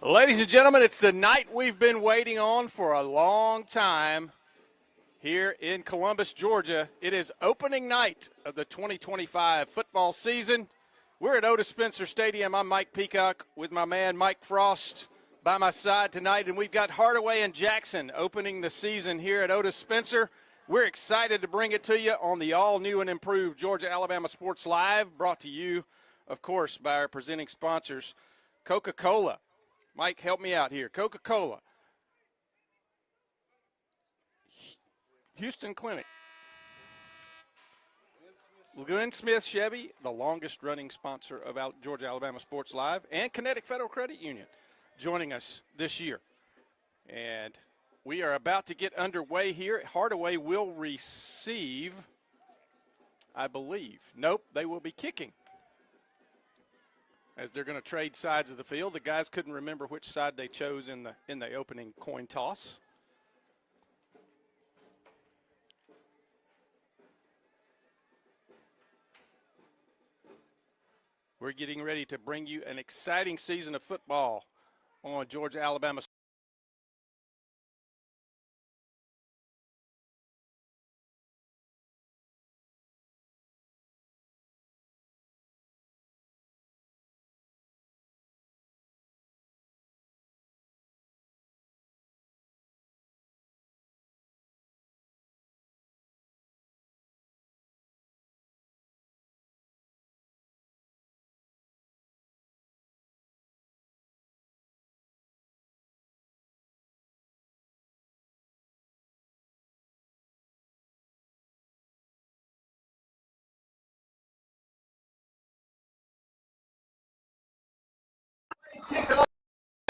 Ladies and gentlemen, it's the night we've been waiting on for a long time here in Columbus, Georgia. It is opening night of the 2025 football season. We're at Otis Spencer Stadium. I'm Mike Peacock with my man Mike Frost by my side tonight, and we've got Hardaway and Jackson opening the season here at Otis Spencer. We're excited to bring it to you on the all-new and improved Georgia-Alabama Sports Live, brought to you, of course, by our presenting sponsors, Coca-Cola. Mike, help me out here. Coca-Cola. Houston Clinic. Glenn Smith Chevy, the longest-running sponsor of Georgia-Alabama Sports Live, and Kinetic Federal Credit Union joining us this year. And we are about to get underway here. Hardaway will receive, I believe. Nope, they will be kicking, as they're going to trade sides of the field. The guys couldn't remember which side they chose in the opening coin toss. We're getting ready to bring you an exciting season of football on Georgia-Alabama.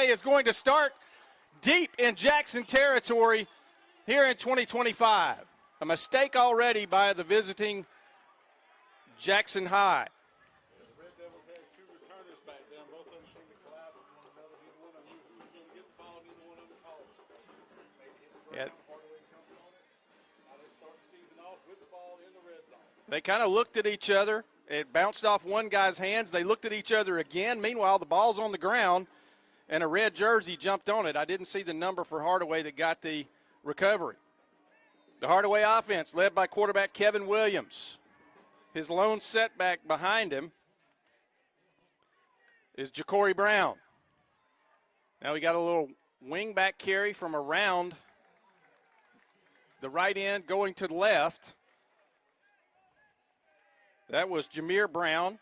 Is going to start deep in Jackson territory here in 2025. A mistake already by the visiting Jackson High. The Red Devils had two returners back down. Both of them seemed to collide with one another. Neither one of them knew who was going to get the ball. Neither one of them called it. Yeah. Hardaway comes on it. Now they start the season off with the ball in the red zone. They kind of looked at each other. It bounced off one guy's hands. They looked at each other again. Meanwhile, the ball's on the ground, and a red jersey jumped on it. I didn't see the number for Hardaway that got the recovery. The Hardaway offense led by quarterback Kevin Williams. His lone setback behind him is Ja'Cory Brown. Now we got a little wing back carry from around the right end going to the left. That was Jameer Brown.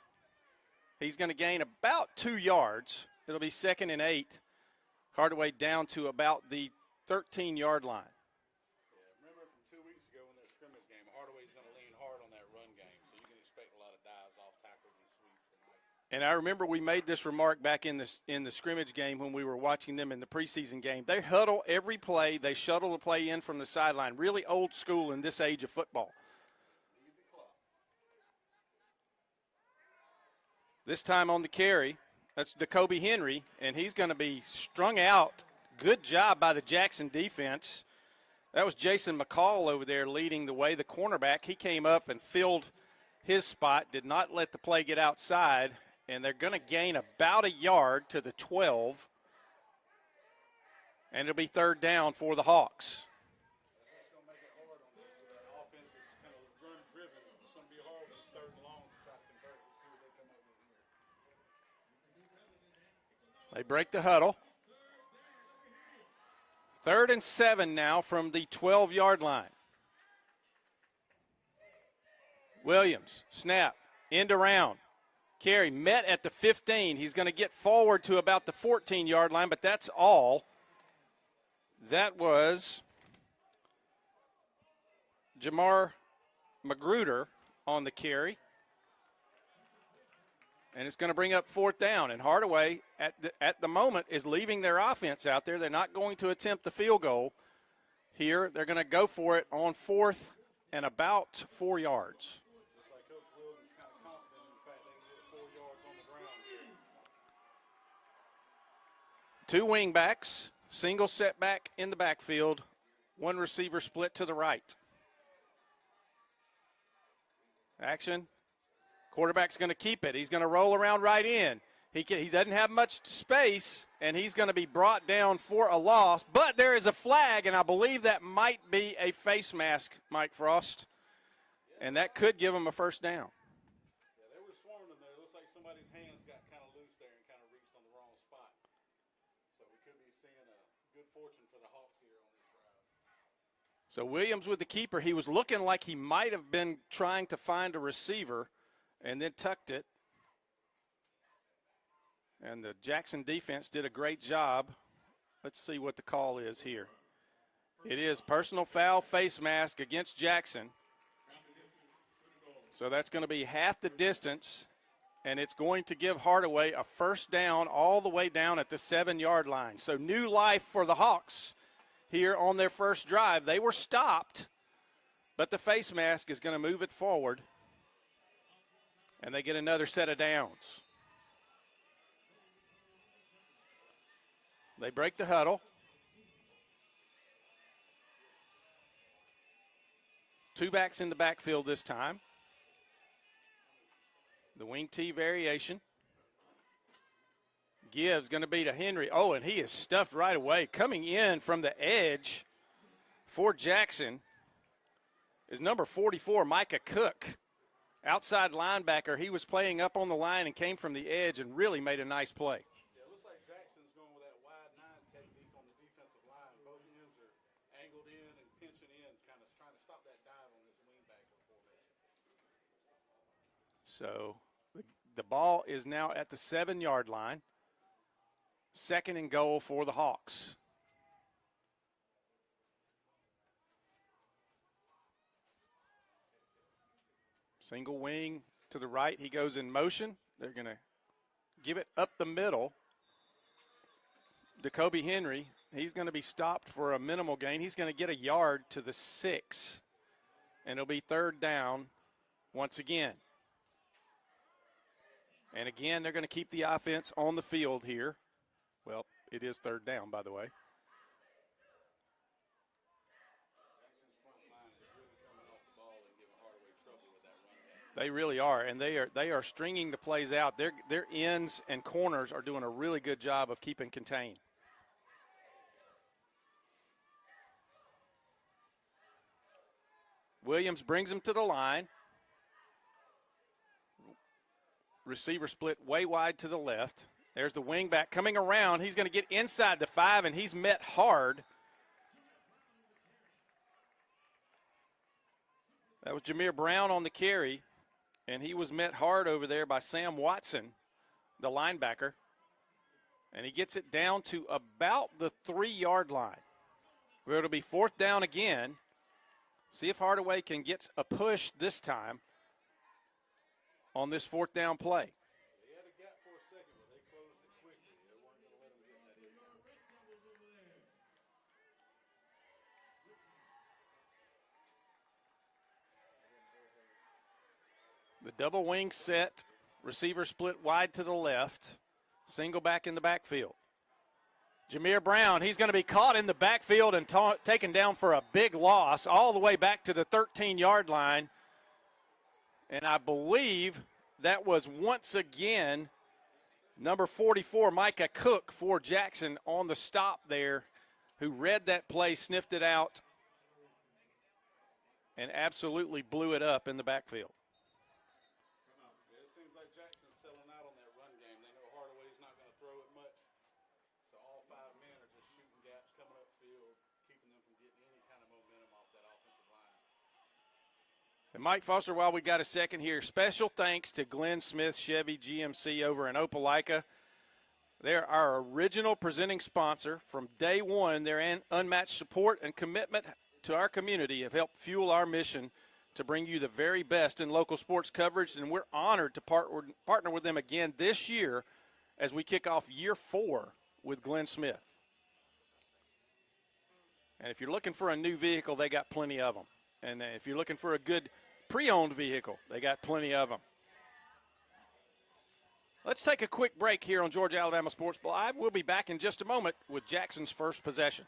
He's going to gain about 2 yards. It'll be 2nd and 8. Hardaway down to about the 13-yard line. Yeah, remember from 2 weeks ago in their scrimmage game, Hardaway's going to lean hard on that run game, so you can expect a lot of dives off tackles and sweeps tonight. And I remember we made this remark back in the scrimmage game when we were watching them in the preseason game. They huddle every play. They shuttle the play in from the sideline. Really old school in this age of football. This time on the carry, that's Jacoby Henry, and he's going to be strung out. Good job by the Jackson defense. That was Jason McCall over there leading the way, the cornerback. He came up and filled his spot, did not let the play get outside, and they're going to gain about a yard to the 12, and it'll be 3rd down for the Hawks. That's going to make it hard on this. The offense is kind of run-driven. It's going to be hard when it's 3rd and long to try to convert it. See what they come up with here. They break the huddle. 3rd and 7 now from the 12-yard line. Williams, snap, end around. Carry met at the 15. He's going to get forward to about the 14-yard line, but that's all. That was Jamar Magruder on the carry. And it's going to bring up 4th down. And Hardaway, at the moment, is leaving their offense out there. They're not going to attempt the field goal here. They're going to go for it on 4th and about 4 yards. Looks like Coach Williams kind of confident in the fact they can get 4 yards on the ground here. 2 wing backs, single setback in the backfield, 1 receiver split to the right. Action. Quarterback's going to keep it. He's going to roll around right in. He doesn't have much space, and he's going to be brought down for a loss. But there is a flag, and I believe that might be a face mask, Mike Frost, and that could give him a first down. Yeah, they were swarming them there. It looks like somebody's hands got kind of loose there and kind of reached on the wrong spot. So we could be seeing a good fortune for the Hawks here on this drive. So Williams with the keeper. He was looking like he might have been trying to find a receiver and then tucked it. And the Jackson defense did a great job. Let's see what the call is here. It is personal foul, face mask against Jackson. So that's going to be half the distance, and it's going to give Hardaway a first down all the way down at the 7-yard line. So new life for the Hawks here on their first drive. They were stopped, but the face mask is going to move it forward, and they get another set of downs. They break the huddle. Two backs in the backfield this time. The wing T variation. Gibbs going to be to Henry. Oh, and he is stuffed right away. Coming in from the edge for Jackson is number 44, Micah Cook. Outside linebacker. He was playing up on the line and came from the edge and really made a nice play. Yeah, it looks like Jackson's going with that wide 9 technique on the defensive line. Both ends are angled in and pinching in, kind of trying to stop that dive on this wingback formation. So the ball is now at the 7-yard line. Second and goal for the Hawks. Single wing to the right. He goes in motion. They're going to give it up the middle. Jacoby Henry, he's going to be stopped for a minimal gain. He's going to get a yard to the 6, and it'll be third down once again. And again, they're going to keep the offense on the field here. Well, it is third down, by the way. Jackson's front line is really coming off the ball and giving Hardaway trouble with that run game. They really are, and they are stringing the plays out. Their ends and corners are doing a really good job of keeping contained. Williams brings him to the line. Receiver split way wide to the left. There's the wingback coming around. He's going to get inside the 5, and he's met hard. That was Jameer Brown on the carry, and he was met hard over there by Sam Watson, the linebacker. And he gets it down to about the 3-yard line, where it'll be fourth down again. See if Hardaway can get a push this time on this fourth down play. They had a gap for a second, but they closed it quickly. They weren't going to let them get that in there. The double wing set, receiver split wide to the left, single back in the backfield. Jameer Brown, he's going to be caught in the backfield and taken down for a big loss all the way back to the 13-yard line. And I believe that was once again number 44, Micah Cook, for Jackson on the stop there, who read that play, sniffed it out, and absolutely blew it up in the backfield. Yeah, it seems like Jackson's selling out on that run game. They know Hardaway's not going to throw it much. So all 5 men are just shooting gaps, coming upfield, keeping them from getting any kind of momentum off that offensive line. And Mike Foster, while we got a second here, special thanks to Glenn Smith Chevy GMC over in Opelika. They're our original presenting sponsor. From day one, their unmatched support and commitment to our community have helped fuel our mission to bring you the very best in local sports coverage, and we're honored to partner with them again this year as we kick off year 4 with Glenn Smith. And if you're looking for a new vehicle, they got plenty of them. And if you're looking for a good pre-owned vehicle, they got plenty of them. Let's take a quick break here on Georgia Alabama Sports Live. We'll be back in just a moment with Jackson's first possession.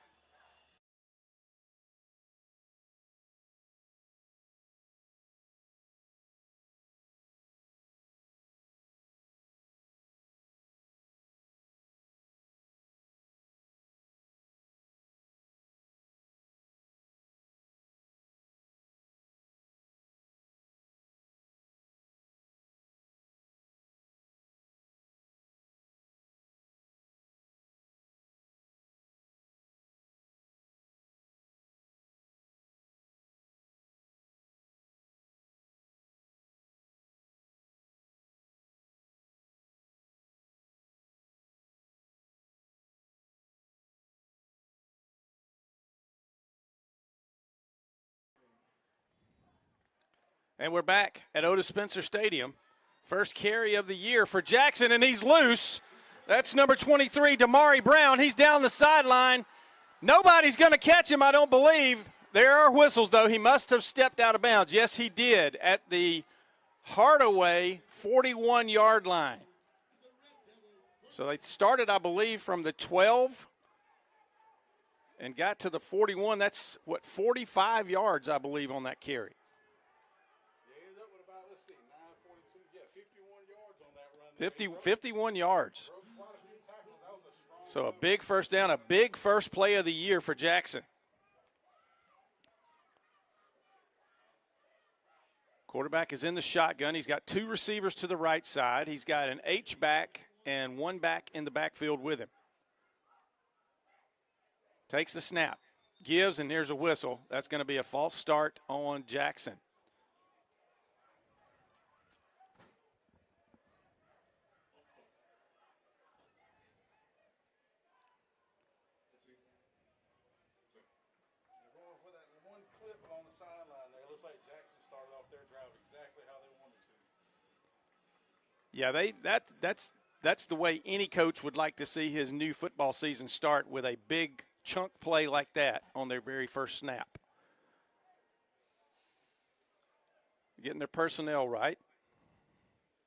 And we're back at Otis Spencer Stadium. First carry of the year for Jackson, and he's loose. That's number 23, Damari Brown. He's down the sideline. Nobody's going to catch him, I don't believe. There are whistles, though. He must have stepped out of bounds. Yes, he did at the Hardaway 41-yard line. So they started, I believe, from the 12 and got to the 41. That's, 45 yards, I believe, on that carry. 51 yards. So a big first down, a big first play of the year for Jackson. Quarterback is in the shotgun. He's got two receivers to the right side. He's got an H-back and one back in the backfield with him. Takes the snap, gives, and there's a whistle. That's going to be a false start on Jackson. Yeah, that's the way any coach would like to see his new football season start, with a big chunk play like that on their very first snap. Getting their personnel right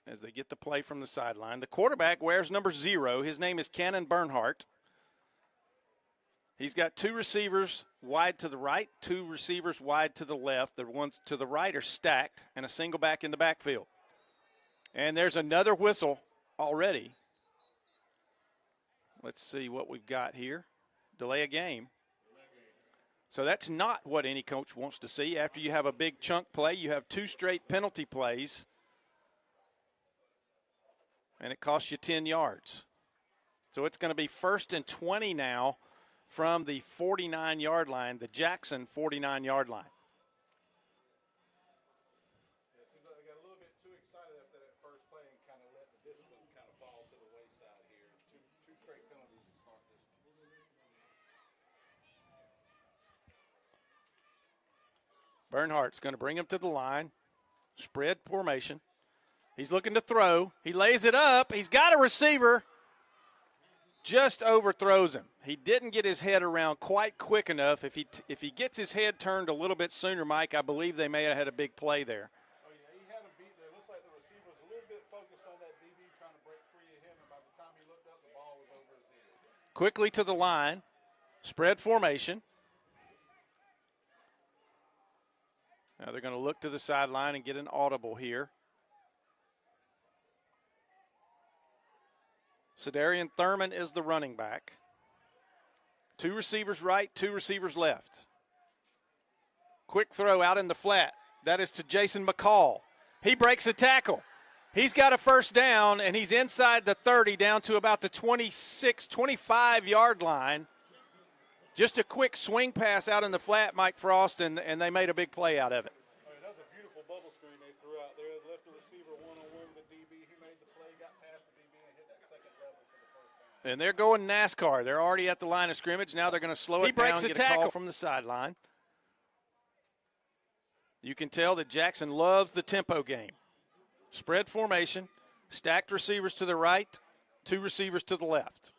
as they get the play from the sideline. The quarterback wears number 0. His name is Cannon Bernhardt. He's got two receivers wide to the right, two receivers wide to the left. The ones to the right are stacked, and a single back in the backfield. And there's another whistle already. Let's see what we've got here. Delay a game. So that's not what any coach wants to see. After you have a big chunk play, you have 2 straight penalty plays, and it costs you 10 yards. So it's going to be 1st and 20 now from the 49-yard line, the Jackson 49-yard line. Bernhardt's going to bring him to the line. Spread formation. He's looking to throw. He lays it up. He's got a receiver. Just overthrows him. He didn't get his head around quite quick enough. If he gets his head turned a little bit sooner, Mike, I believe they may have had a big play there. Oh, yeah, he had him beat there. It looks like the receiver was a little bit focused on that DB trying to break free of him, and by the time he looked up, the ball was over his head. Quickly to the line. Spread formation. Now they're going to look to the sideline and get an audible here. Cedarian Thurman is the running back. 2 receivers right, 2 receivers left. Quick throw out in the flat. That is to Jason McCall. He breaks a tackle. He's got a first down, and he's inside the 30 down to about the 26, 25-yard line. Just a quick swing pass out in the flat, Mike Frost, and they made a big play out of it. I mean, that was a beautiful bubble screen they threw out there. They left the receiver one-on-one with the DB. He made the play, got past the DB, and hit that second level for the first down. And they're going NASCAR. They're already at the line of scrimmage. Now they're going to slow it down and get a call from the sideline. You can tell that Jackson loves the tempo game. Spread formation, stacked receivers to the right, 2 receivers to the left.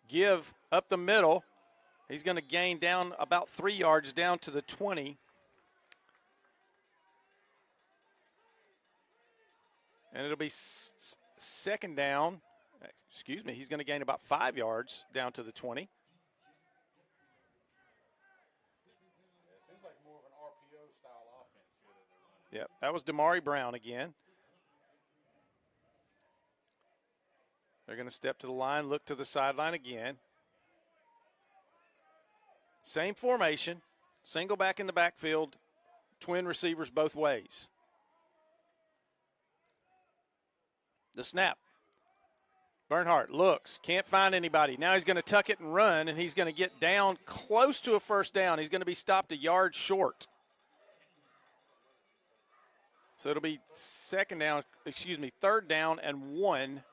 Give up the middle. He's going to gain down about 3 yards down to the 20. And it'll be second down. Excuse me. He's going to gain about 5 yards down to the 20. Yeah, it seems like more of an RPO-style offense here that they're running. Yep, that was Damari Brown again. They're going to step to the line, look to the sideline again. Same formation, single back in the backfield, twin receivers both ways. The snap. Bernhardt looks, can't find anybody. Now he's going to tuck it and run, and he's going to get down close to a first down. He's going to be stopped a yard short. So it'll be third down and 1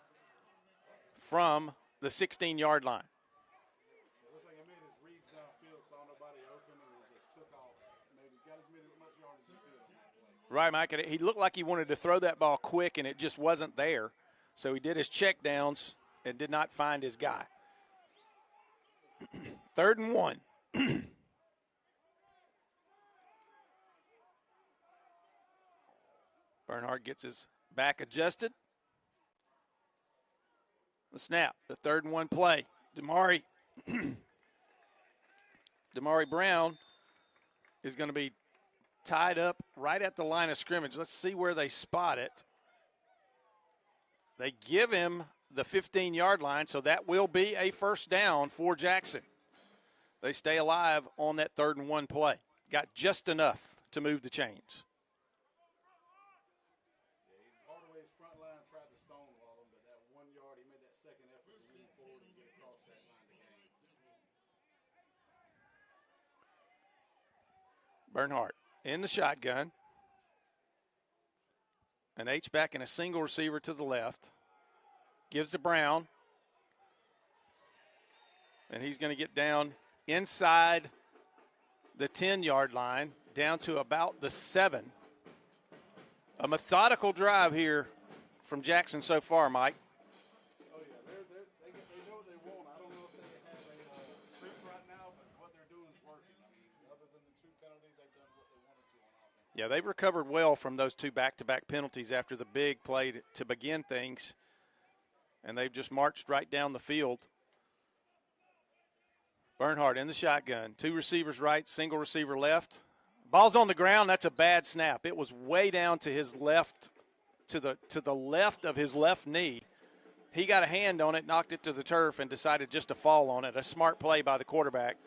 from the 16-yard line. It looks like he made his reads downfield, saw nobody open, and just took off. Maybe got as Right, Mike. And he looked like he wanted to throw that ball quick, and it just wasn't there. So he did his check downs and did not find his guy. 3rd and 1. Bernhardt gets his back adjusted. The snap, the 3rd and 1 play. Damari Brown is going to be tied up right at the line of scrimmage. Let's see where they spot it. They give him the 15-yard line, so that will be a first down for Jackson. They stay alive on that 3rd and 1 play. Got just enough to move the chains. Hardaway's front line tried to stonewall him, but that 1 yard, he made that second effort to move forward and get across that line to gain. Bernhardt in the shotgun. An H-back and a single receiver to the left. Gives to Brown. And he's going to get down inside the 10-yard line, down to about the 7. A methodical drive here from Jackson so far, Mike. Oh, yeah, they know what they want. I don't know if they have a script right now, but what they're doing is working. I mean, other than the 2 penalties, they've done what they wanted to on offense. Yeah, they've recovered well from those 2 back-to-back penalties after the big play to begin things, and they've just marched right down the field. Bernhardt in the shotgun. 2 receivers right, single receiver left. Ball's on the ground. That's a bad snap. It was way down to his left, to the left of his left knee. He got a hand on it, knocked it to the turf, and decided just to fall on it. A smart play by the quarterback.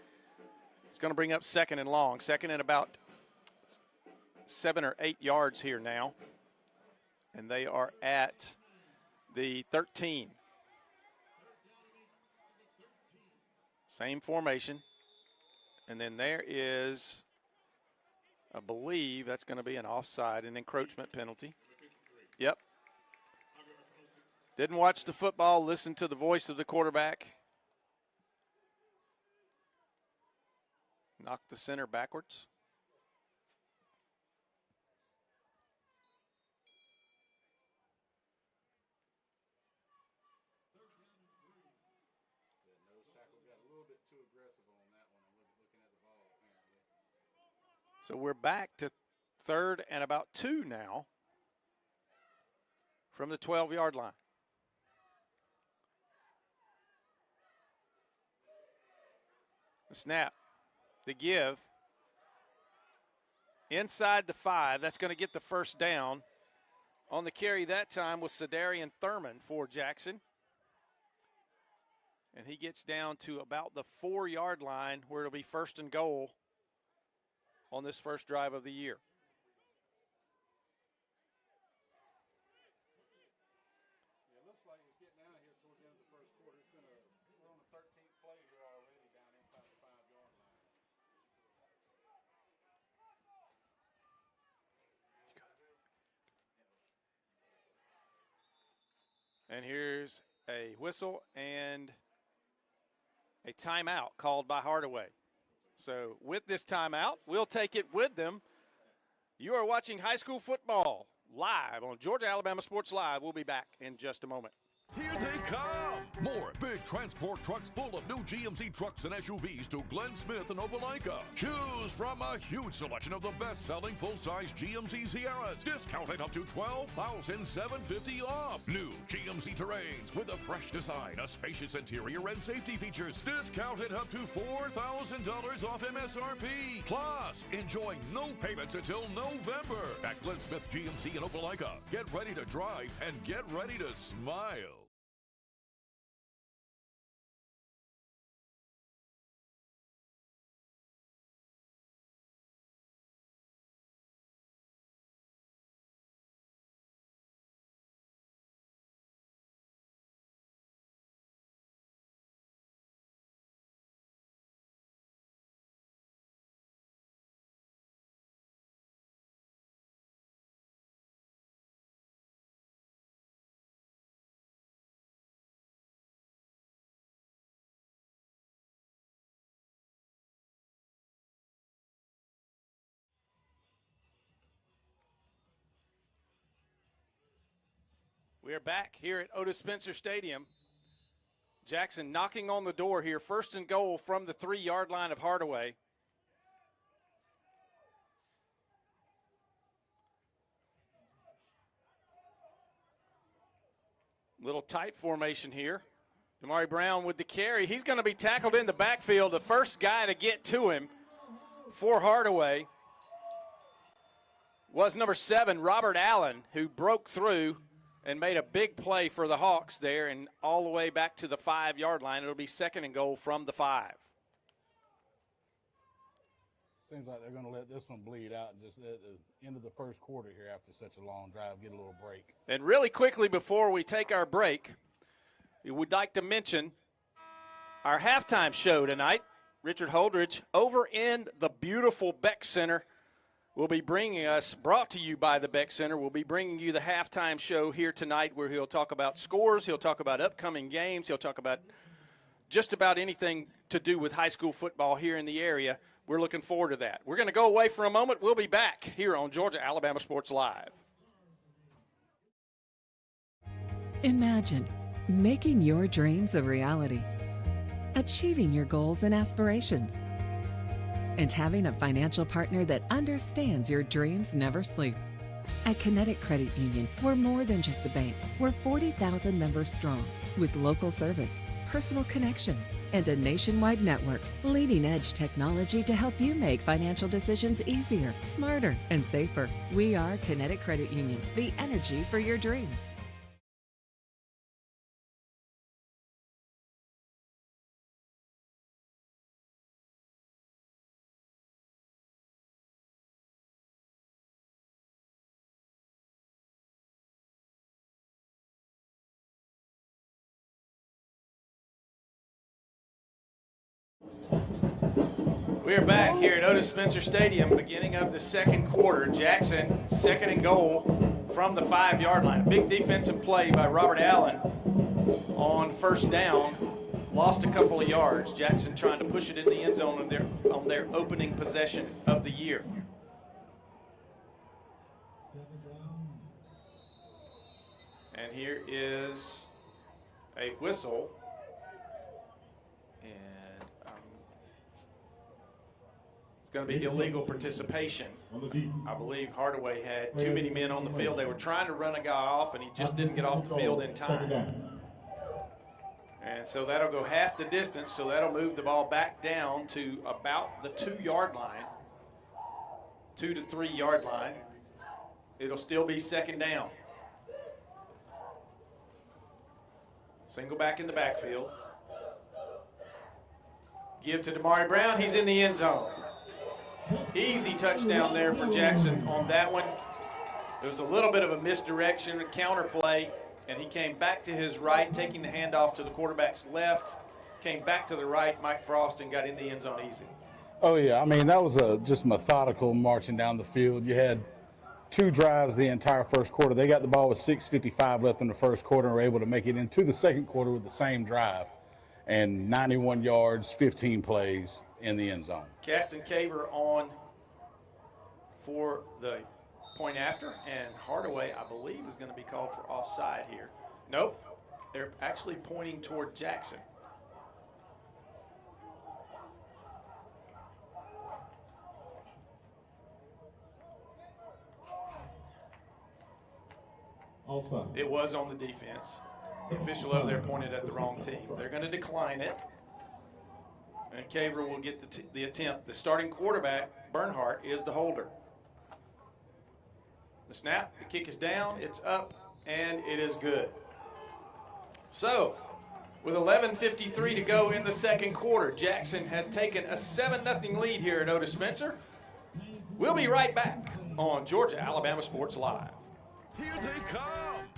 It's going to bring up 2nd and long. 2nd and about 7 or 8 yards here now. And they are at the 13. Same formation. And then there is, I believe that's going to be an offside, an encroachment penalty. Yep. Didn't watch the football, listen to the voice of the quarterback. Knocked the center backwards. So we're back to 3rd and about 2 now from the 12-yard line. The snap, the give, inside the 5. That's going to get the first down. On the carry that time was Sedarian Thurman for Jackson. And he gets down to about the 4-yard line where it'll be 1st and goal on this first drive of the year. Yeah, it looks like it's getting down here towards the end of the first quarter. We're on the 13th play here already down inside the 5-yard line. And here's a whistle and a timeout called by Hardaway. So with this timeout, we'll take it with them. You are watching high school football live on Georgia Alabama Sports Live. We'll be back in just a moment. Here they come! More big transport trucks full of new GMC trucks and SUVs to Glenn Smith and Opelika. Choose from a huge selection of the best-selling full-size GMC Sierras, discounted up to $12,750 off. New GMC Terrains with a fresh design, a spacious interior, and safety features, discounted up to $4,000 off MSRP. Plus, enjoy no payments until November at Glenn Smith GMC in Opelika. Get ready to drive and get ready to smile. We are back here at Otis Spencer Stadium. Jackson knocking on the door here. First and goal from the 3-yard line of Hardaway. Little tight formation here. Damari Brown with the carry. He's going to be tackled in the backfield. The first guy to get to him for Hardaway was number 7, Robert Allen, who broke through and made a big play for the Hawks there and all the way back to the 5-yard line. It'll be second and goal from the 5. Seems like they're going to let this one bleed out and just at the end of the first quarter here after such a long drive, get a little break. And really quickly before we take our break, we'd like to mention our halftime show tonight. Richard Holdridge over in the beautiful Beck Center will be bringing us, brought to you by the Beck Center, will be bringing you the halftime show here tonight where he'll talk about scores, he'll talk about upcoming games, he'll talk about just about anything to do with high school football here in the area. We're looking forward to that. We're going to go away for a moment. We'll be back here on Georgia Alabama Sports Live. Imagine making your dreams a reality, achieving your goals and aspirations, and having a financial partner that understands your dreams never sleep. At Kinetic Credit Union, we're more than just a bank. We're 40,000 members strong with local service, personal connections, and a nationwide network. Leading-edge technology to help you make financial decisions easier, smarter, and safer. We are Kinetic Credit Union, the energy for your dreams. We are back here at Otis Spencer Stadium, beginning of the second quarter. Jackson, second and goal from the 5-yard line. A big defensive play by Robert Allen on first down. Lost a couple of yards. Jackson trying to push it in the end zone on their opening possession of the year. And here is a whistle. Going to be illegal participation. I believe Hardaway had too many men on the field. They were trying to run a guy off, and he just didn't get off the field in time. And so that'll go half the distance, so that'll move the ball back down to about the 2-yard line, 2 to 3-yard line. It'll still be second down. Single back in the backfield. Give to Damari Brown. He's in the end zone. Easy touchdown there for Jackson on that one. There was a little bit of a misdirection, a counter play, and he came back to his right, taking the handoff to the quarterback's left, came back to the right, Mike Frost, and got in the end zone easy. Oh, yeah. I mean, that was just methodical marching down the field. You had 2 drives the entire first quarter. They got the ball with 6:55 left in the first quarter and were able to make it into the second quarter with the same drive. And 91 yards, 15 plays in the end zone. Caston Caver on for the point after, and Hardaway, I believe, is going to be called for offside here. Nope, they're actually pointing toward Jackson. It was on the defense. The official over there pointed at the wrong team. They're going to decline it. And Caver will get the attempt. The starting quarterback, Bernhardt, is the holder. The snap, the kick is down, it's up, and it is good. So, with 11:53 to go in the second quarter, Jackson has taken a 7-0 lead here at Otis Spencer. We'll be right back on Georgia Alabama Sports Live. Here they come!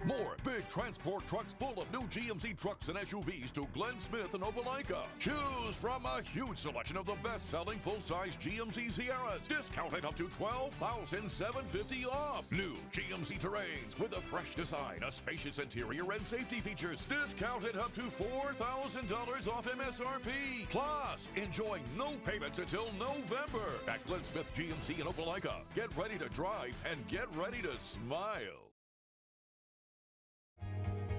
More big transport trucks full of new GMC trucks and SUVs to Glenn Smith and Opelika. Choose from a huge selection of the best-selling full-size GMC Sierras. Discounted up to $12,750 off. New GMC Terrains with a fresh design, a spacious interior, and safety features. Discounted up to $4,000 off MSRP. Plus, enjoy no payments until November. At Glenn Smith GMC in Opelika. Get ready to drive and get ready to smile.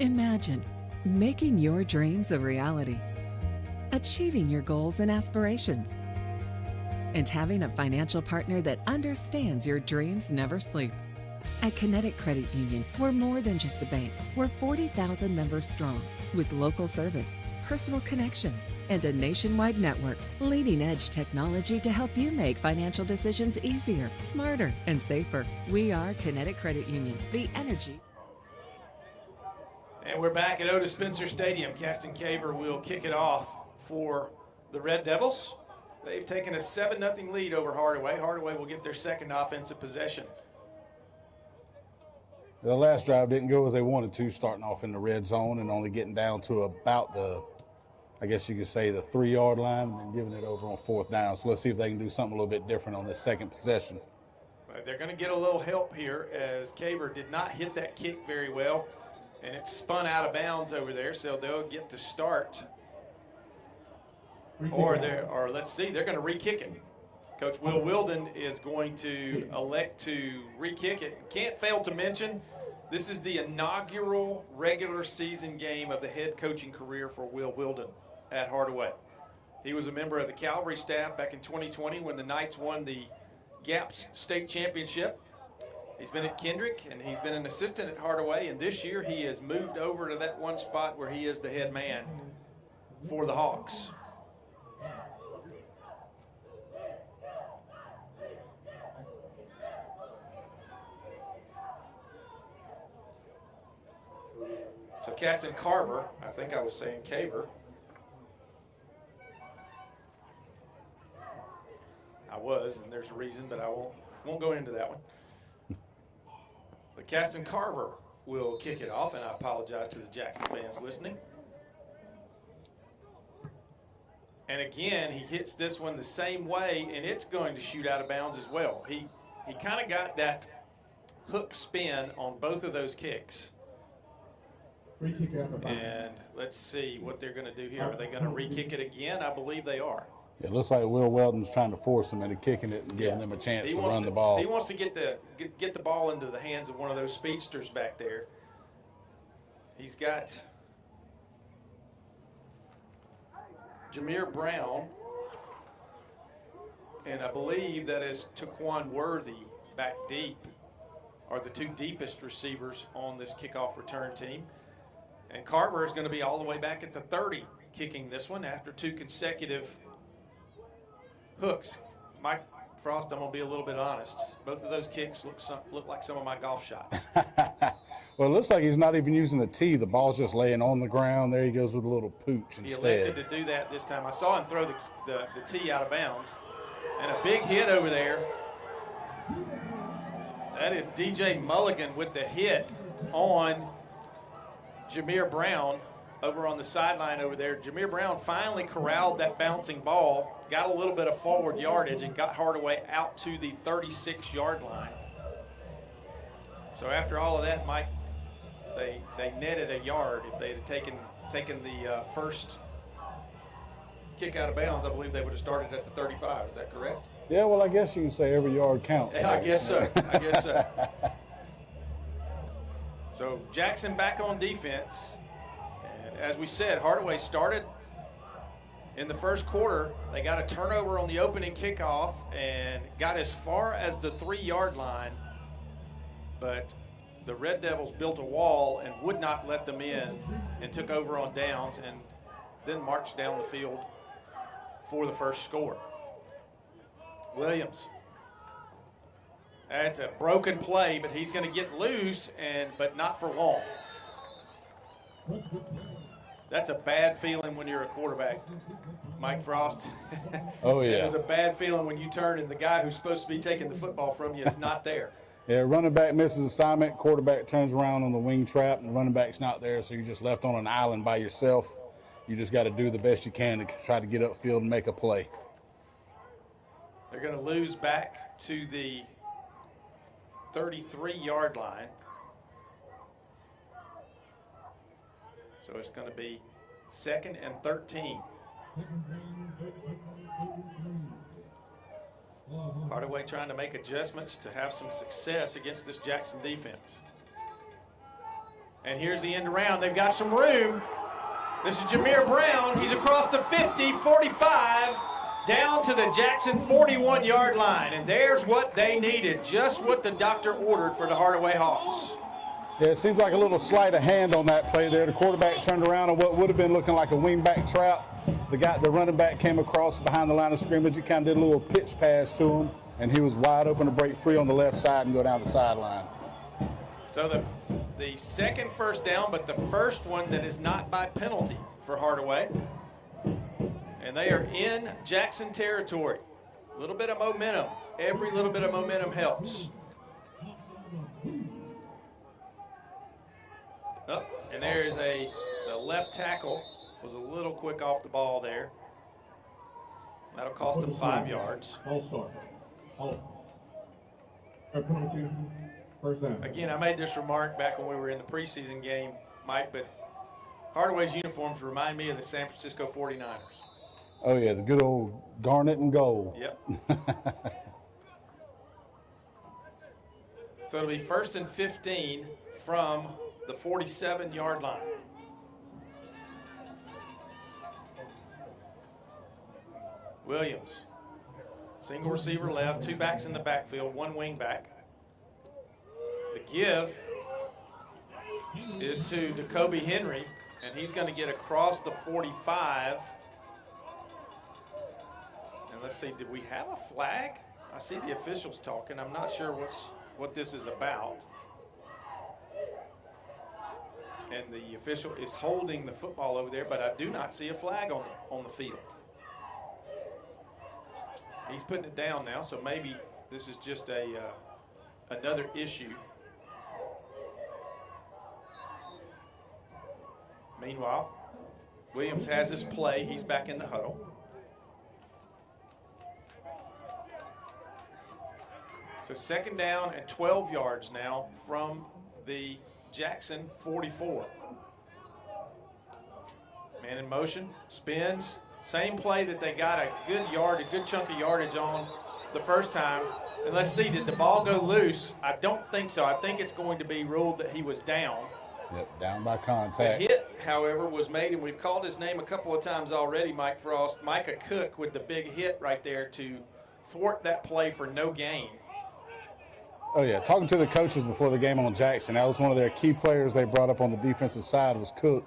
Imagine making your dreams a reality, achieving your goals and aspirations, and having a financial partner that understands your dreams never sleep. At Kinetic Credit Union, we're more than just a bank. We're 40,000 members strong with local service, personal connections, and a nationwide network. Leading edge technology to help you make financial decisions easier, smarter, and safer. We are Kinetic Credit Union, the energy. And we're back at Otis Spencer Stadium. Caston Caver will kick it off for the Red Devils. They've taken a 7-0 lead over Hardaway. Hardaway will get their second offensive possession. The last drive didn't go as they wanted to, starting off in the red zone and only getting down to about the, I guess you could say, the 3-yard line, and then giving it over on 4th down. So let's see if they can do something a little bit different on this second possession. They're going to get a little help here as Caver did not hit that kick very well, and it spun out of bounds over there, so they'll get to start. Or let's see, they're going to re-kick it. Coach Will Wilden is going to elect to re-kick it. Can't fail to mention, this is the inaugural regular season game of the head coaching career for Will Wilden at Hardaway. He was a member of the Calvary staff back in 2020 when the Knights won the GAPS state championship. He's been at Kendrick, and he's been an assistant at Hardaway, and this year he has moved over to that one spot where he is the head man for the Hawks. So Caston Carver, I think I was saying Caver. I was, and there's a reason, but I won't go into that one. But Caston Carver will kick it off, and I apologize to the Jackson fans listening. And again, he hits this one the same way, and it's going to shoot out of bounds as well. He kind of got that hook spin on both of those kicks. And let's see what they're going to do here. Are they going to re-kick it again? I believe they are. It looks like Will Weldon's trying to force them into kicking it and giving them a chance to run the ball. He wants to get the ball into the hands of one of those speedsters back there. He's got Jameer Brown, and I believe that is Taquan Worthy back deep, are the two deepest receivers on this kickoff return team. And Carver is going to be all the way back at the 30 kicking this one after 2 consecutive hooks. Mike Frost, I'm going to be a little bit honest. Both of those kicks look like some of my golf shots. Well, it looks like he's not even using the tee. The ball's just laying on the ground. There he goes with a little pooch instead. He elected to do that this time. I saw him throw the tee out of bounds. And a big hit over there. That is DJ Mulligan with the hit on Jameer Brown over on the sideline over there. Jameer Brown finally corralled that bouncing ball, got a little bit of forward yardage, and got Hardaway out to the 36-yard line. So after all of that, Mike, they netted a yard. If they had taken the first kick out of bounds, I believe they would have started at the 35. Is that correct? Yeah, well, I guess you can say every yard counts. Yeah, I guess so. I guess so. So Jackson back on defense. And as we said, Hardaway started in the first quarter. They got a turnover on the opening kickoff and got as far as the 3-yard line. But the Red Devils built a wall and would not let them in and took over on downs and then marched down the field for the first score. Williams. That's a broken play, but he's going to get loose, but not for long. That's a bad feeling when you're a quarterback, Mike Frost. Oh, yeah. It is a bad feeling when you turn and the guy who's supposed to be taking the football from you is not there. Yeah, running back misses assignment, quarterback turns around on the wing trap, and the running back's not there, so you're just left on an island by yourself. You just got to do the best you can to try to get upfield and make a play. They're going to lose back to the 33-yard line. So it's going to be 2nd and 13. Hardaway trying to make adjustments to have some success against this Jackson defense. And here's the end around. They've got some room. This is Jameer Brown. He's across the 50, 45, down to the Jackson 41-yard line. And there's what they needed, just what the doctor ordered for the Hardaway Hawks. Yeah, it seems like a little sleight of hand on that play there. The quarterback turned around on what would have been looking like a wingback trap. The running back came across behind the line of scrimmage. He kind of did a little pitch pass to him, and he was wide open to break free on the left side and go down the sideline. So the second first down, but the first one that is not by penalty for Hardaway. And they are in Jackson territory. A little bit of momentum. Every little bit of momentum helps. Oh, and there's the left tackle was a little quick off the ball there. That'll cost him 5 yards. Again, I made this remark back when we were in the preseason game, Mike, but Hardaway's uniforms remind me of the San Francisco 49ers. Oh, yeah, the good old garnet and gold. Yep. So it'll be 1st and 15 from the 47-yard line. Williams, single receiver left, 2 backs in the backfield, 1 wing back. The give is to Jacoby Henry, and he's going to get across the 45. And let's see, did we have a flag? I see the officials talking. I'm not sure what this is about. And the official is holding the football over there, but I do not see a flag on the field. He's putting it down now, so maybe this is just another issue. Meanwhile, Williams has his play. He's back in the huddle. So 2nd down and 12 yards now from the Jackson 44. Man in motion, spins. Same play that they got a good chunk of yardage on the first time. And let's see, did the ball go loose? I don't think so. I think it's going to be ruled that he was down. Yep, down by contact. The hit, however, was made, and we've called his name a couple of times already, Mike Frost. Micah Cook with the big hit right there to thwart that play for no gain. Oh, yeah, talking to the coaches before the game on Jackson, that was one of their key players they brought up on the defensive side was Cook.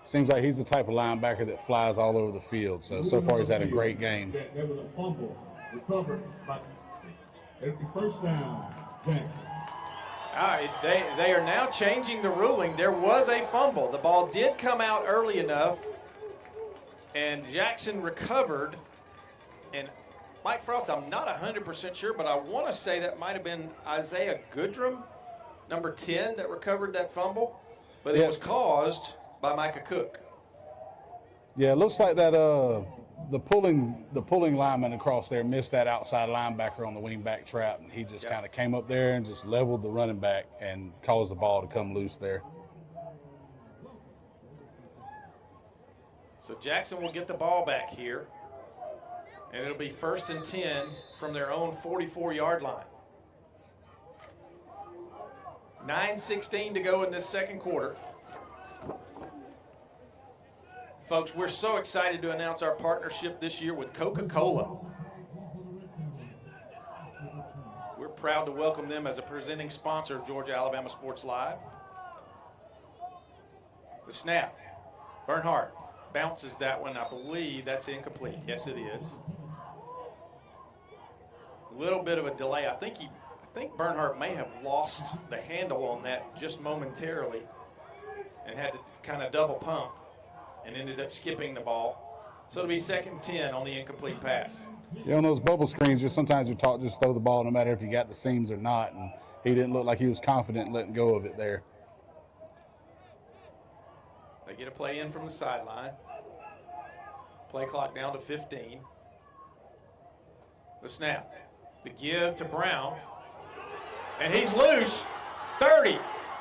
Seems like he's the type of linebacker that flies all over the field. So far he's had a great game. There was a fumble recovered by first down, Jackson. All right, they are now changing the ruling. There was a fumble. The ball did come out early enough, and Jackson recovered. And Mike Frost, I'm not 100% sure, but I want to say that might have been Isaiah Goodrum, number 10, that recovered that fumble. But it was caused by Micah Cook. Yeah, it looks like that the pulling lineman across there missed that outside linebacker on the wingback trap, and he just kind of came up there and just leveled the running back and caused the ball to come loose there. So Jackson will get the ball back here, and it'll be 1st and 10 from their own 44-yard line. 9:16 to go in this second quarter. Folks, we're so excited to announce our partnership this year with Coca-Cola. We're proud to welcome them as a presenting sponsor of Georgia Alabama Sports Live. The snap. Bernhardt bounces that one. I believe that's incomplete. Yes, it is. A little bit of a delay. I think Bernhardt may have lost the handle on that just momentarily and had to kind of double pump and ended up skipping the ball. So it'll be 2nd and 10 on the incomplete pass. Yeah, on those bubble screens, sometimes you're taught just throw the ball no matter if you got the seams or not, and he didn't look like he was confident in letting go of it there. They get a play in from the sideline. Play clock down to 15. The snap. The give to Brown. And he's loose. 30,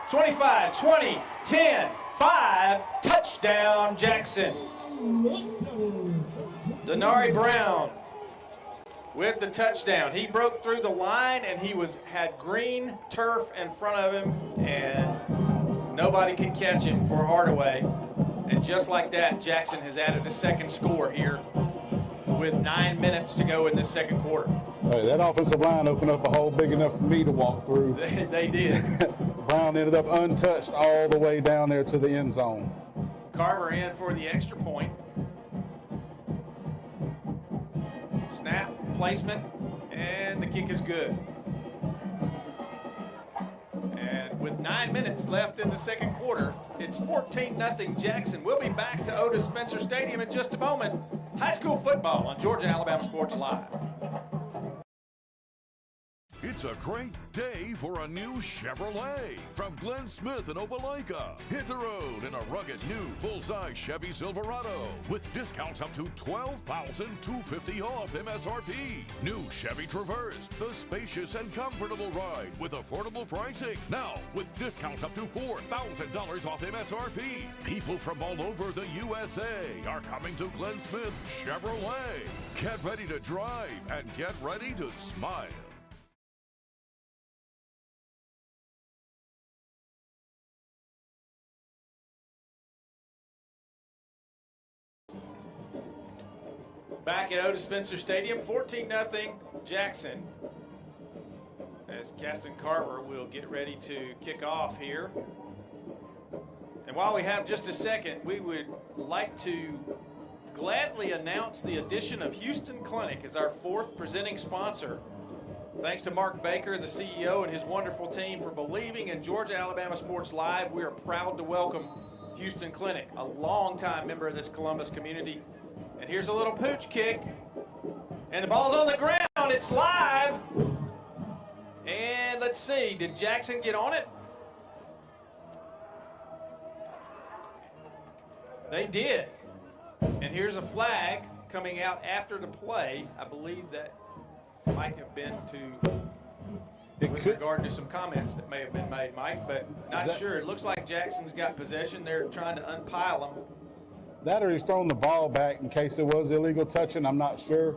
25, 20, 10, 5. Touchdown, Jackson. Denari Brown with the touchdown. He broke through the line, and he had green turf in front of him, and Nobody could catch him for Hardaway. And just like that, Jackson has added a second score here with 9 minutes to go in this second quarter. Hey, that offensive line opened up a hole big enough for me to walk through. They did. Brown ended up untouched all the way down there to the end zone. Carver in for the extra point. Snap, placement, and the kick is good. And with 9 minutes left in the second quarter, it's 14-0 Jackson. We'll be back to Otis Spencer Stadium in just a moment. High school football on Georgia-Alabama Sports Live. It's a great day for a new Chevrolet from Glenn Smith in Opelika. Hit the road in a rugged new full-size Chevy Silverado with discounts up to $12,250 off MSRP. New Chevy Traverse, the spacious and comfortable ride with affordable pricing. Now with discounts up to $4,000 off MSRP. People from all over the USA are coming to Glenn Smith Chevrolet. Get ready to drive and get ready to smile. Back at Otis Spencer Stadium, 14-0 Jackson. As Caston Carver will get ready to kick off here. And while we have just a second, we would like to gladly announce the addition of Houston Clinic as our fourth presenting sponsor. Thanks to Mark Baker, the CEO, and his wonderful team for believing in Georgia-Alabama Sports Live. We are proud to welcome Houston Clinic, a longtime member of this Columbus community. And here's a little pooch kick. And the ball's on the ground. It's live. And let's see, did Jackson get on it? They did. And here's a flag coming out after the play. I believe that might have been with regard to some comments that may have been made, Mike, but not sure. It looks like Jackson's got possession. They're trying to unpile them. That or he's throwing the ball back in case it was illegal touching. I'm not sure.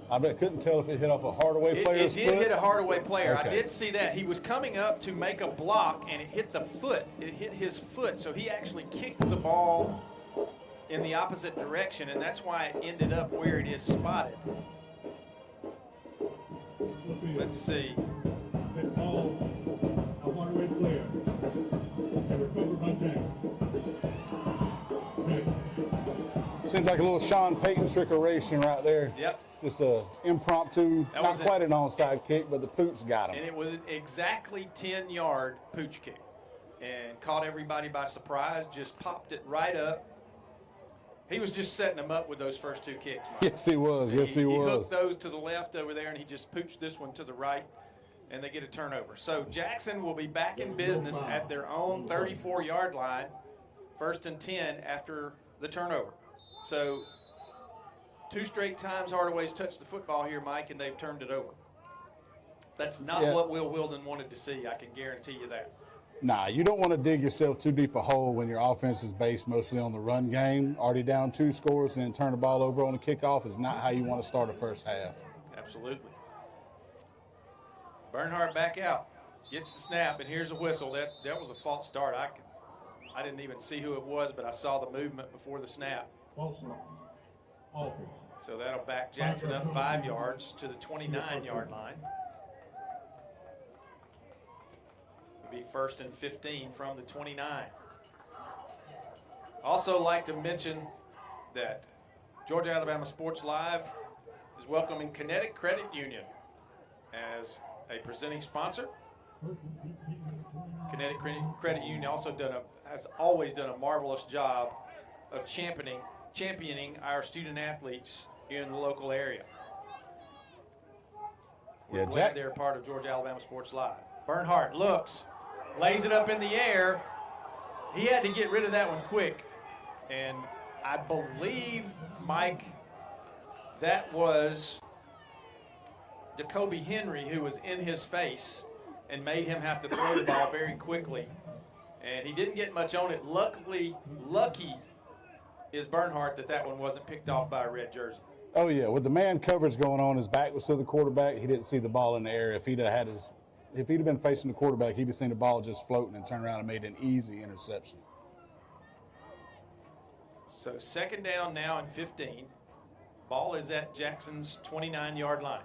I couldn't tell if it hit off a Hardaway player's foot. It did hit a Hardaway player. Okay. I did see that. He was coming up to make a block, and it hit the foot. It hit his foot, so he actually kicked the ball in the opposite direction, and that's why it ended up where it is spotted. Let's see. That ball, a Hardaway player. And recovered by Jackson. Seems like a little Sean Payton trickeration right there. Yep. Just a impromptu, That not was quite an onside kick, but the pooch got him. And it was an exactly 10-yard pooch kick and caught everybody by surprise, just popped it right up. He was just setting them up with those first two kicks, Mike. Yes, he was. Yes, he was. He hooked those to the left over there, and he just pooched this one to the right, and they get a turnover. So Jackson will be back in business at their own 34-yard line, 1st and 10 after the turnover. So 2 straight times Hardaway's touched the football here, Mike, and they've turned it over. That's not what Will Wilden wanted to see. I can guarantee you that. Nah, you don't want to dig yourself too deep a hole when your offense is based mostly on the run game. Already down 2 scores and then turn the ball over on a kickoff is not how you want to start a first half. Absolutely. Bernhardt back out, gets the snap, and here's a whistle. That was a false start. I didn't even see who it was, but I saw the movement before the snap. False start. Offense. So that'll back Jackson up 5 yards to the 29-yard line. It'll be 1st and 15 from the 29. Also like to mention that Georgia-Alabama Sports Live is welcoming Kinetic Credit Union as a presenting sponsor. Kinetic Credit Union has always done a marvelous job of championing our student athletes in the local area. We're glad they're part of Georgia-Alabama Sports Live. Bernhardt looks, lays it up in the air. He had to get rid of that one quick. And I believe, Mike, that was Jacoby Henry who was in his face and made him have to throw the ball very quickly. And he didn't get much on it. Lucky is Bernhardt that one wasn't picked off by a red jersey. Oh, yeah. With the man coverage going on, his back was to the quarterback. He didn't see the ball in the air. If he'd have had if he'd have been facing the quarterback, he'd have seen the ball just floating and turned around and made an easy interception. So second down now and 15. Ball is at Jackson's 29-yard line.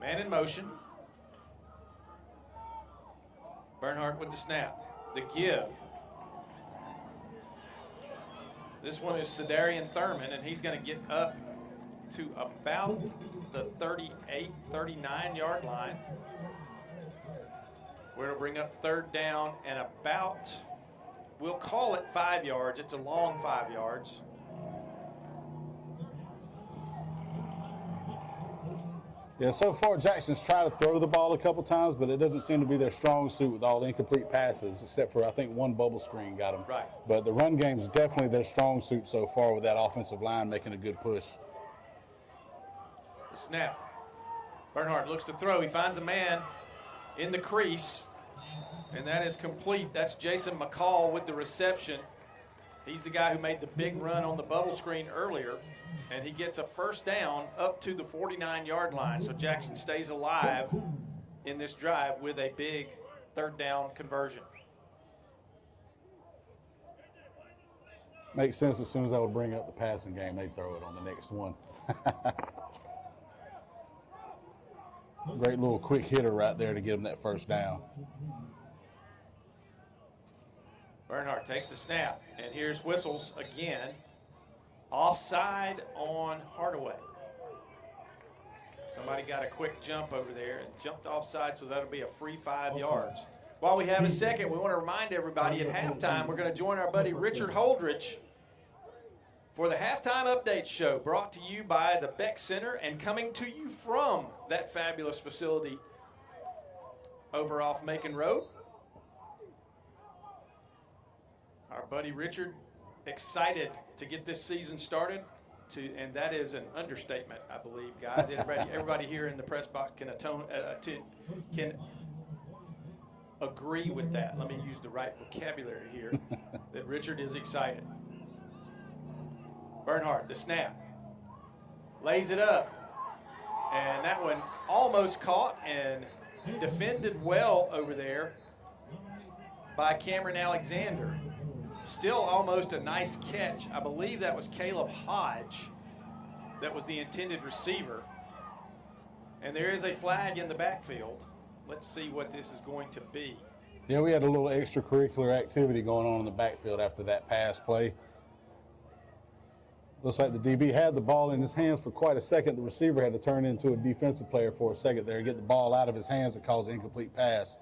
Man in motion. Bernhardt with the snap. The give. This one is Cedarian Thurman, and he's going to get up to about the 38, 39-yard line, where it'll bring up third down and about, we'll call it 5 yards. It's a long 5 yards. Yeah, so far Jackson's tried to throw the ball a couple times, but it doesn't seem to be their strong suit with all the incomplete passes, except for I think one bubble screen got them. Right. But the run game is definitely their strong suit so far with that offensive line making a good push. The snap. Bernhardt looks to throw. He finds a man in the crease, and that is complete. That's Jason McCall with the reception. He's the guy who made the big run on the bubble screen earlier, and he gets a first down up to the 49-yard line. So Jackson stays alive in this drive with a big third down conversion. Makes sense. As soon as I would bring up the passing game, they throw it on the next one. Great little quick hitter right there to get him that first down. Bernhardt takes the snap, and here's whistles again. Offside on Hardaway. Somebody got a quick jump over there and jumped offside, so that'll be a free 5 yards. While we have a second, we want to remind everybody at halftime we're going to join our buddy Richard Holdridge for the Halftime Update Show, brought to you by the Beck Center and coming to you from that fabulous facility over off Macon Road. Our buddy Richard, excited to get this season started, and that is an understatement, I believe, guys. Everybody here in the press box can agree with that. Let me use the right vocabulary here, that Richard is excited. Bernhardt, the snap, lays it up, and that one almost caught and defended well over there by Cameron Alexander. Still almost a nice catch. I believe that was Caleb Hodge that was the intended receiver. And there is a flag in the backfield. Let's see what this is going to be. Yeah, we had a little extracurricular activity going on in the backfield after that pass play. Looks like the DB had the ball in his hands for quite a second. The receiver had to turn into a defensive player for a second there, get the ball out of his hands and cause an incomplete pass.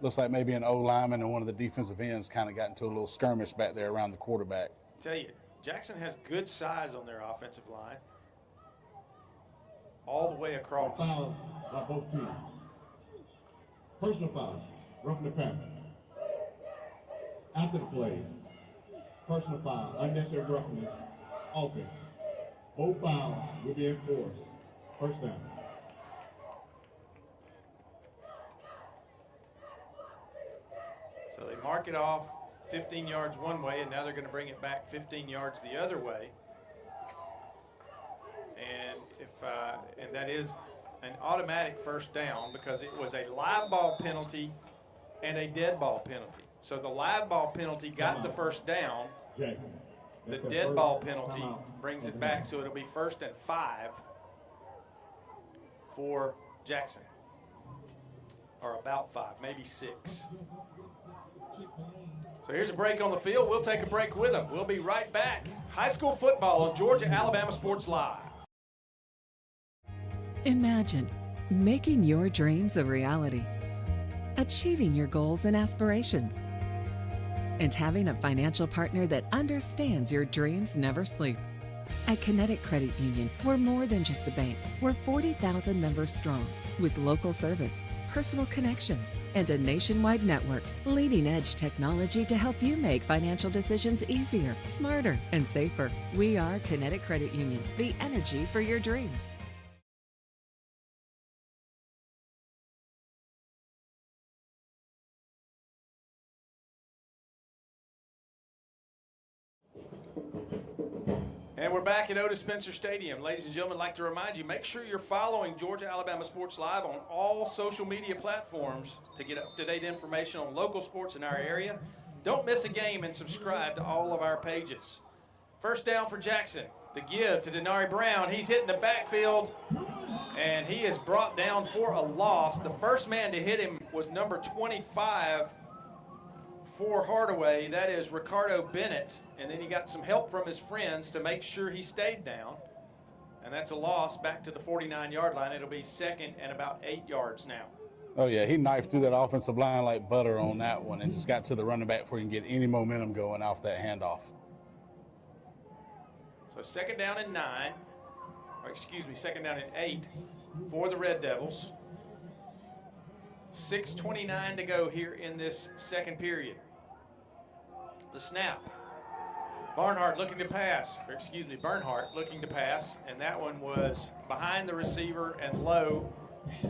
Looks like maybe an O-lineman and one of the defensive ends kind of got into a little skirmish back there around the quarterback. I tell you, Jackson has good size on their offensive line. All the way across. Foul by both teams. Personal foul, roughing the passer. After the play, personal foul, unnecessary roughness, offense. Both fouls will be enforced. First down. So they mark it off 15 yards one way, and now they're going to bring it back 15 yards the other way. And and that is an automatic first down because it was a live ball penalty and a dead ball penalty. So the live ball penalty got the first down. The dead ball penalty brings it back, so it'll be 1st and 5 for Jackson. Or about 5, maybe 6. So here's a break on the field. We'll take a break with them. We'll be right back. High school football on Georgia-Alabama Sports Live. Imagine making your dreams a reality, achieving your goals and aspirations, and having a financial partner that understands your dreams never sleep. At Kinetic Credit Union, we're more than just a bank. We're 40,000 members strong with local service, personal connections, and a nationwide network. Leading edge technology to help you make financial decisions easier, smarter, and safer. We are Kinetic Credit Union, the energy for your dreams. And we're back at Otis Spencer Stadium. Ladies and gentlemen, I'd like to remind you, make sure you're following Georgia Alabama Sports Live on all social media platforms to get up-to-date information on local sports in our area. Don't miss a game and subscribe to all of our pages. First down for Jackson. The give to Denari Brown. He's hitting the backfield, and he is brought down for a loss. The first man to hit him was number 25 for Hardaway. That is Ricardo Bennett. And then he got some help from his friends to make sure he stayed down. And that's a loss back to the 49-yard line. It'll be second and about 8 yards now. Oh, yeah, he knifed through that offensive line like butter on that one and just got to the running back before he can get any momentum going off that handoff. So second down and 9, or excuse me, second down and 8 for the Red Devils. 6:29 to go here in this second period. The snap. Bernhardt looking to pass, and that one was behind the receiver and low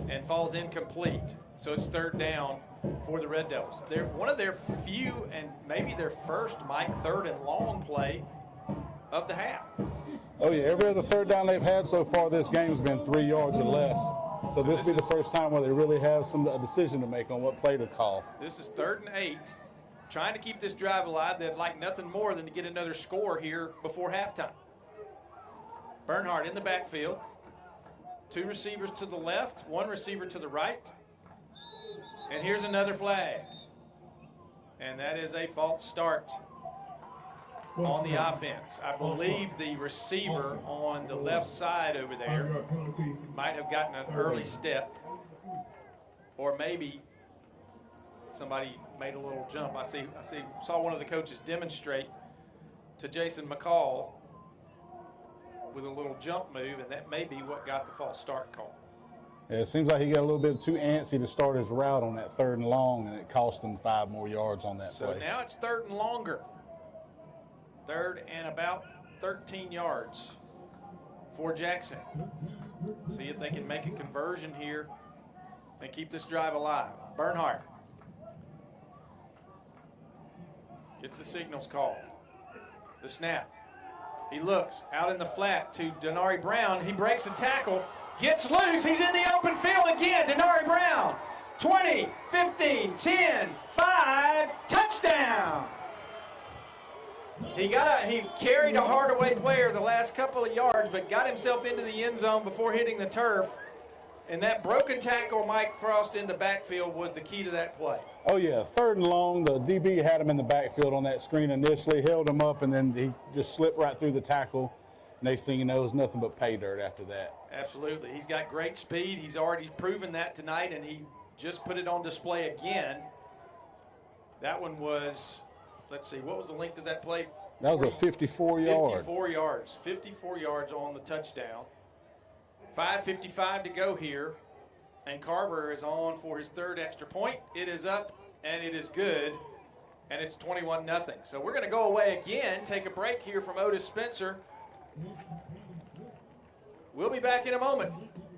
and falls incomplete. So it's third down for the Red Devils. They're one of their few and maybe their first, Mike, third and long play of the half. Oh, yeah, every other third down they've had so far this game has been 3 yards or less. So this will be the first time where they really have a decision to make on what play to call. This is 3rd and 8. Trying to keep this drive alive. They'd like nothing more than to get another score here before halftime. Bernhardt in the backfield. 2 receivers to the left, 1 receiver to the right. And here's another flag. And that is a false start on the offense. I believe the receiver on the left side over there might have gotten an early step, or maybe somebody made a little jump. I saw one of the coaches demonstrate to Jason McCall with a little jump move, and that may be what got the false start call. Yeah, it seems like he got a little bit too antsy to start his route on that 3rd and long, and it cost him 5 more yards on that play. So now it's 3rd and longer. 3rd and about 13 yards for Jackson. See if they can make a conversion here and keep this drive alive. Bernhardt gets the signals called. The snap. He looks out in the flat to Denari Brown. He breaks a tackle, gets loose. He's in the open field again. Denari Brown, 20, 15, 10, 5, touchdown. He carried a Hardaway player the last couple of yards, but got himself into the end zone before hitting the turf. And that broken tackle, Mike Frost, in the backfield was the key to that play. Oh, yeah, 3rd and long. The DB had him in the backfield on that screen initially, held him up, and then he just slipped right through the tackle. Next thing you know, it was nothing but pay dirt after that. Absolutely. He's got great speed. He's already proven that tonight, and he just put it on display again. That one was, let's see, what was the length of that play? That was a 54-yard. 54 yards. 54 yards on the touchdown. 5:55 to go here, and Carver is on for his 3rd extra point. It is up, and it is good, and it's 21-0. So we're going to go away again, take a break here from Otis Spencer. We'll be back in a moment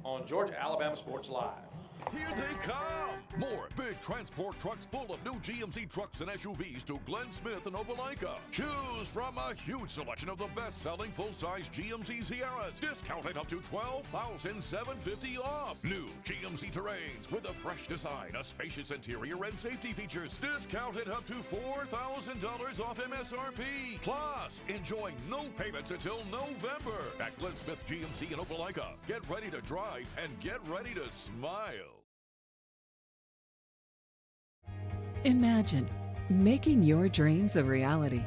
on Georgia Alabama Sports Live. Here they come! More big transport trucks full of new GMC trucks and SUVs to Glenn Smith and Opelika. Choose from a huge selection of the best-selling full-size GMC Sierras, discounted up to $12,750 off. New GMC Terrains with a fresh design, a spacious interior, and safety features, discounted up to $4,000 off MSRP. Plus, enjoy no payments until November at Glenn Smith GMC in Opelika. Get ready to drive and get ready to smile. Imagine making your dreams a reality,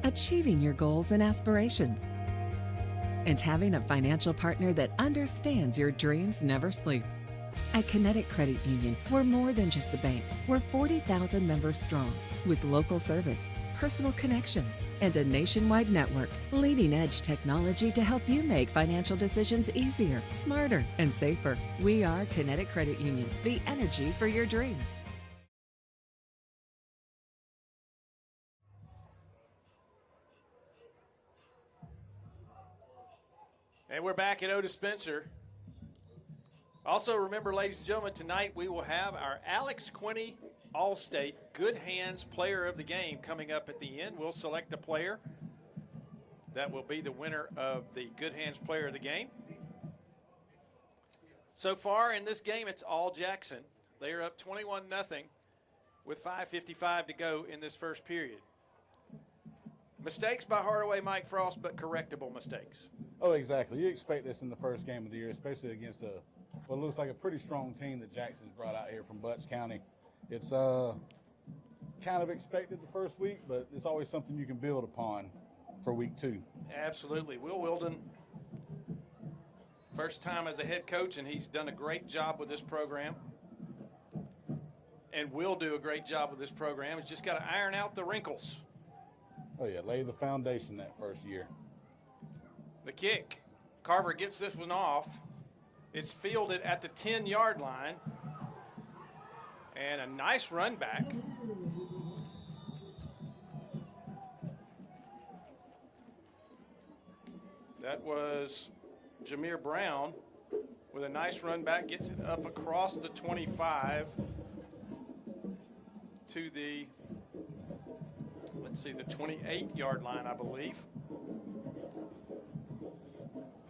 achieving your goals and aspirations, and having a financial partner that understands your dreams never sleep. At Kinetic Credit Union, we're more than just a bank. We're 40,000 members strong, with local service, personal connections, and a nationwide network. Leading-edge technology to help you make financial decisions easier, smarter, and safer. We are Kinetic Credit Union, the energy for your dreams. And we're back at Otis Spencer. Also, remember, ladies and gentlemen, tonight we will have our Alex Quinney All-State Good Hands Player of the Game coming up at the end. We'll select a player that will be the winner of the Good Hands Player of the Game. So far in this game, it's all Jackson. They are up 21-0 with 5:55 to go in this first period. Mistakes by Hardaway, Mike Frost, but correctable mistakes. Oh, exactly. You expect this in the first game of the year, especially against what looks like a pretty strong team that Jackson's brought out here from Butts County. It's kind of expected the first week, but it's always something you can build upon for week 2. Absolutely. Will Wilden, first time as a head coach, and he's done a great job with this program. And will do a great job with this program. He's just got to iron out the wrinkles. Oh, yeah, lay the foundation that first year. The kick. Carver gets this one off. It's fielded at the 10-yard line. And a nice run back. That was Jameer Brown with a nice run back. Gets it up across the 25 to the, let's see, the 28-yard line, I believe.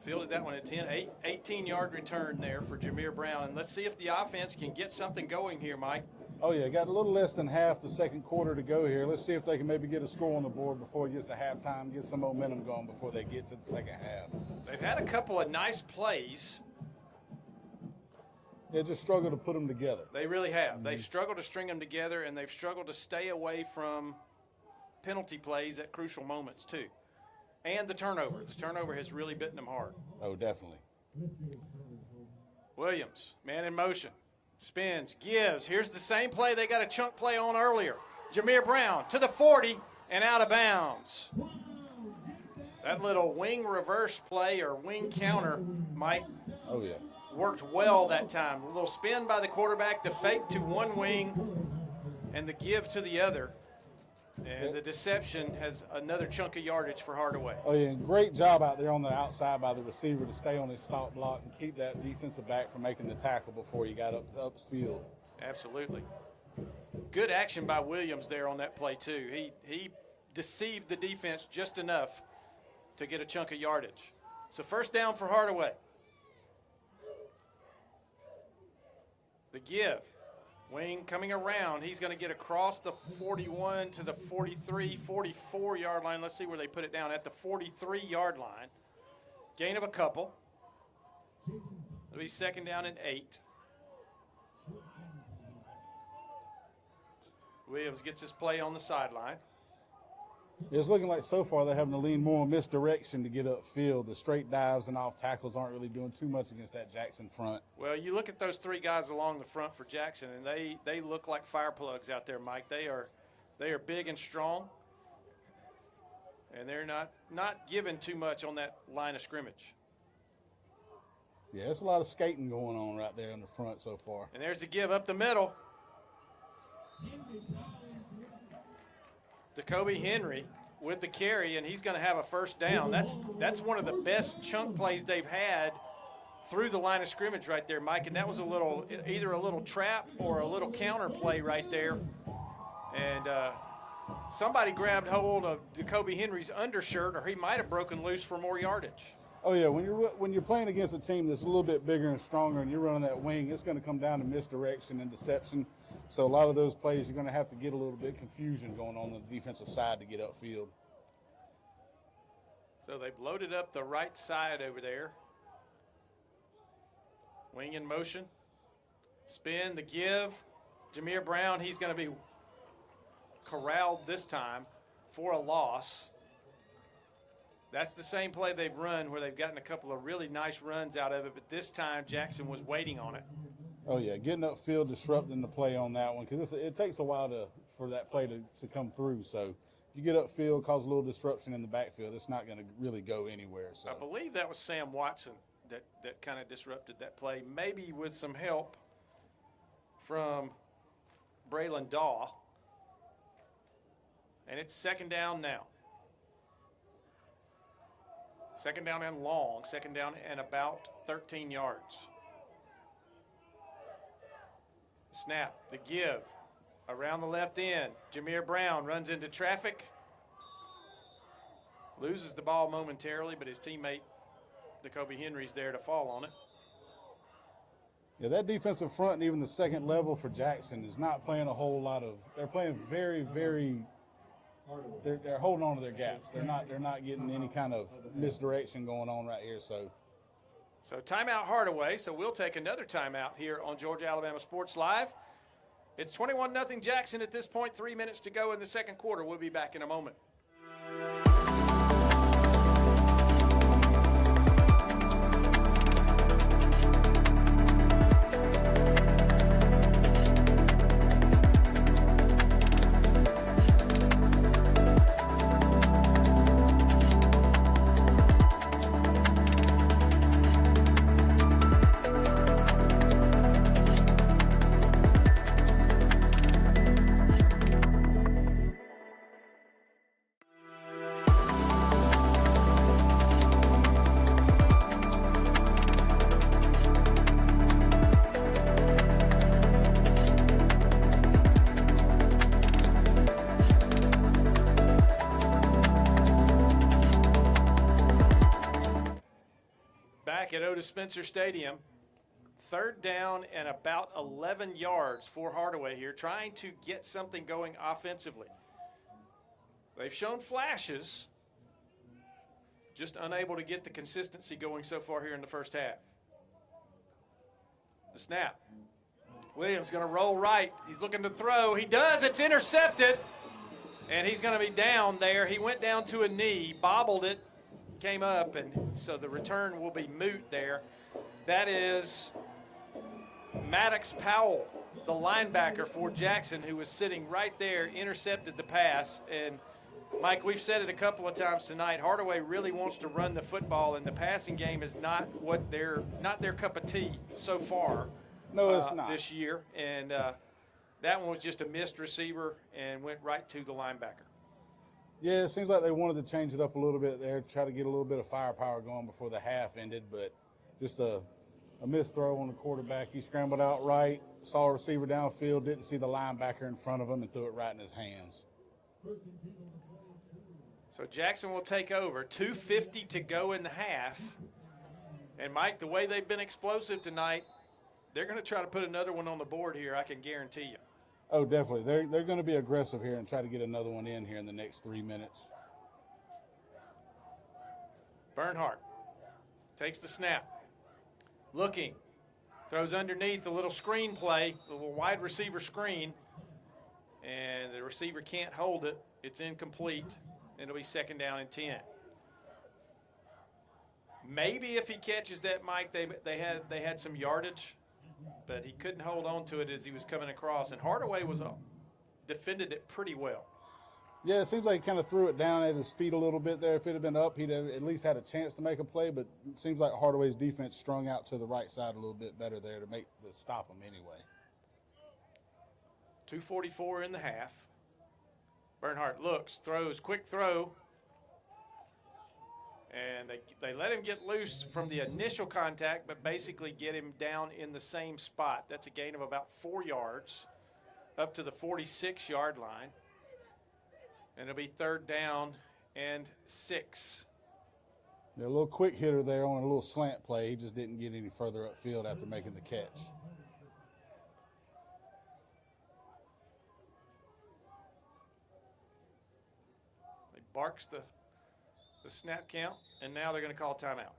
Fielded that one at 10. 18-yard return there for Jameer Brown. And let's see if the offense can get something going here, Mike. Oh, yeah, got a little less than half the second quarter to go here. Let's see if they can maybe get a score on the board before it gets to halftime, get some momentum going before they get to the second half. They've had a couple of nice plays. They just struggle to put them together. They really have. They've struggled to string them together, and they've struggled to stay away from penalty plays at crucial moments, too. And the turnover. The turnover has really bitten them hard. Oh, definitely. Williams, man in motion. Spins, gives. Here's the same play they got a chunk play on earlier. Jameer Brown to the 40 and out of bounds. That little wing reverse play or wing counter, Mike, Oh, yeah. worked well that time. A little spin by the quarterback, the fake to one wing, and the give to the other. And the deception has another chunk of yardage for Hardaway. Oh, yeah, and great job out there on the outside by the receiver to stay on his stop block and keep that defensive back from making the tackle before he got upfield. Absolutely. Good action by Williams there on that play, too. He deceived the defense just enough to get a chunk of yardage. So first down for Hardaway. The give. Wing coming around. He's going to get across the 41 to the 43, 44-yard line. Let's see where they put it down, at the 43-yard line. Gain of a couple. It'll be second down and 8. Williams gets his play on the sideline. It's looking like so far they're having to lean more on misdirection to get upfield. The straight dives and off tackles aren't really doing too much against that Jackson front. Well, you look at those three guys along the front for Jackson, and they look like fire plugs out there, Mike. They are big and strong, and they're not giving too much on that line of scrimmage. Yeah, it's a lot of skating going on right there in the front so far. And there's the give up the middle. Jacoby Henry with the carry, and he's going to have a first down. That's one of the best chunk plays they've had through the line of scrimmage right there, Mike. And that was either a little trap or a little counter play right there. And somebody grabbed hold of Jacoby Henry's undershirt, or he might have broken loose for more yardage. Oh yeah, when you're playing against a team that's a little bit bigger and stronger, and you're running that wing, it's going to come down to misdirection and deception. So a lot of those plays, you're going to have to get a little bit confusion going on the defensive side to get upfield. So they've loaded up the right side over there. Wing in motion. Spin, the give. Jameer Brown, he's going to be corralled this time for a loss. That's the same play they've run where they've gotten a couple of really nice runs out of it, but this time Jackson was waiting on it. Oh, yeah, getting upfield, disrupting the play on that one, because it takes a while for that play to come through. So if you get upfield, cause a little disruption in the backfield, it's not going to really go anywhere. So I believe that was Sam Watson that kind of disrupted that play, maybe with some help from Braylon Daw. And it's second down now. Second down and long, second down and about 13 yards. Snap, the give, around the left end. Jameer Brown runs into traffic. Loses the ball momentarily, but his teammate, N'Kobe Henry's there to fall on it. Yeah, that defensive front and even the second level for Jackson is not playing a whole lot of. They're playing very, very. They're holding on to their gaps. They're not getting any kind of misdirection going on right here. So timeout Hardaway. So we'll take another timeout here on Georgia Alabama Sports Live. It's 21-0 Jackson at this point. 3 minutes to go in the second quarter. We'll be back in a moment. At Otis Spencer Stadium, third down and about 11 yards for Hardaway here, trying to get something going offensively. They've shown flashes, just unable to get the consistency going so far here in the first half. The snap. Williams going to roll right. He's looking to throw. He does. It's intercepted, and he's going to be down there. He went down to a knee, bobbled it, came up, and so the return will be moot there. That is Maddox Powell, the linebacker for Jackson, who was sitting right there, intercepted the pass. And Mike, we've said it a couple of times tonight, Hardaway really wants to run the football, and the passing game is not their cup of tea so far. No, it's not this year. And that one was just a missed receiver and went right to the linebacker. Yeah, it seems like they wanted to change it up a little bit there, try to get a little bit of firepower going before the half ended, but just a missed throw on the quarterback. He scrambled out right, saw a receiver downfield, didn't see the linebacker in front of him, and threw it right in his hands. So Jackson will take over. 2:50 to go in the half. And, Mike, the way they've been explosive tonight, they're going to try to put another one on the board here, I can guarantee you. Oh, definitely. They're going to be aggressive here and try to get another one in here in the next 3 minutes. Bernhardt takes the snap. Looking. Throws underneath a little screen play, a little wide receiver screen. And the receiver can't hold it. It's incomplete. It'll be second down and 10. Maybe if he catches that, Mike, they had some yardage, but he couldn't hold on to it as he was coming across. And Hardaway defended it pretty well. Yeah, it seems like he kind of threw it down at his feet a little bit there. If it had been up, he'd have at least had a chance to make a play, but it seems like Hardaway's defense strung out to the right side a little bit better there to stop him anyway. 2:44 in the half. Bernhardt looks, throws, quick throw. And they let him get loose from the initial contact, but basically get him down in the same spot. That's a gain of about 4 yards up to the 46-yard line. And it'll be third down and 6. Yeah, a little quick hitter there on a little slant play. He just didn't get any further upfield after making the catch. He barks the snap count, and now they're going to call timeout.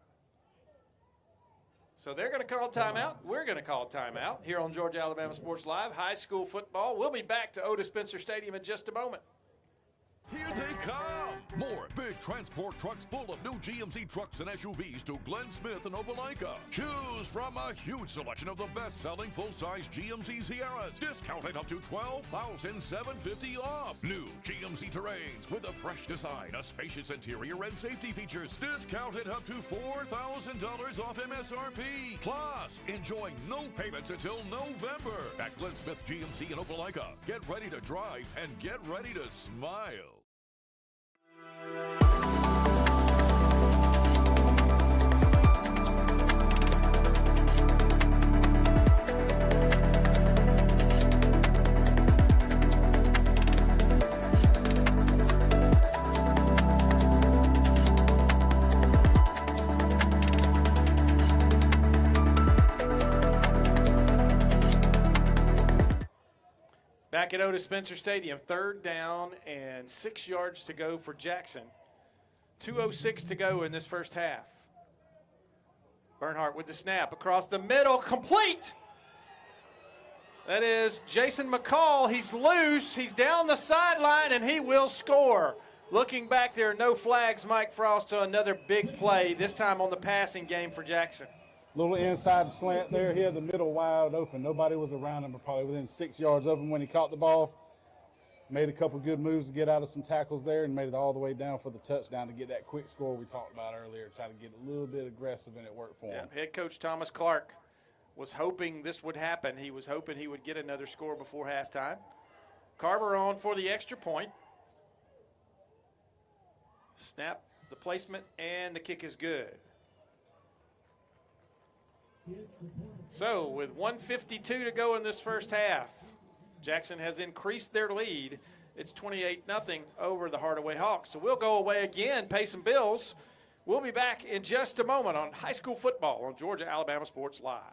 So they're going to call timeout. We're going to call timeout here on Georgia Alabama Sports Live, high school football. We'll be back to Otis Spencer Stadium in just a moment. Here they come! More big transport trucks full of new GMC trucks and SUVs to Glenn Smith and Opelika. Choose from a huge selection of the best-selling full-size GMC Sierras, discounted up to $12,750 off. New GMC Terrains with a fresh design, a spacious interior, and safety features, discounted up to $4,000 off MSRP. Plus, enjoy no payments until November at Glenn Smith GMC in Opelika. Get ready to drive and get ready to smile. back at Otis Spencer Stadium. 3rd down and 6 yards to go for Jackson. 2:06 to go in this first half. Bernhardt with the snap across the middle, complete. That is Jason McCall. He's loose. He's down the sideline, and he will score. Looking back, there are no flags, Mike Frost, to another big play, this time on the passing game for Jackson. Little inside slant there. He had the middle wide open. Nobody was around him, but probably within 6 yards of him when he caught the ball. Made a couple good moves to get out of some tackles there and made it all the way down for the touchdown to get that quick score we talked about earlier. Try to get a little bit aggressive, and it worked for him. Head coach Thomas Clark was hoping this would happen. He was hoping he would get another score before halftime. Carver on for the extra point. Snap, the placement, and the kick is good. So with 1:52 to go in this first half, Jackson has increased their lead. It's 28-0 over the Hardaway Hawks. So we'll go away again, pay some bills. We'll be back in just a moment on high school football on Georgia Alabama Sports Live.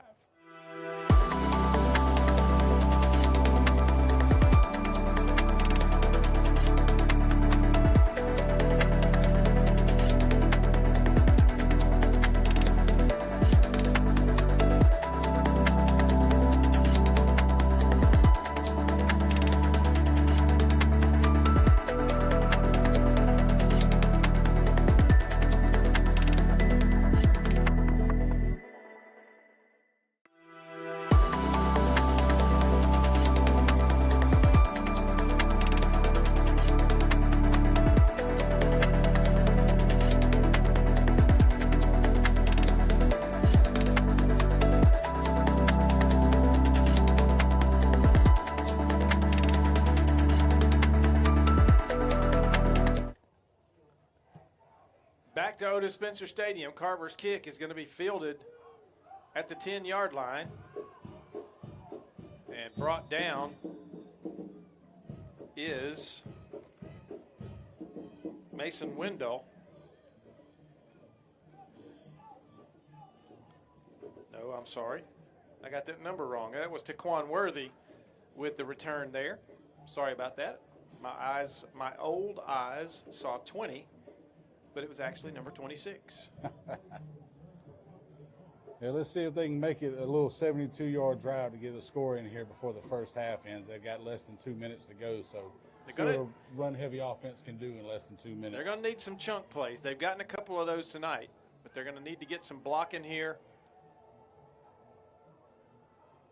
Back to Otis Spencer Stadium. Carver's kick is going to be fielded at the 10-yard line and brought down is Mason Wendell. No, I'm sorry. I got that number wrong. That was Taquan Worthy with the return there. Sorry about that. My old eyes saw 20. But it was actually number 26. Yeah, let's see if they can make it a little 72-yard drive to get a score in here before the first half ends. They've got less than 2 minutes to go, so see what a run-heavy offense can do in less than 2 minutes. They're going to need some chunk plays. They've gotten a couple of those tonight, but they're going to need to get some blocking here.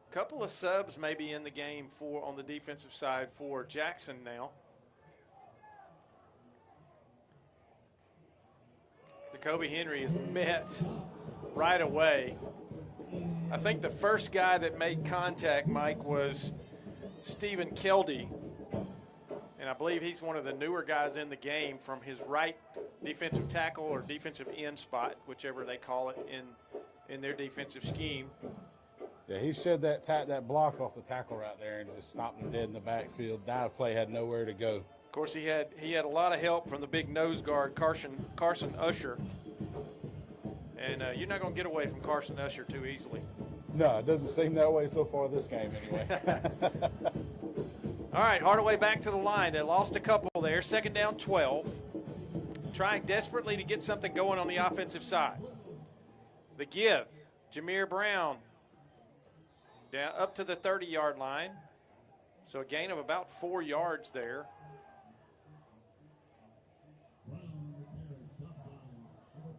A couple of subs maybe in the game on the defensive side for Jackson now. Jacoby Henry is met right away. I think the first guy that made contact, Mike, was Stephen Keldy. And I believe he's one of the newer guys in the game from his right defensive tackle or defensive end spot, whichever they call it in their defensive scheme. Yeah, he shed that block off the tackle right there and just stopped him dead in the backfield. Dive play had nowhere to go. Of course, he had a lot of help from the big nose guard, Carson Usher. And you're not going to get away from Carson Usher too easily. No, it doesn't seem that way so far this game anyway. All right, Hardaway back to the line. They lost a couple there. 2nd down, 12. Trying desperately to get something going on the offensive side. The give, Jameer Brown down up to the 30-yard line. So a gain of about 4 yards there.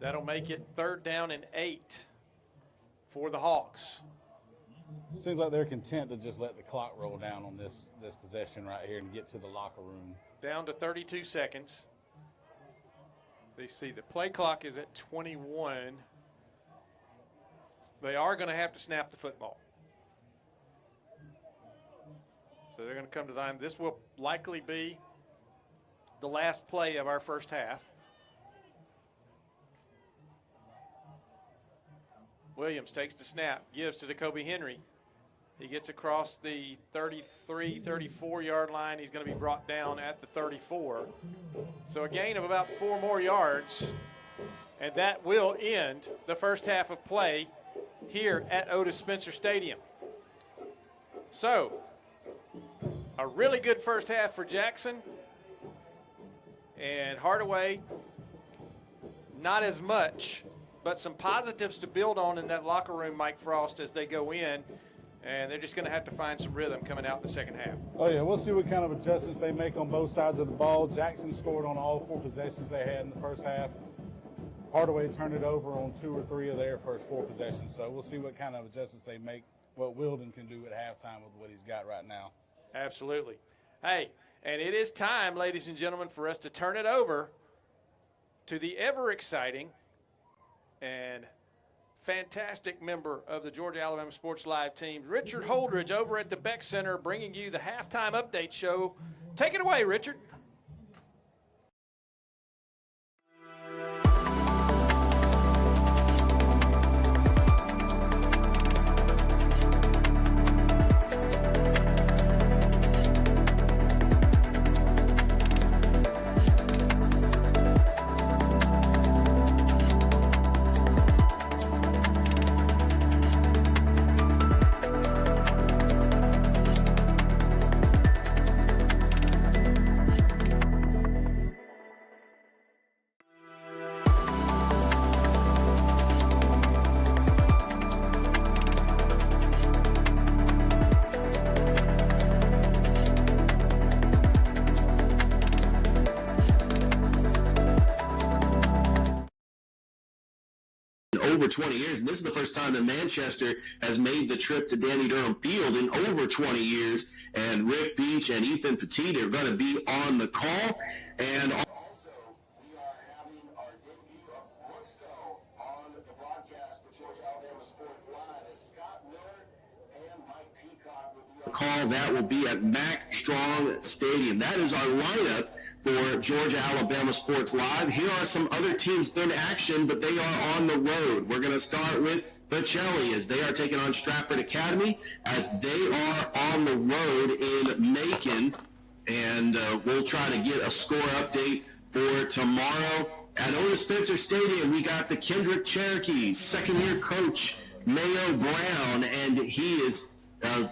That'll make it 3rd down and 8 for the Hawks. Seems like they're content to just let the clock roll down on this possession right here and get to the locker room. Down to 32 seconds. They see the play clock is at 21. They are going to have to snap the football. So they're going to come to the line. This will likely be the last play of our first half. Williams takes the snap, gives to Jacoby Henry. He gets across the 33, 34-yard line. He's going to be brought down at the 34. So a gain of about 4 more yards, and that will end the first half of play here at Otis Spencer Stadium. So A really good first half for Jackson. And Hardaway, not as much, but some positives to build on in that locker room, Mike Frost, as they go in. And they're just going to have to find some rhythm coming out in the second half. Oh, yeah, we'll see what kind of adjustments they make on both sides of the ball. Jackson scored on all 4 possessions they had in the first half. Hardaway turned it over on 2 or 3 of their first 4 possessions. So we'll see what kind of adjustments they make, what Wilden can do at halftime with what he's got right now. Absolutely. Hey, and it is time, ladies and gentlemen, for us to turn it over to the ever-exciting and fantastic member of the Georgia-Alabama Sports Live team, Richard Holdridge, over at the Beck Center, bringing you the halftime update show. Take it away, Richard. Over 20 years, and this is the first time that Manchester has made the trip to Danny Durham Field in over 20 years, and Rick Beach and Ethan Petit are going to be on the call, and also we are having our debut of Brooksville on the broadcast for Georgia-Alabama Sports Live as Scott Miller and Mike Peacock will be on the call. That will be at Mack Strong Stadium. That is our lineup for Georgia-Alabama Sports Live. Here are some other teams in action, but they are on the road. We're going to start with Bocelli as they are taking on Stratford Academy as they are on the road in Macon. And we'll try to get a score update for tomorrow. At Otis Spencer Stadium, we got the Kendrick Cherokees, second-year coach Mayo Brown, and he is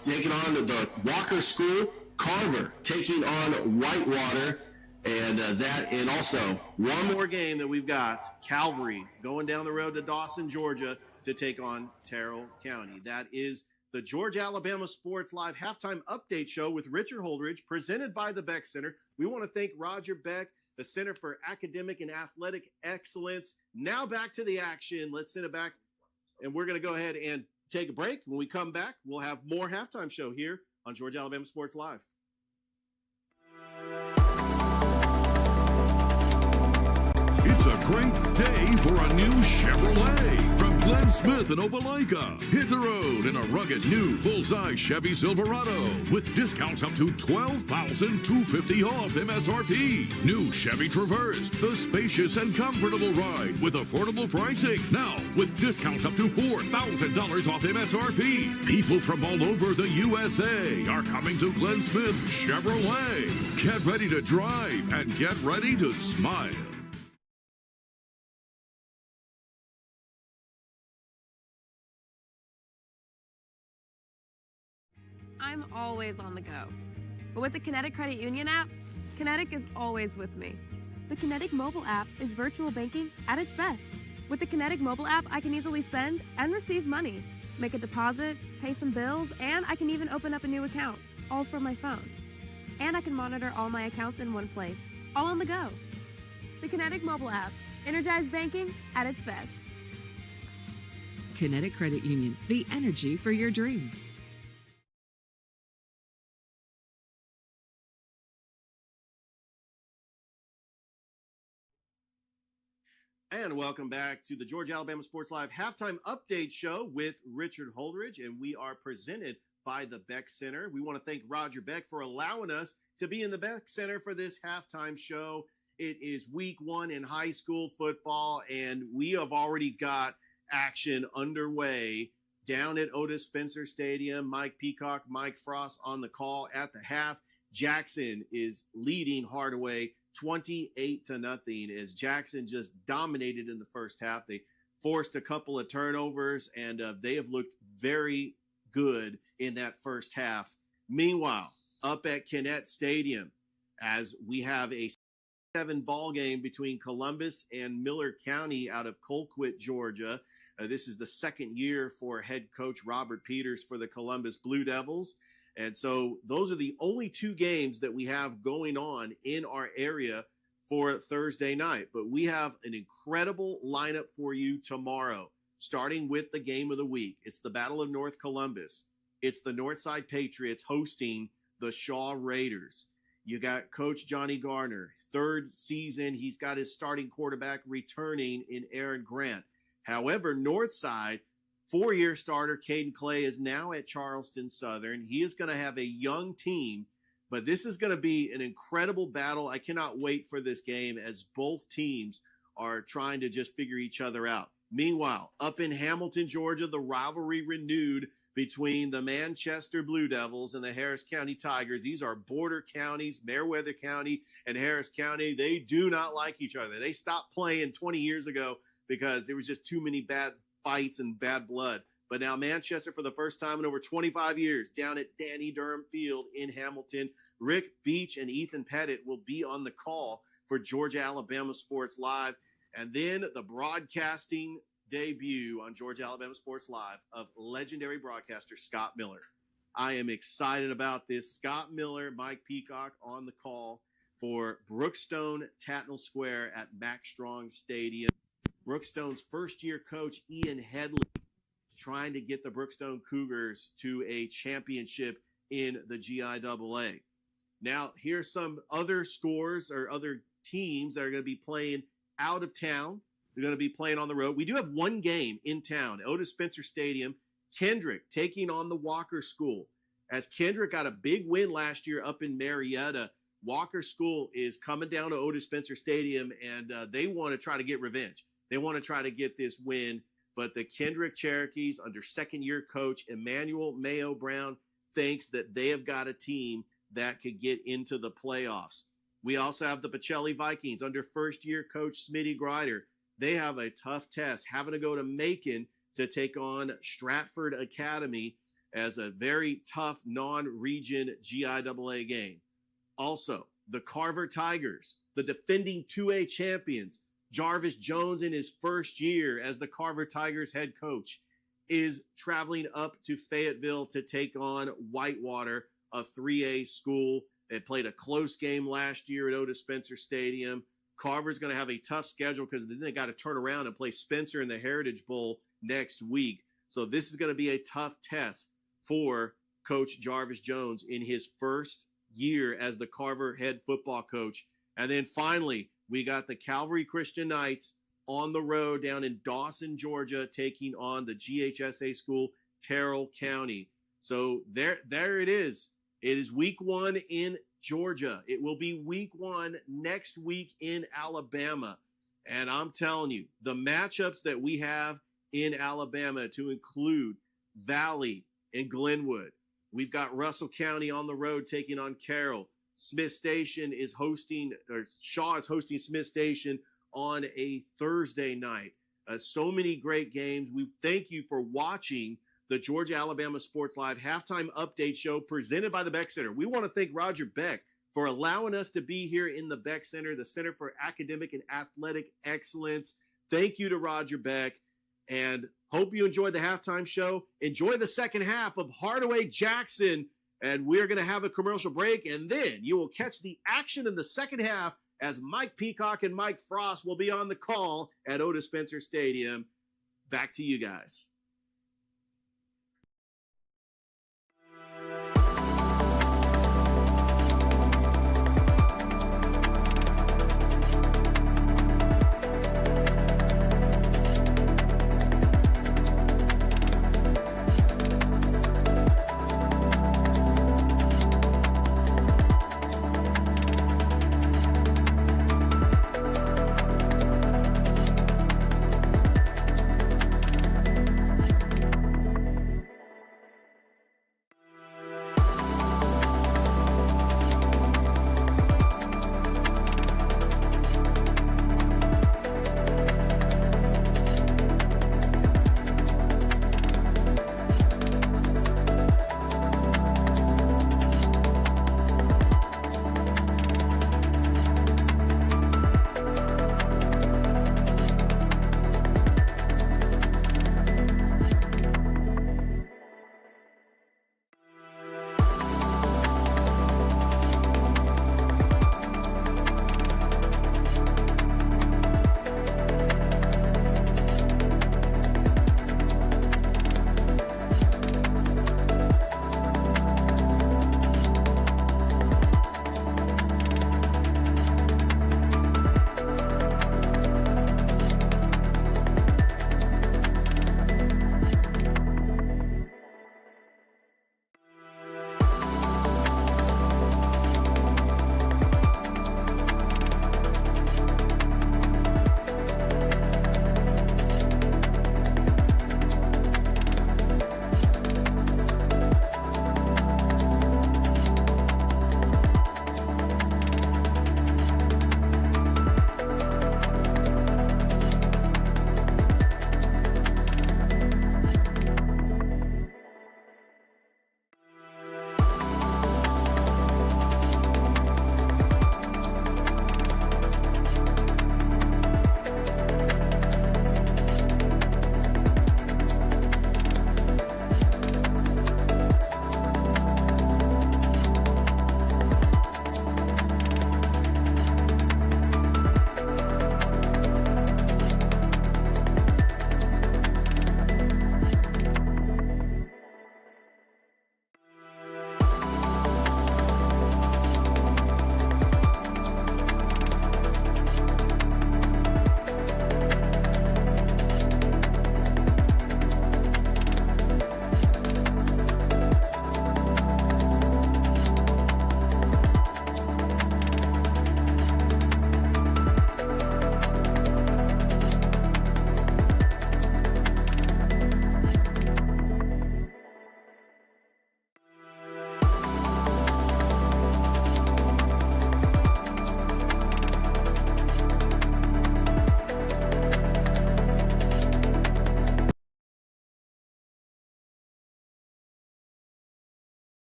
taking on the Walker School. Carver taking on Whitewater. And also one more game that we've got, Calvary going down the road to Dawson, Georgia to take on Terrell County. That is the Georgia-Alabama Sports Live halftime update show with Richard Holdridge, presented by the Beck Center. We want to thank Roger Beck, the Center for Academic and Athletic Excellence. Now back to the action. Let's send it back, and we're going to go ahead and take a break. When we come back, we'll have more halftime show here on Georgia-Alabama Sports Live. It's a great day for a new Chevrolet from Glenn Smith in Opelika. Hit the road in a rugged new full-size Chevy Silverado with discounts up to $12,250 off MSRP. New Chevy Traverse, the spacious and comfortable ride with affordable pricing. Now with discounts up to $4,000 off MSRP. People from all over the USA are coming to Glenn Smith Chevrolet. Get ready to drive and get ready to smile. I'm always on the go. But with the Kinetic Credit Union app, Kinetic is always with me. The Kinetic mobile app is virtual banking at its best. With the Kinetic mobile app, I can easily send and receive money, make a deposit, pay some bills, and I can even open up a new account, all from my phone. And I can monitor all my accounts in one place, all on the go. The Kinetic mobile app, energized banking at its best. Kinetic Credit Union, the energy for your dreams. And welcome back to the Georgia-Alabama Sports Live halftime update show with Richard Holdridge, and we are presented by the Beck Center. We want to thank Roger Beck for allowing us to be in the Beck Center for this halftime show. It is week 1 in high school football, and we have already got action underway down at Otis Spencer Stadium. Mike Peacock, Mike Frost on the call at the half. Jackson is leading Hardaway 28-0 as Jackson just dominated in the first half. They forced a couple of turnovers, and they have looked very good in that first half. Meanwhile, up at Kinnett Stadium as we have a 7 ball game between Columbus and Miller County out of Colquitt, Georgia. This is the second year for head coach Robert Peters for the Columbus Blue Devils. And so those are the only 2 games that we have going on in our area for Thursday night. But we have an incredible lineup for you tomorrow, starting with the game of the week. It's the Battle of North Columbus. It's the Northside Patriots hosting the Shaw Raiders. You got Coach Johnny Garner, 3rd season. He's got his starting quarterback returning in Aaron Grant. However, Northside, 4-year starter Caden Clay is now at Charleston Southern. He is going to have a young team, but this is going to be an incredible battle. I cannot wait for this game as both teams are trying to just figure each other out. Meanwhile, up in Hamilton, Georgia, the rivalry renewed between the Manchester Blue Devils and the Harris County Tigers. These are border counties, Meriwether County and Harris County. They do not like each other. They stopped playing 20 years ago because there was just too many bad fights and bad blood. But now Manchester, for the first time in over 25 years, down at Danny Durham Field in Hamilton, Rick Beach and Ethan Pettit will be on the call for Georgia Alabama Sports Live. And then the broadcasting debut on Georgia Alabama Sports Live of legendary broadcaster Scott Miller. I am excited about this. Scott Miller, Mike Peacock on the call for Brookstone Tatnall Square at Mack Strong Stadium. Brookstone's first-year coach, Ian Headley, trying to get the Brookstone Cougars to a championship in the GIAA. Now, here's some other scores or other teams that are going to be playing out of town. They're going to be playing on the road. We do have one game in town, Otis Spencer Stadium. Kendrick taking on the Walker School. As Kendrick got a big win last year up in Marietta, Walker School is coming down to Otis Spencer Stadium, and they want to try to get revenge. They want to try to get this win, but the Kendrick Cherokees under second-year coach Emmanuel Mayo Brown thinks that they have got a team that could get into the playoffs. We also have the Pacelli Vikings under first-year coach Smitty Grider. They have a tough test, having to go to Macon to take on Stratford Academy as a very tough non-region GIAA game. Also, the Carver Tigers, the defending 2A champions, Jarvis Jones in his first year as the Carver Tigers head coach is traveling up to Fayetteville to take on Whitewater, a 3A school. They played a close game last year at Otis Spencer Stadium. Carver's going to have a tough schedule because then they got to turn around and play Spencer in the Heritage Bowl next week. So this is going to be a tough test for Coach Jarvis Jones in his first year as the Carver head football coach. And then finally, we got the Calvary Christian Knights on the road down in Dawson, Georgia, taking on the GHSA school, Terrell County. So there it is. It is week 1 in Georgia. It will be week 1 next week in Alabama. And I'm telling you, the matchups that we have in Alabama to include Valley and Glenwood. We've got Russell County on the road taking on Carroll. Smith Station is hosting, or Shaw is hosting Smith Station on a Thursday night. So many great games. We thank you for watching the Georgia Alabama Sports Live halftime update show presented by the Beck Center. We want to thank Roger Beck for allowing us to be here in the Beck Center, the Center for Academic and Athletic Excellence. Thank you to Roger Beck, and hope you enjoyed the halftime show. Enjoy the second half of Hardaway Jackson, and we're going to have a commercial break, and then you will catch the action in the second half as Mike Peacock and Mike Frost will be on the call at Otis Spencer Stadium. Back to you guys.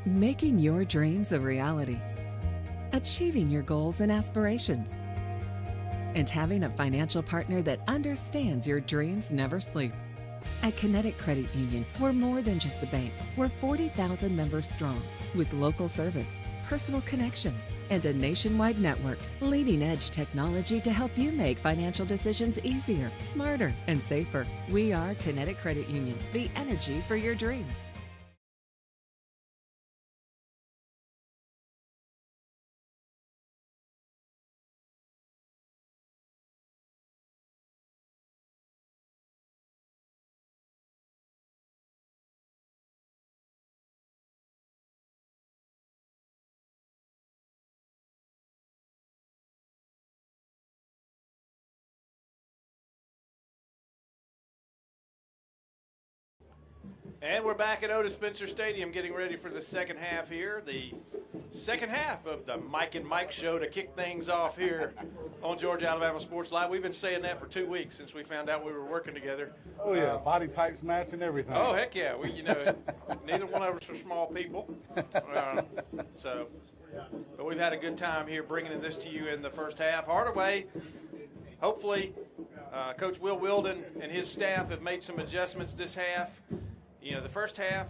Making your dreams a reality. Achieving your goals and aspirations. And having a financial partner that understands your dreams never sleep. At Kinetic Credit Union, we're more than just a bank. We're 40,000 members strong, with local service, personal connections, and a nationwide network. Leading edge technology to help you make financial decisions easier, smarter, and safer. We are Kinetic Credit Union, the energy for your dreams. And we're back at Otis Spencer Stadium getting ready for the second half here. The second half of the Mike and Mike show to kick things off here on Georgia Alabama Sports Live. We've been saying that for 2 weeks since we found out we were working together. Oh, yeah, body types match and everything. Oh, heck yeah. We, neither one of us are small people. But we've had a good time here bringing this to you in the first half. Hardaway, hopefully, Coach Will Wilden and his staff have made some adjustments this half. The first half,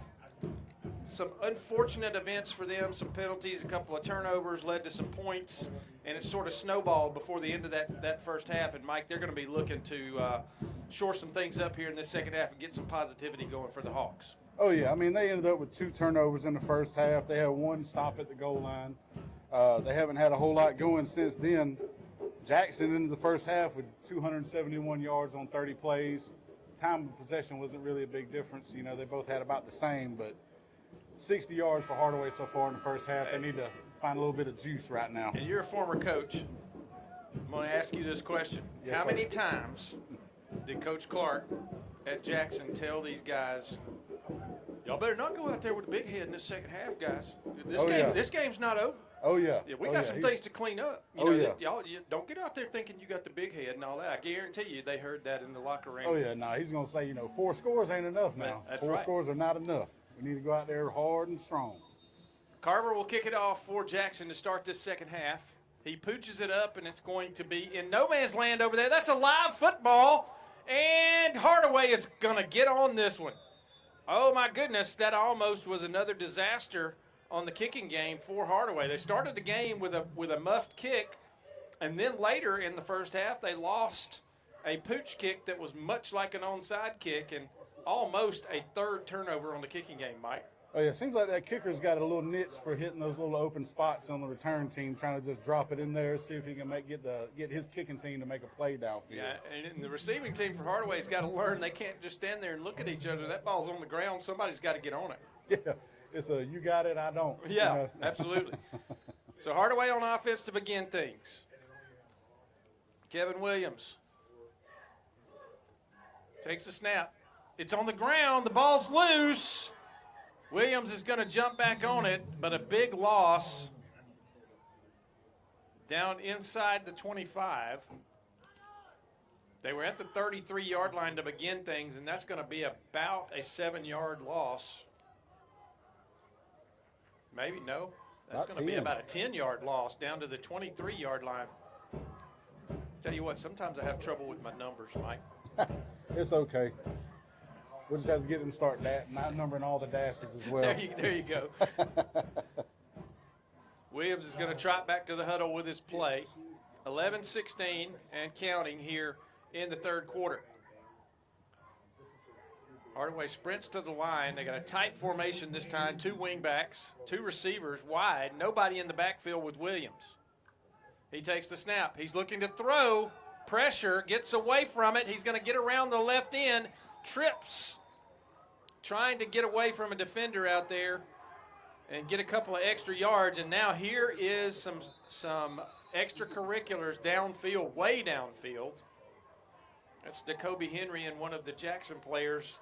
some unfortunate events for them, some penalties, a couple of turnovers led to some points, and it sort of snowballed before the end of that first half. And, Mike, they're going to be looking to shore some things up here in this second half and get some positivity going for the Hawks. Oh, yeah. I mean, they ended up with 2 turnovers in the first half. They had 1 stop at the goal line. They haven't had a whole lot going since then. Jackson ended the first half with 271 yards on 30 plays. Time of possession wasn't really a big difference. They both had about the same, but 60 yards for Hardaway so far in the first half. They need to find a little bit of juice right now. And you're a former coach. I'm going to ask you this question. Yes, How sir. many times did Coach Clark at Jackson tell these guys, y'all better not go out there with a big head in this second half, guys? This game's not over. Oh, yeah. We got some things to clean up. Y'all don't get out there thinking you got the big head and all that. I guarantee you they heard that in the locker room. Oh, yeah. No, he's going to say, 4 scores ain't enough now. That's 4 right. scores are not enough. We need to go out there hard and strong. Carver will kick it off for Jackson to start this second half. He pooches it up, and it's going to be in no man's land over there. That's a live football, and Hardaway is going to get on this one. Oh, my goodness, that almost was another disaster on the kicking game for Hardaway. They started the game with a muffed kick, and then later in the first half they lost a pooch kick that was much like an onside kick and almost a third turnover on the kicking game, Mike. Oh, yeah, it seems like that kicker's got a little niche for hitting those little open spots on the return team, trying to just drop it in there, see if he can get his kicking team to make a play downfield. Yeah, and the receiving team for Hardaway's got to learn they can't just stand there and look at each other. That ball's on the ground. Somebody's got to get on it. Yeah. It's a you got it, I don't. Yeah, absolutely. So Hardaway on offense to begin things. Kevin Williams takes the snap. It's on the ground. The ball's loose. Williams is going to jump back on it, but a big loss down inside the 25. They were at the 33-yard line to begin things, and that's going to be about a 7-yard loss. Maybe no. That's going to be about a 10-yard loss down to the 23-yard line. Tell you what, sometimes I have trouble with my numbers, Mike. It's okay. We'll just have to get them to start not numbering all the dashes as well. There you go. Williams is going to trot back to the huddle with his play. 11-16 and counting here in the third quarter. Hardaway sprints to the line. They got a tight formation this time. 2 wingbacks, 2 receivers wide. Nobody in the backfield with Williams. He takes the snap. He's looking to throw. Pressure, gets away from it. He's going to get around the left end. Trips. Trying to get away from a defender out there and get a couple of extra yards. And now here is some extracurriculars downfield, way downfield. That's Jacoby Henry and one of the Jackson players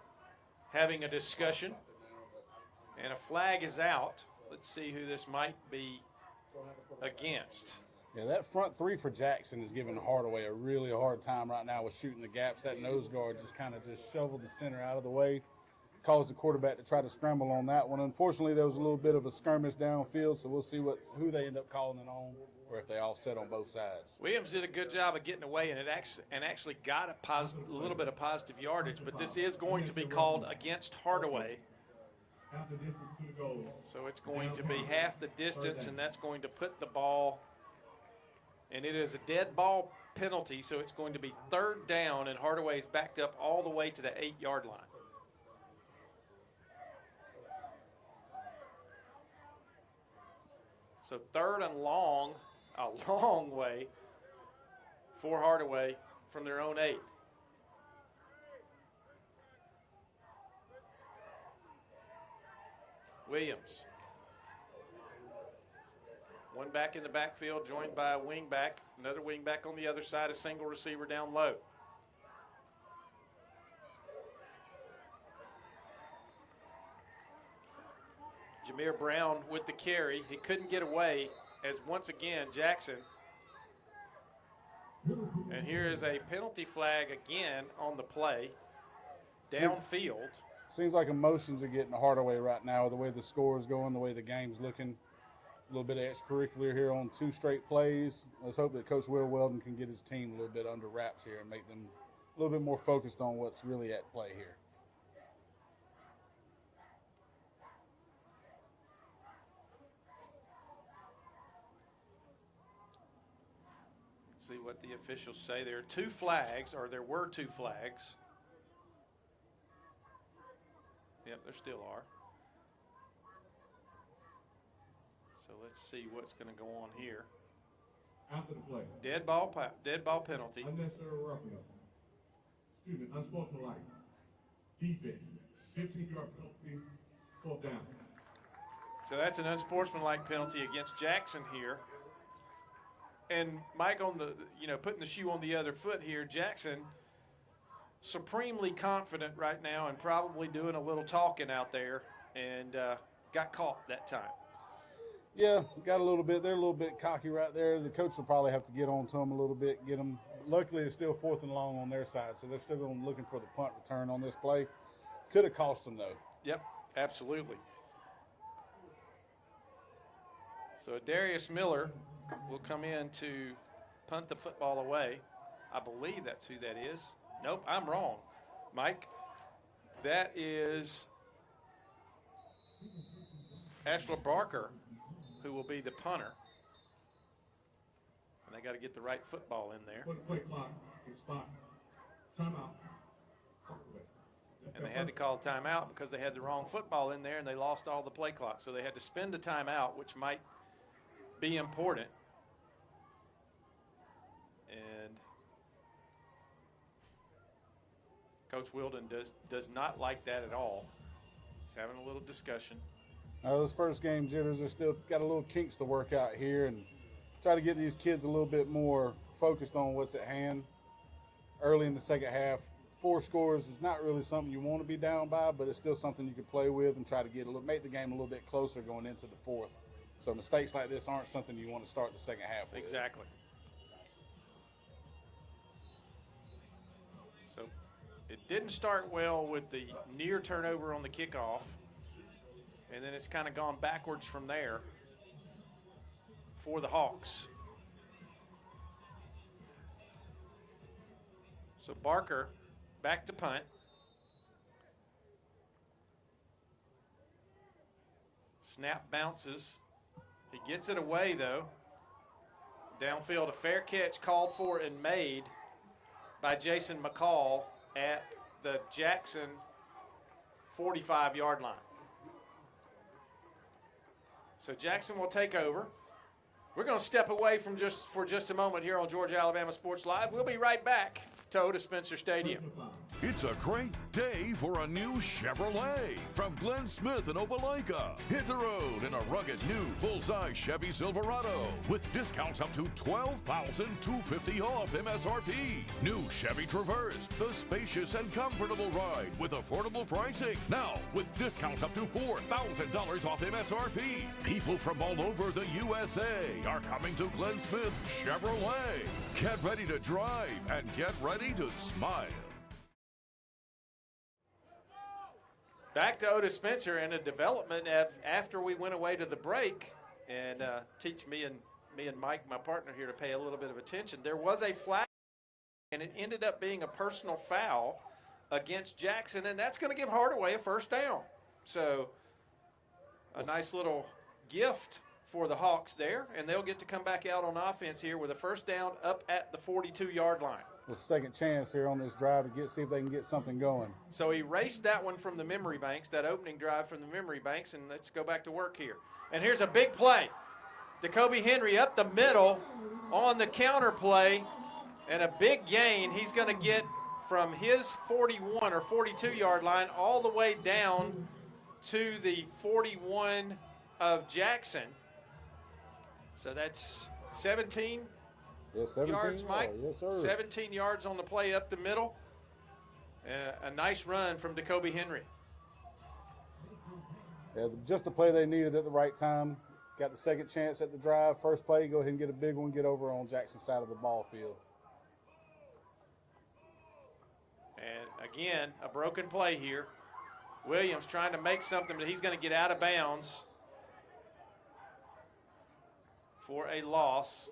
having a discussion, and a flag is out. Let's see who this might be against. Yeah, that front 3 for Jackson is giving Hardaway a really hard time right now with shooting the gaps. That nose guard just kind of shoveled the center out of the way. caused the quarterback to try to scramble on that one. Unfortunately, there was a little bit of a skirmish downfield, so we'll see who they end up calling it on, or if they offset on both sides. Williams did a good job of getting away, and actually got a little bit of positive yardage, but this is going to be called against Hardaway. So it's going to be half the distance, and that's going to put the ball, and it is a dead ball penalty, so it's going to be 3rd down, and Hardaway's backed up all the way to the 8-yard line. So 3rd and long, a long way for Hardaway from their own 8. Williams. One back in the backfield, joined by a wing back. Another wing back on the other side, a single receiver down low. Jameer Brown with the carry. He couldn't get away as once again Jackson. And here is a penalty flag again on the play, downfield. Seems like emotions are getting Hardaway right now, the way the score is going, the way the game's looking. A little bit of extracurricular here on 2 straight plays. Let's hope that Coach Will Weldon can get his team a little bit under wraps here and make them a little bit more focused on what's really at play here. Let's see what the officials say. There are 2 flags, or there were 2 flags. Yep, there still are. So let's see what's going to go on here. After the play. Dead ball penalty. Unnecessary roughness. Unsportsmanlike. Defense. 15-yard penalty. 4th down. So that's an unsportsmanlike penalty against Jackson here. And Mike, on the putting the shoe on the other foot here, Jackson supremely confident right now and probably doing a little talking out there, and got caught that time. Yeah, got a little bit. They're a little bit cocky right there. The coach will probably have to get on to them a little bit, get them. Luckily, it's still 4th and long on their side, so they're still going looking for the punt return on this play. Could have cost them, though. Yep, absolutely. So Darius Miller will come in to punt the football away. I believe that's who that is. Nope, I'm wrong. Mike, that is Ashla Barker, who will be the punter. And they got to get the right football in there. Play clock is spot. Timeout. And they had to call a timeout because they had the wrong football in there and they lost all the play clock. So they had to spend a timeout, which might be important. And Coach Wilden does not like that at all. He's having a little discussion. Those first game jitters are still got a little kinks to work out here, and try to get these kids a little bit more focused on what's at hand early in the second half. 4 scores is not really something you want to be down by, but it's still something you can play with and try to make the game a little bit closer going into the 4th. So mistakes like this aren't something you want to start the second half with. Exactly. So it didn't start well with the near turnover on the kickoff, and then it's kind of gone backwards from there for the Hawks. So Barker back to punt. Snap bounces. He gets it away, though. Downfield, a fair catch called for and made by Jason McCall at the Jackson 45-yard line. So Jackson will take over. We're going to step away for just a moment here on Georgia Alabama Sports Live. We'll be right back to Otis Spencer Stadium. It's a great day for a new Chevrolet from Glenn Smith in Opelika. Hit the road in a rugged new full-size Chevy Silverado with discounts up to $12,250 off MSRP. New Chevy Traverse, the spacious and comfortable ride with affordable pricing. Now with discounts up to $4,000 off MSRP. People from all over the USA are coming to Glenn Smith Chevrolet. Get ready to drive and get ready to smile. Back to Otis Spencer and a development after we went away to the break, and teach me and Mike, my partner here, to pay a little bit of attention. There was a flag, and it ended up being a personal foul against Jackson, and that's going to give Hardaway a first down. So a nice little gift for the Hawks there, and they'll get to come back out on offense here with a first down up at the 42-yard line. A second chance here on this drive to see if they can get something going. So he erased that one from the memory banks, that opening drive from the memory banks, and let's go back to work here. And here's a big play. Jacoby Henry up the middle on the counter play, and a big gain. He's going to get from his 41 or 42-yard line all the way down to the 41 of Jackson. So that's 17 yards, Mike. Yes, sir. 17 yards on the play up the middle. A nice run from Jacoby Henry. Yeah, just the play they needed at the right time. Got the second chance at the drive. First play, go ahead and get a big one, get over on Jackson's side of the ball field. And again, a broken play here. Williams trying to make something, but he's going to get out of bounds for a loss.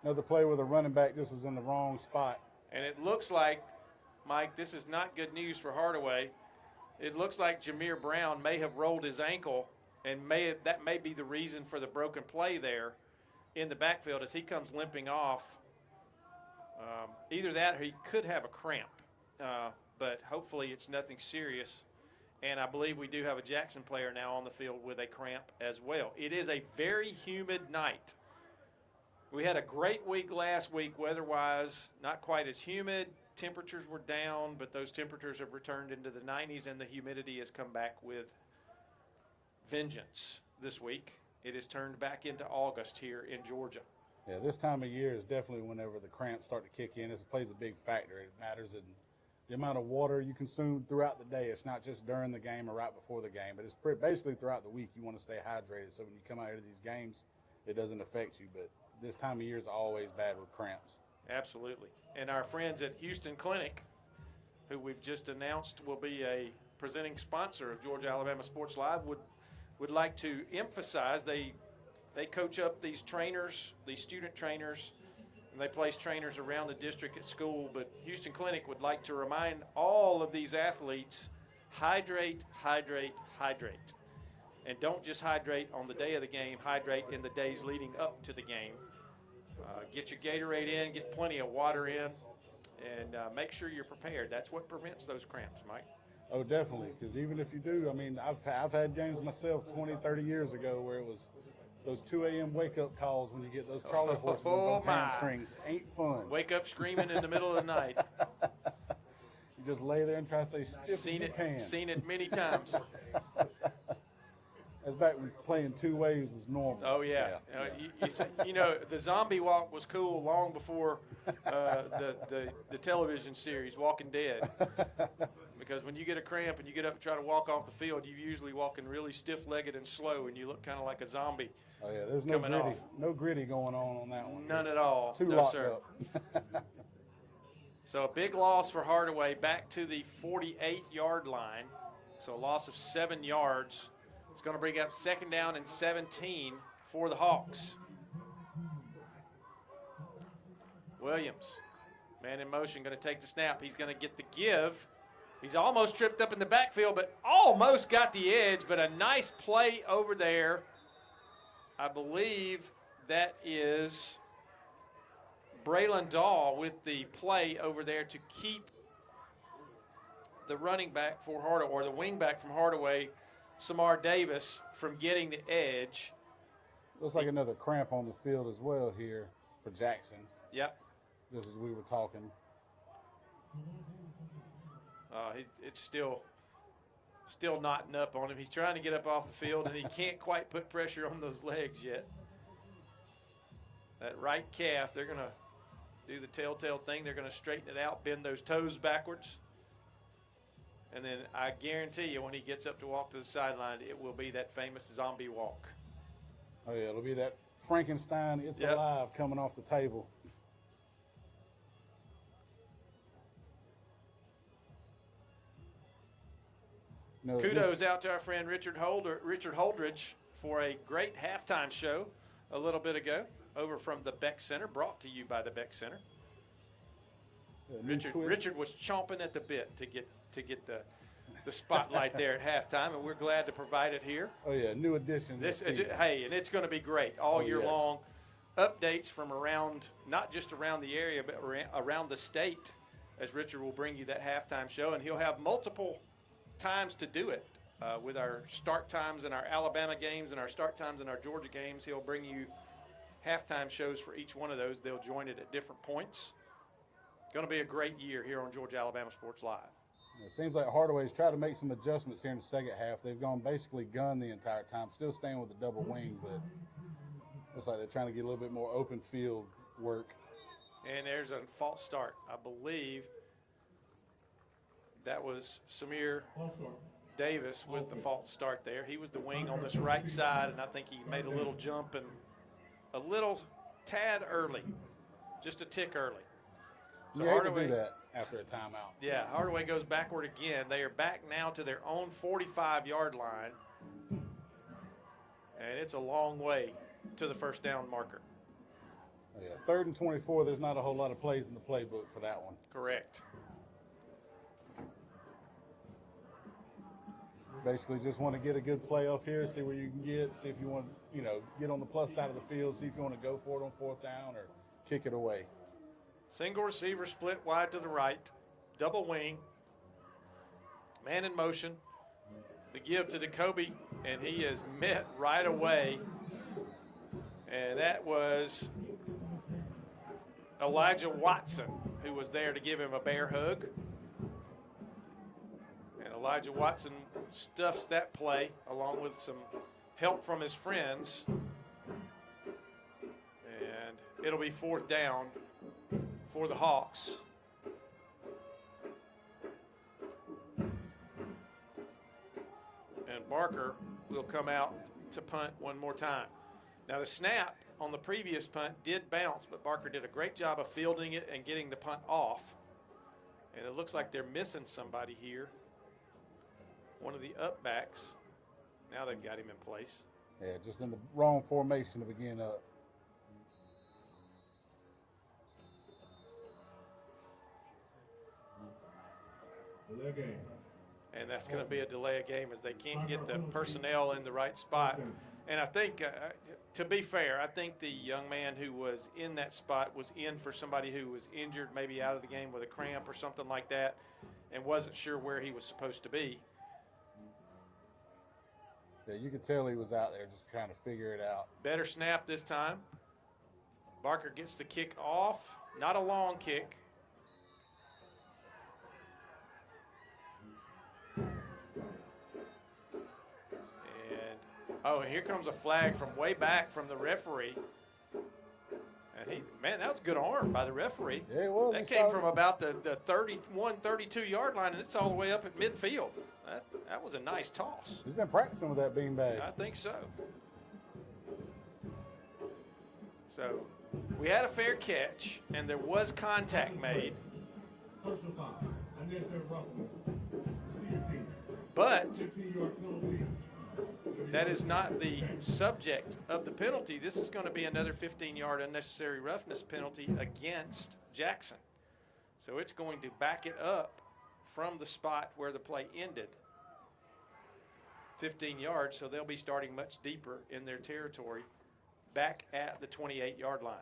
Another play where the running back just was in the wrong spot. And it looks like, Mike, this is not good news for Hardaway. It looks like Jameer Brown may have rolled his ankle, and that may be the reason for the broken play there in the backfield as he comes limping off. Either that or he could have a cramp, but hopefully it's nothing serious. And I believe we do have a Jackson player now on the field with a cramp as well. It is a very humid night. We had a great week last week weather-wise, not quite as humid. Temperatures were down, but those temperatures have returned into the 90s, and the humidity has come back with vengeance this week. It has turned back into August here in Georgia. Yeah, this time of year is definitely whenever the cramps start to kick in. It plays a big factor. It matters in the amount of water you consume throughout the day. It's not just during the game or right before the game, but it's basically throughout the week you want to stay hydrated so when you come out here to these games, it doesn't affect you. But this time of year is always bad with cramps. Absolutely. And our friends at Houston Clinic, who we've just announced will be a presenting sponsor of Georgia Alabama Sports Live, would like to emphasize they coach up these trainers, these student trainers, and they place trainers around the district at school. But Houston Clinic would like to remind all of these athletes, hydrate, hydrate, hydrate. And don't just hydrate on the day of the game, hydrate in the days leading up to the game. Get your Gatorade in, get plenty of water in, and make sure you're prepared. That's what prevents those cramps, Mike. Oh, definitely, because even if you do, I mean, I've had games myself 20, 30 years ago where it was those 2 a.m. wake-up calls when you get those crawler horses on those hamstrings. Ain't fun. Wake up screaming in the middle of the night. You just lay there and try to stay stiff as you can. Seen it many times. That's back when playing two ways was normal. Oh, yeah. You know, the zombie walk was cool long before the television series, Walking Dead. Because when you get a cramp and you get up and try to walk off the field, you're usually walking really stiff-legged and slow, and you look kind of like a zombie. Oh, yeah, there's no gritty going on that one. None at all. Too no, locked sir. up. So a big loss for Hardaway back to the 48-yard line. So a loss of 7 yards. It's going to bring up second down and 17 for the Hawks. Williams, man in motion, going to take the snap. He's going to get the give. He's almost tripped up in the backfield, but almost got the edge, but a nice play over there. I believe that is Braylon Dahl with the play over there to keep the running back for Hardaway, or the wing back from Hardaway, Samar Davis, from getting the edge. Looks like another cramp on the field as well here for Jackson. Yep. Just as we were talking. It's still knotting up on him. He's trying to get up off the field, and he can't quite put pressure on those legs yet. That right calf, they're going to do the telltale thing. They're going to straighten it out, bend those toes backwards. And then I guarantee you when he gets up to walk to the sideline, it will be that famous zombie walk. Oh, yeah, it'll be that Frankenstein, it's alive coming off the table. No, kudos out to our friend Richard Holdridge for a great halftime show a little bit ago over from the Beck Center, brought to you by the Beck Center. Richard was chomping at the bit to get the spotlight there at halftime, and we're glad to provide it here. Oh yeah, new addition. Hey, and it's going to be great all year long. Updates from around, not just around the area, but around the state, as Richard will bring you that halftime show, and he'll have multiple times to do it with our start times in our Alabama games and our start times in our Georgia games. He'll bring you halftime shows for each one of those. They'll join it at different points. Going to be a great year here on Georgia Alabama Sports Live. It seems like Hardaway's tried to make some adjustments here in the second half. They've gone basically gun the entire time, still staying with the double wing, but looks like they're trying to get a little bit more open field work. And there's a false start. I believe that was Samir Davis with the false start there. He was the wing on this right side, and I think he made a little jump and a little tad early, just a tick early. So Hardaway do that after a timeout. Yeah, Hardaway goes backward again. They are back now to their own 45-yard line, and it's a long way to the first down marker. Yeah, 3rd and 24, there's not a whole lot of plays in the playbook for that one. Correct. Basically just want to get a good play off here, see where you can get, see if you want to, get on the plus side of the field, see if you want to go for it on 4th down or kick it away. Single receiver split wide to the right, double wing, man in motion. The give to Jacoby, and he is met right away. And that was Elijah Watson, who was there to give him a bear hug. And Elijah Watson stuffs that play along with some help from his friends. And it'll be 4th down for the Hawks. And Barker will come out to punt one more time. Now the snap on the previous punt did bounce, but Barker did a great job of fielding it and getting the punt off. And it looks like they're missing somebody here. One of the up backs. Now they've got him in place. Yeah, just in the wrong formation to begin up. And that's going to be a delay of game as they can't get the personnel in the right spot. And I think, to be fair, I think the young man who was in that spot was in for somebody who was injured, maybe out of the game with a cramp or something like that, and wasn't sure where he was supposed to be. Yeah, you could tell he was out there just trying to figure it out. Better snap this time. Barker gets the kick off. Not a long kick. Oh, and here comes a flag from way back from the referee. And that was a good arm by the referee. Yeah, it was. That came from about the 31, 32-yard line, and it's all the way up at midfield. That was a nice toss. He's been practicing with that beanbag. I think so. So we had a fair catch, and there was contact made. But that is not the subject of the penalty. This is going to be another 15-yard unnecessary roughness penalty against Jackson. So it's going to back it up from the spot where the play ended, 15 yards, so they'll be starting much deeper in their territory, back at the 28-yard line.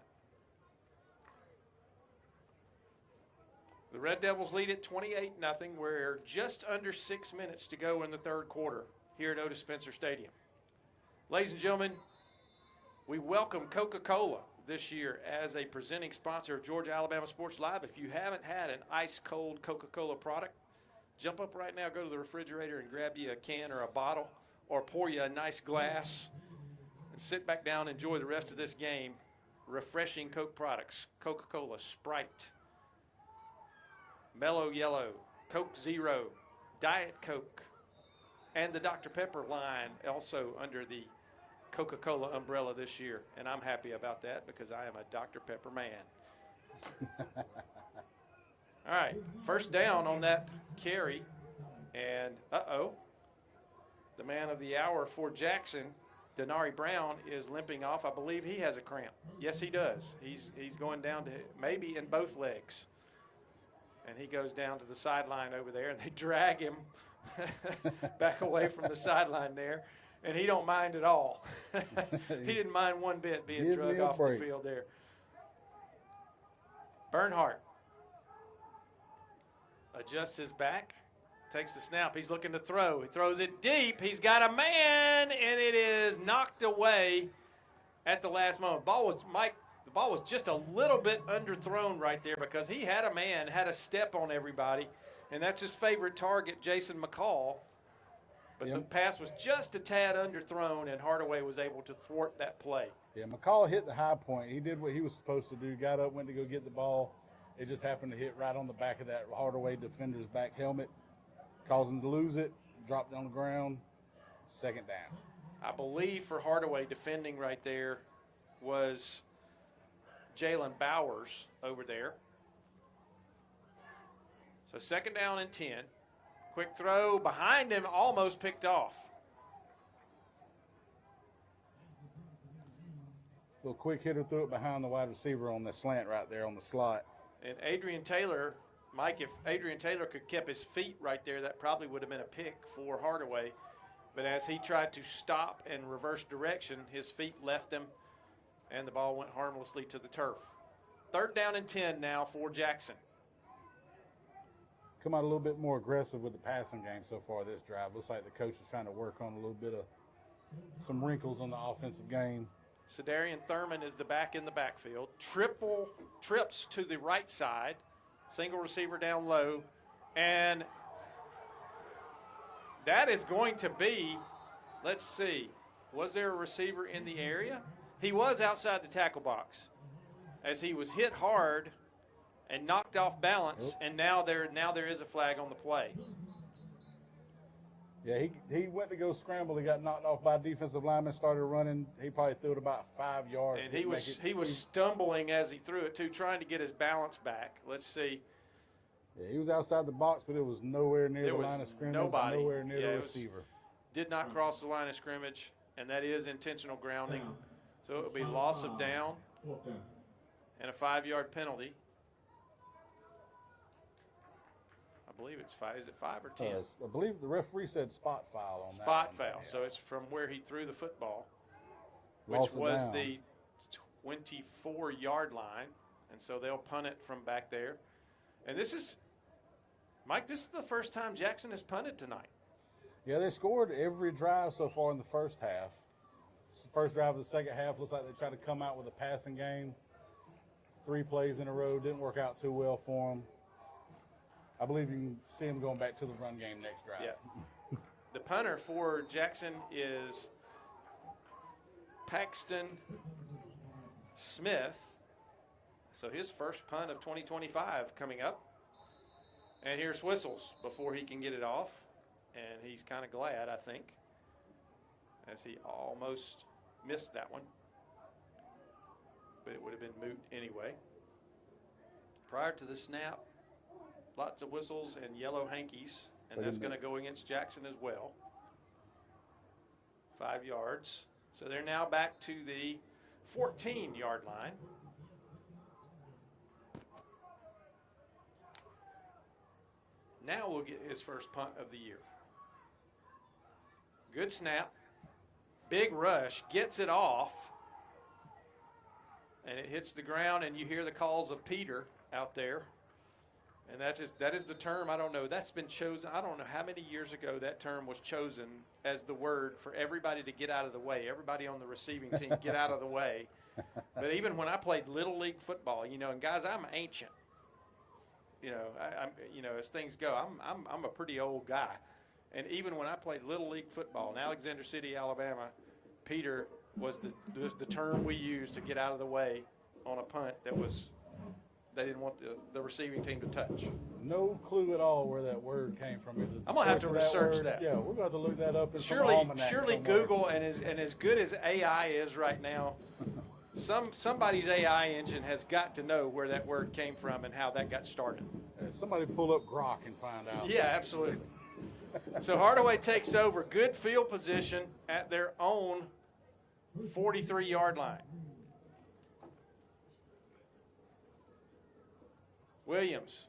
The Red Devils lead at 28-0. We're just under 6 minutes to go in the third quarter here at Otis Spencer Stadium. Ladies and gentlemen, we welcome Coca-Cola this year as a presenting sponsor of Georgia Alabama Sports Live. If you haven't had an ice-cold Coca-Cola product, jump up right now, go to the refrigerator and grab you a can or a bottle, or pour you a nice glass and sit back down and enjoy the rest of this game. Refreshing Coke products, Coca-Cola, Sprite, Mellow Yellow, Coke Zero, Diet Coke, and the Dr. Pepper line also under the Coca-Cola umbrella this year. And I'm happy about that because I am a Dr. Pepper man. All right, first down on that carry. And, the man of the hour for Jackson, Denari Brown, is limping off. I believe he has a cramp. Yes, he does. He's going down to maybe in both legs. And he goes down to the sideline over there, and they drag him back away from the sideline there. And he don't mind at all. He didn't mind one bit being dragged off the field there. Bernhardt adjusts his back, takes the snap. He's looking to throw. He throws it deep. He's got a man, and it is knocked away at the last moment. The ball was just a little bit underthrown right there because he had a man, had a step on everybody, and that's his favorite target, Jason McCall. But the pass was just a tad underthrown, and Hardaway was able to thwart that play. Yeah, McCall hit the high point. He did what he was supposed to do. Got up, went to go get the ball. It just happened to hit right on the back of that Hardaway defender's back helmet. Caused him to lose it, dropped on the ground, second down. I believe for Hardaway, defending right there was Jalen Bowers over there. So second down and 10. Quick throw behind him, almost picked off. Little quick hitter threw it behind the wide receiver on the slant right there on the slot. And Adrian Taylor, Mike, if Adrian Taylor could keep his feet right there, that probably would have been a pick for Hardaway. But as he tried to stop and reverse direction, his feet left him, and the ball went harmlessly to the turf. Third down and 10 now for Jackson. Come out a little bit more aggressive with the passing game so far this drive. Looks like the coach is trying to work on a little bit of some wrinkles on the offensive game. Cedarian Thurman is the back in the backfield. Trips to the right side. Single receiver down low. And that is going to be, let's see, was there a receiver in the area? He was outside the tackle box as he was hit hard and knocked off balance, and now there is a flag on the play. Yeah, he went to go scramble. He got knocked off by a defensive lineman, started running. He probably threw it about 5 yards. And he was stumbling as he threw it, too, trying to get his balance back. Let's see. Yeah, he was outside the box, but it was nowhere near the line of scrimmage, nowhere near the receiver. Did not cross the line of scrimmage, and that is intentional grounding. So it would be loss of down and a 5-yard penalty. I believe it's 5. Is it 5 or 10? I believe the referee said spot foul on that. Spot foul. Yeah. So it's from where he threw the football, which was the 24-yard line. And so they'll punt it from back there. And this is, Mike, this is the first time Jackson has punted tonight. Yeah, they scored every drive so far in the first half. First drive of the second half, looks like they tried to come out with a passing game. 3 plays in a row, didn't work out too well for them. I believe you can see him going back to the run game next drive. Yeah. The punter for Jackson is Paxton Smith. So his first punt of 2025 coming up. And here's whistles before he can get it off. And he's kind of glad, I think, as he almost missed that one. But it would have been moot anyway. Prior to the snap, lots of whistles and yellow hankies, and that's going to go against Jackson as well. 5 yards. So they're now back to the 14-yard line. Now we'll get his first punt of the year. Good snap. Big rush. Gets it off. And it hits the ground, and you hear the calls of Peter out there. And that is the term, I don't know, that's been chosen. I don't know how many years ago that term was chosen as the word for everybody to get out of the way. Everybody on the receiving team, get out of the way. But even when I played Little League football, and guys, I'm ancient. I'm as things go, I'm a pretty old guy. And even when I played Little League football in Alexander City, Alabama, Peter was the term we used to get out of the way on a punt they didn't want the receiving team to touch. No clue at all where that word came from. I'm going to have to research that. Yeah, we're going to have to look that up. Surely Google, and as good as AI is right now, somebody's AI engine has got to know where that word came from and how that got started. Somebody pull up Grok and find out. Yeah, absolutely. So Hardaway takes over. Good field position at their own 43-yard line. Williams.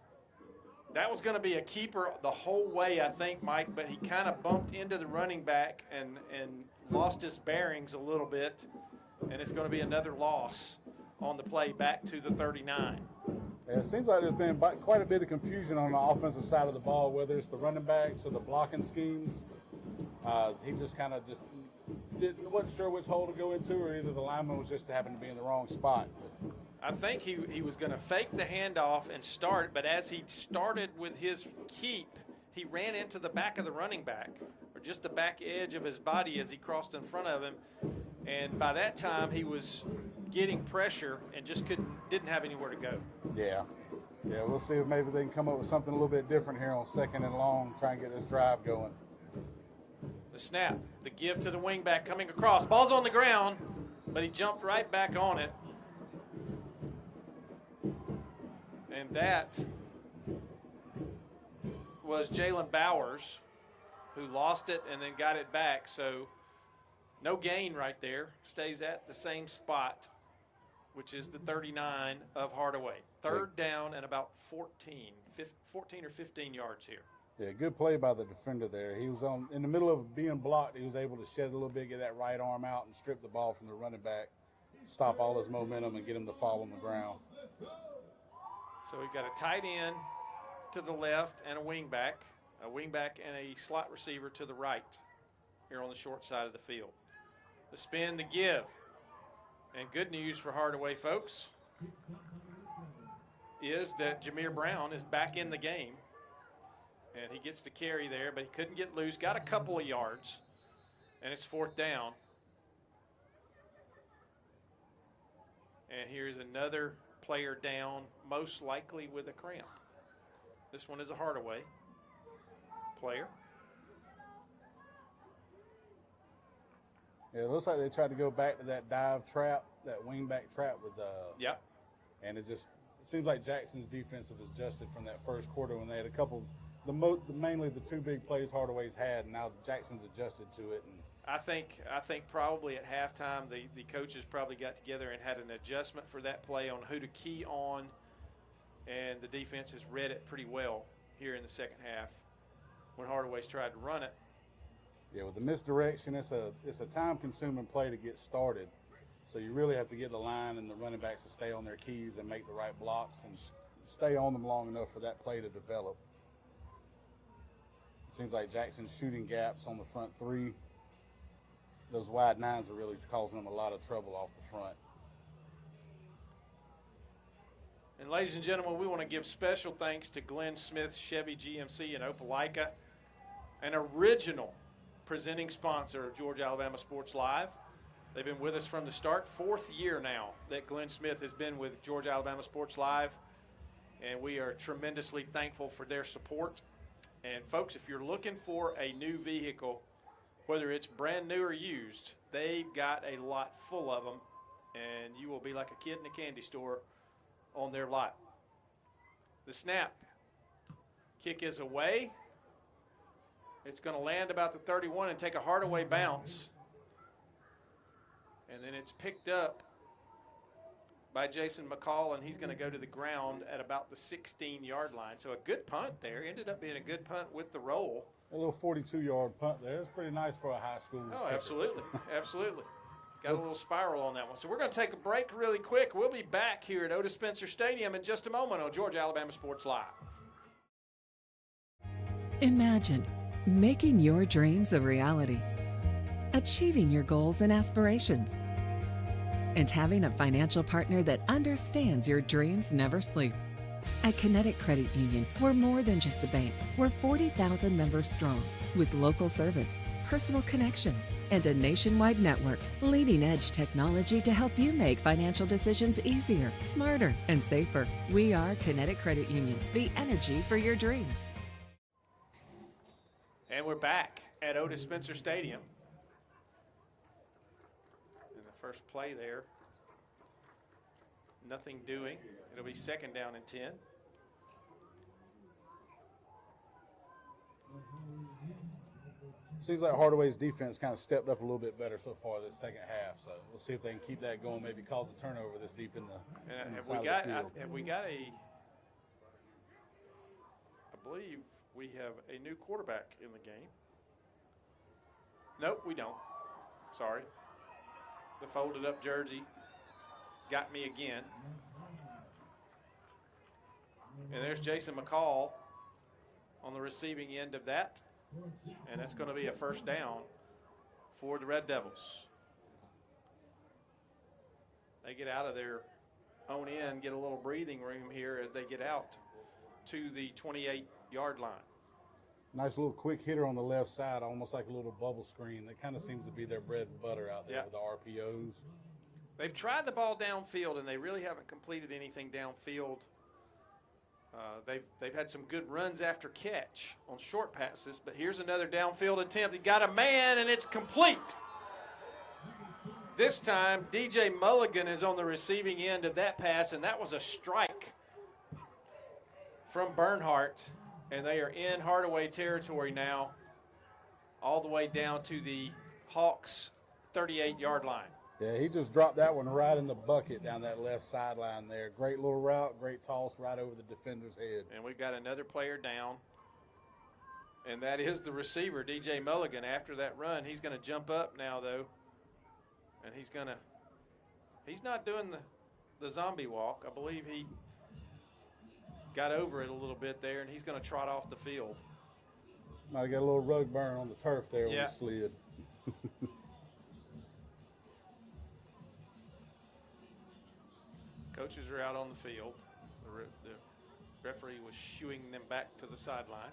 That was going to be a keeper the whole way, I think, Mike, but he kind of bumped into the running back and lost his bearings a little bit, and it's going to be another loss on the play back to the 39. Yeah, it seems like there's been quite a bit of confusion on the offensive side of the ball, whether it's the running backs or the blocking schemes. He just kind of wasn't sure which hole to go into, or either the lineman was just happened to be in the wrong spot. I think he was going to fake the handoff and start, but as he started with his keep, he ran into the back of the running back, or just the back edge of his body as he crossed in front of him. And by that time, he was getting pressure and just didn't have anywhere to go. Yeah, we'll see if maybe they can come up with something a little bit different here on 2nd and long, try and get this drive going. The snap, the give to the wingback coming across. Ball's on the ground, but he jumped right back on it. And that was Jalen Bowers, who lost it and then got it back. So no gain right there. Stays at the same spot, which is the 39 of Hardaway. Third down and about 14 or 15 yards here. Yeah, good play by the defender there. He was in the middle of being blocked. He was able to shed a little bit, get that right arm out, and strip the ball from the running back, stop all his momentum, and get him to fall on the ground. So we've got a tight end to the left and a wingback and a slot receiver to the right here on the short side of the field. The spin, the give. And good news for Hardaway, folks, is that Jameer Brown is back in the game. And he gets the carry there, but he couldn't get loose. Got a couple of yards, and it's 4th down. And here's another player down, most likely with a cramp. This one is a Hardaway player. Yeah, it looks like they tried to go back to that dive trap, that wingback trap with Yep. And it seems like Jackson's defense has adjusted from that first quarter when they had a couple, mainly the two big plays Hardaway's had, and now Jackson's adjusted to it. And I think probably at halftime the coaches probably got together and had an adjustment for that play on who to key on, and the defense has read it pretty well here in the second half when Hardaway's tried to run it. Yeah, with the misdirection, it's a time-consuming play to get started. So you really have to get the line and the running backs to stay on their keys and make the right blocks and stay on them long enough for that play to develop. It seems like Jackson's shooting gaps on the front three. Those wide nines are really causing them a lot of trouble off the front. And ladies and gentlemen, we want to give special thanks to Glenn Smith Chevy GMC in Opelika, an original presenting sponsor of Georgia Alabama Sports Live. They've been with us from the start. 4th year now that Glenn Smith has been with Georgia Alabama Sports Live, and we are tremendously thankful for their support. And folks, if you're looking for a new vehicle, whether it's brand new or used, they've got a lot full of them, and you will be like a kid in a candy store on their lot. The snap. Kick is away. It's going to land about the 31 and take a Hardaway bounce. And then it's picked up by Jason McCall, and he's going to go to the ground at about the 16-yard line. So a good punt there. Ended up being a good punt with the roll. A little 42-yard punt there. It's pretty nice for a high school. Oh, absolutely. Absolutely. Got a little spiral on that one. So we're going to take a break really quick. We'll be back here at Otis Spencer Stadium in just a moment on Georgia Alabama Sports Live. Imagine making your dreams a reality, achieving your goals and aspirations, and having a financial partner that understands your dreams never sleep. At Kinetic Credit Union, we're more than just a bank. We're 40,000 members strong, with local service, personal connections, and a nationwide network, leading-edge technology to help you make financial decisions easier, smarter, and safer. We are Kinetic Credit Union, the energy for your dreams. And we're back at Otis Spencer Stadium. And the first play there, nothing doing. It'll be 2nd down and 10. Seems like Hardaway's defense kind of stepped up a little bit better so far this second half. So we'll see if they can keep that going, maybe cause a turnover this deep in the, And in the have side we of got the field. have we got a I believe we have a new quarterback in the game. Nope, we don't. Sorry. The folded up jersey got me again. And there's Jason McCall on the receiving end of that. And that's going to be a first down for the Red Devils. They get out of their own end, get a little breathing room here as they get out to the 28-yard line. Nice little quick hitter on the left side, almost like a little bubble screen. That kind of seems to be their bread and butter out there with the RPOs. They've tried the ball downfield, and they really haven't completed anything downfield. They've had some good runs after catch on short passes, but here's another downfield attempt. He got a man, and it's complete. This time, DJ Mulligan is on the receiving end of that pass, and that was a strike from Bernhardt, and they are in Hardaway territory now, all the way down to the Hawks' 38-yard line. Yeah, he just dropped that one right in the bucket down that left sideline there. Great little route, great toss right over the defender's head. And we've got another player down, and that is the receiver, DJ Mulligan. After that run, he's going to jump up now, though, and he's not doing the zombie walk. I believe he got over it a little bit there, and he's going to trot off the field. Might have got a little rug burn on the turf there when Yeah. he slid. Coaches are out on the field. The referee was shooing them back to the sideline.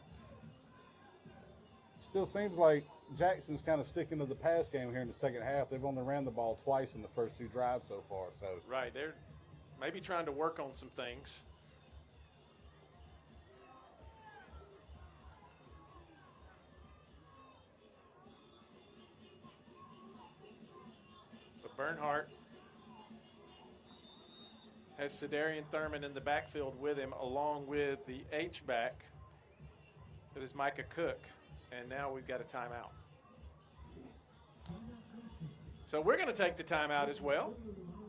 Still seems like Jackson's kind of sticking to the pass game here in the second half. They've only ran the ball twice in the first two drives so far. So Right, they're maybe trying to work on some things. So Bernhardt has Cedarian Thurman in the backfield with him, along with the H-back, that is Micah Cook. And now we've got a timeout. So we're going to take the timeout as well.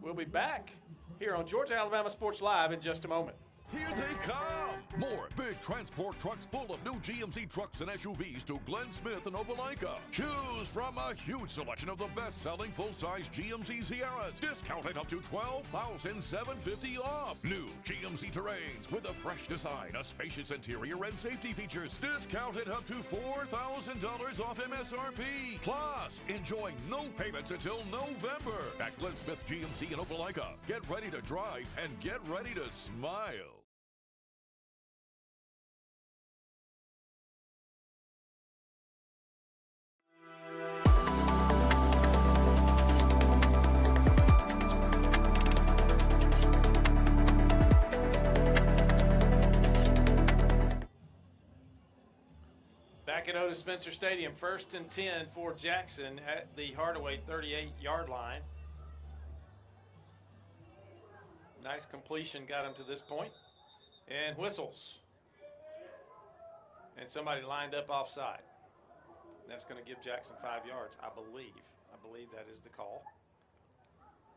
We'll be back here on Georgia Alabama Sports Live in just a moment. Here they come! More big transport trucks full of new GMC trucks and SUVs to Glenn Smith and Opelika. Choose from a huge selection of the best-selling full-size GMC Sierras, discounted up to $12,750 off. New GMC Terrains with a fresh design, a spacious interior, and safety features, discounted up to $4,000 off MSRP. Plus, enjoy no payments until November at Glenn Smith GMC in Opelika. Get ready to drive and get ready to smile. Back at Otis Spencer Stadium, 1st and 10 for Jackson at the Hardaway 38-yard line. Nice completion got him to this point. And whistles. And somebody lined up offside. That's going to give Jackson 5 yards, I believe. I believe that is the call.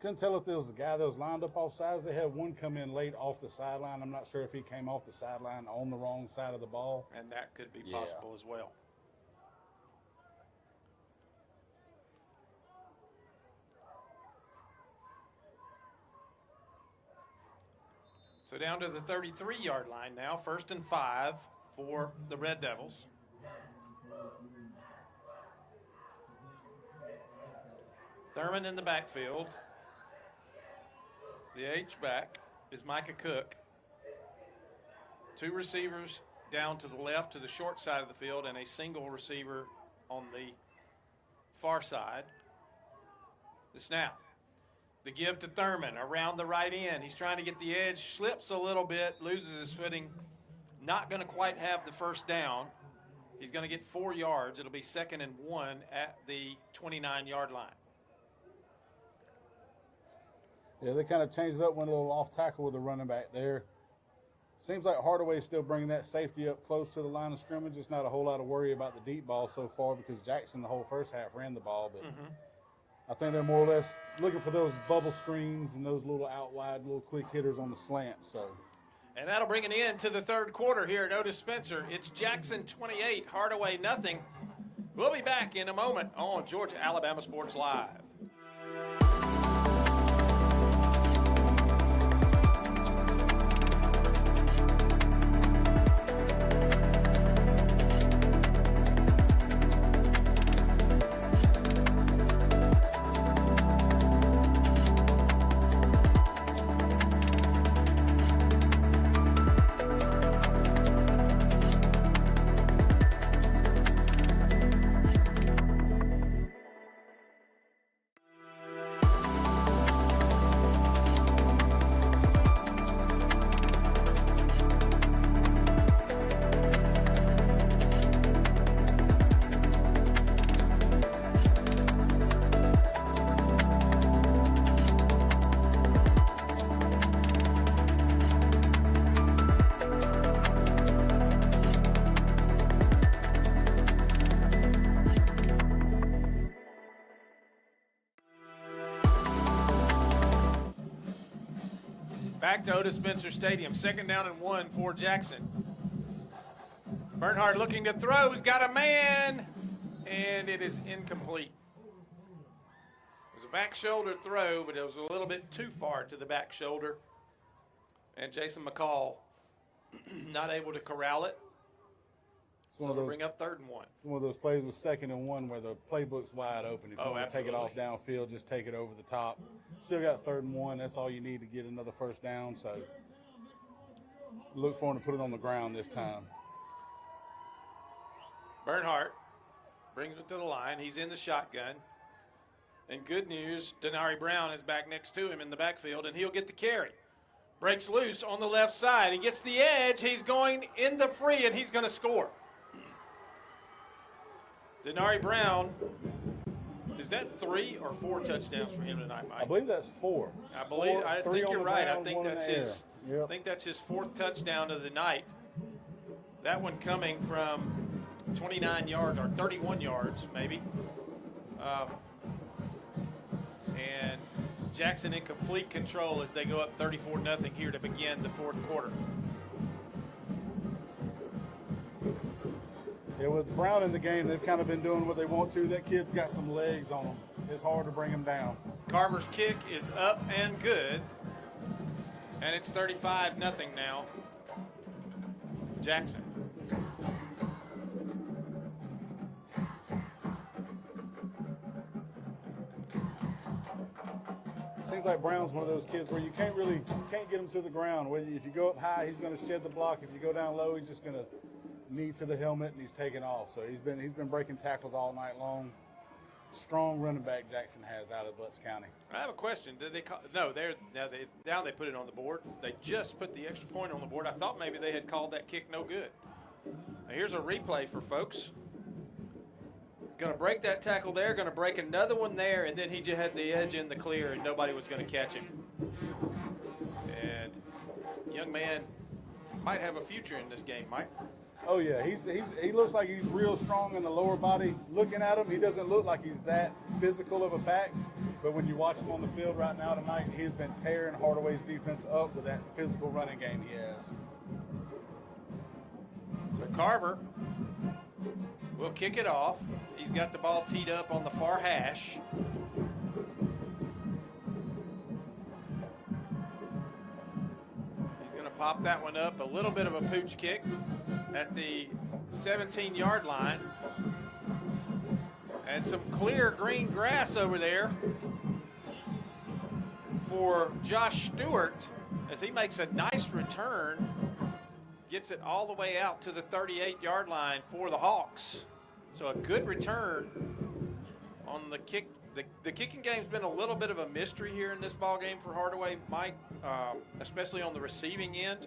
couldn't tell if there was a guy that was lined up off sides. They had one come in late off the sideline. I'm not sure if he came off the sideline on the wrong side of the ball. And that could be possible as well. So down to the 33-yard line now, 1st and 5 for the Red Devils. Thurman in the backfield. The H-back is Micah Cook. Two receivers down to the left to the short side of the field and a single receiver on the far side. The snap. The give to Thurman around the right end. He's trying to get the edge, slips a little bit, loses his footing. Not going to quite have the first down. He's going to get 4 yards. It'll be 2nd and 1 at the 29-yard line. Yeah, they kind of changed it up, went a little off tackle with the running back there. Seems like Hardaway's still bringing that safety up close to the line of scrimmage. It's not a whole lot of worry about the deep ball so far because Jackson the whole first half ran the ball. But I think they're more or less looking for those bubble screens and those little out wide, little quick hitters on the slant. So, and that'll bring an end to the third quarter here at Otis Spencer. It's Jackson 28, Hardaway nothing. We'll be back in a moment on Georgia Alabama Sports Live. Back to Otis Spencer Stadium, 2nd down and 1 for Jackson. Bernhardt looking to throw, he's got a man, and it is incomplete. It was a back shoulder throw, but it was a little bit too far to the back shoulder. And Jason McCall not able to corral it. So to bring up 3rd and 1. One of those plays with 2nd and 1 where the playbook's wide open. If you want to take it off downfield, just take it over the top. Still got 3rd and 1. That's all you need to get another first down. So look for him to put it on the ground this time. Bernhardt brings it to the line. He's in the shotgun. And good news, Denari Brown is back next to him in the backfield, and he'll get the carry. Breaks loose on the left side. He gets the edge. He's going in the free, and he's going to score. Denari Brown, is that 3 or 4 touchdowns for him tonight, Mike? I believe that's 4. I think you're right. I think that's his. I think that's his 4th touchdown of the night. That one coming from 29 yards or 31 yards, maybe. And Jackson in complete control as they go up 34-0 here to begin the 4th quarter. Yeah, with Brown in the game, they've kind of been doing what they want to. That kid's got some legs on him. It's hard to bring him down. Carver's kick is up and good. And it's 35-0 now. Jackson. Seems like Brown's one of those kids where you can't get him to the ground. If you go up high, he's going to shed the block. If you go down low, he's just going to knee to the helmet and he's taking off. So he's been breaking tackles all night long. Strong running back Jackson has out of Butts County. I have a question. Did they call? No, now they put it on the board. They just put the extra point on the board. I thought maybe they had called that kick no good. Now here's a replay for folks. Going to break that tackle there, going to break another one there, and then he just had the edge in the clear and nobody was going to catch him. And young man might have a future in this game, Mike. Oh yeah, he looks like he's real strong in the lower body. Looking at him, he doesn't look like he's that physical of a back. But when you watch him on the field right now tonight, he's been tearing Hardaway's defense up with that physical running game he has. So Carver will kick it off. He's got the ball teed up on the far hash. He's going to pop that one up. A little bit of a pooch kick at the 17-yard line. And some clear green grass over there for Josh Stewart as he makes a nice return. Gets it all the way out to the 38-yard line for the Hawks. So a good return on the kick. The kicking game's been a little bit of a mystery here in this ball game for Hardaway, Mike, especially on the receiving end.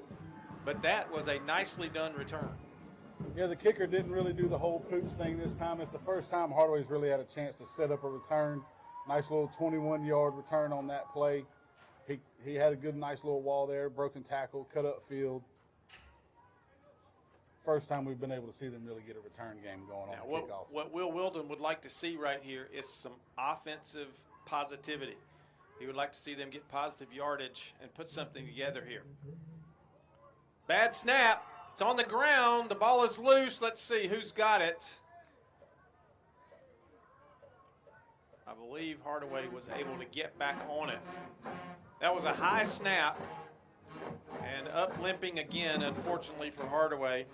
But that was a nicely done return. Yeah, the kicker didn't really do the whole pooch thing this time. It's the first time Hardaway's really had a chance to set up a return. Nice little 21-yard return on that play. He had a good, nice little wall there, broken tackle, cut up field. first time we've been able to see them really get a return game going Now, on the kickoff. what Will Wilden would like to see right here is some offensive positivity. He would like to see them get positive yardage and put something together here. Bad snap. It's on the ground. The ball is loose. Let's see who's got it. I believe Hardaway was able to get back on it. That was a high snap. And up limping again, unfortunately for Hardaway,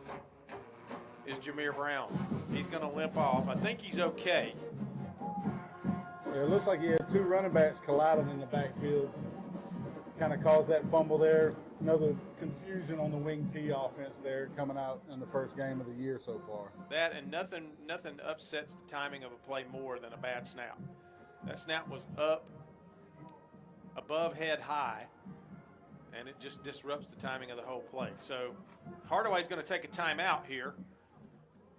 is Jameer Brown. He's going to limp off. I think he's okay. Yeah, it looks like he had two running backs colliding in the backfield. Kind of caused that fumble there. Another confusion on the wing T offense there coming out in the first game of the year so far. That and nothing upsets the timing of a play more than a bad snap. That snap was up, above head high, and it just disrupts the timing of the whole play. So Hardaway's going to take a timeout here,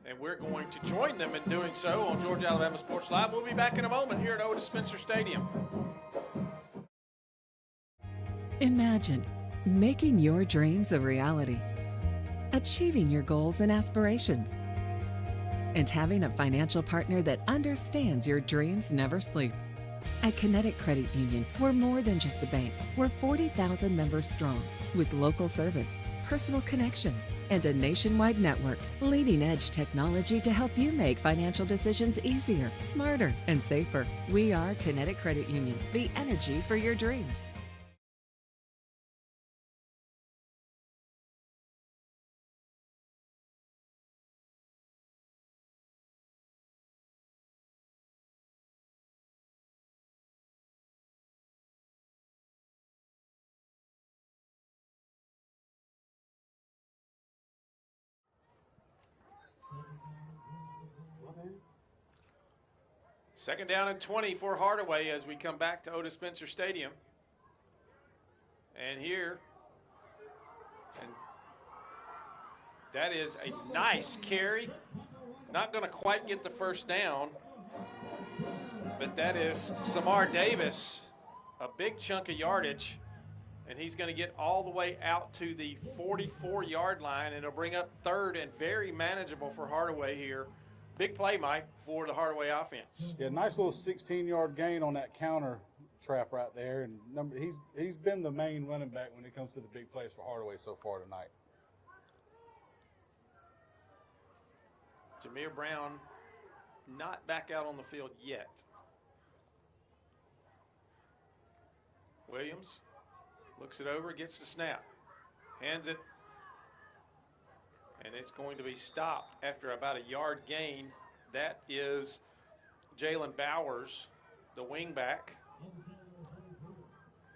and we're going to join them in doing so on Georgia Alabama Sports Live. We'll be back in a moment here at Otis Spencer Stadium. Imagine making your dreams a reality, achieving your goals and aspirations, and having a financial partner that understands your dreams never sleep. At Kinetic Credit Union, we're more than just a bank. We're 40,000 members strong with local service, personal connections, and a nationwide network. Leading-edge technology to help you make financial decisions easier, smarter, and safer. We are Kinetic Credit Union, the energy for your dreams. Second down and 20 for Hardaway as we come back to Otis Spencer Stadium. And here, and that is a nice carry. Not going to quite get the first down, but that is Samar Davis, a big chunk of yardage, and he's going to get all the way out to the 44-yard line, and it'll bring up third and very manageable for Hardaway here. Big play, Mike, for the Hardaway offense. Yeah, nice little 16-yard gain on that counter trap right there. And he's been the main running back when it comes to the big plays for Hardaway so far tonight. Jameer Brown not back out on the field yet. Williams looks it over, gets the snap, hands it, and it's going to be stopped after about a yard gain. That is Jalen Bowers, the wingback.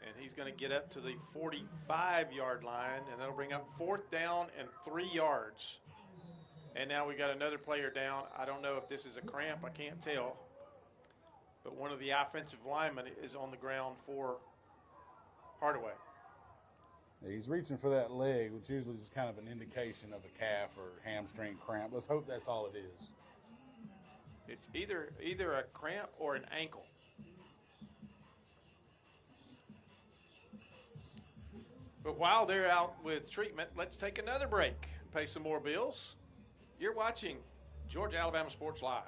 And he's going to get up to the 45-yard line, and that'll bring up fourth down and 3 yards. And now we got another player down. I don't know if this is a cramp. I can't tell. But one of the offensive linemen is on the ground for Hardaway. He's reaching for that leg, which usually is kind of an indication of a calf or hamstring cramp. Let's hope that's all it is. It's either a cramp or an ankle. But while they're out with treatment, let's take another break, pay some more bills. You're watching Georgia Alabama Sports Live.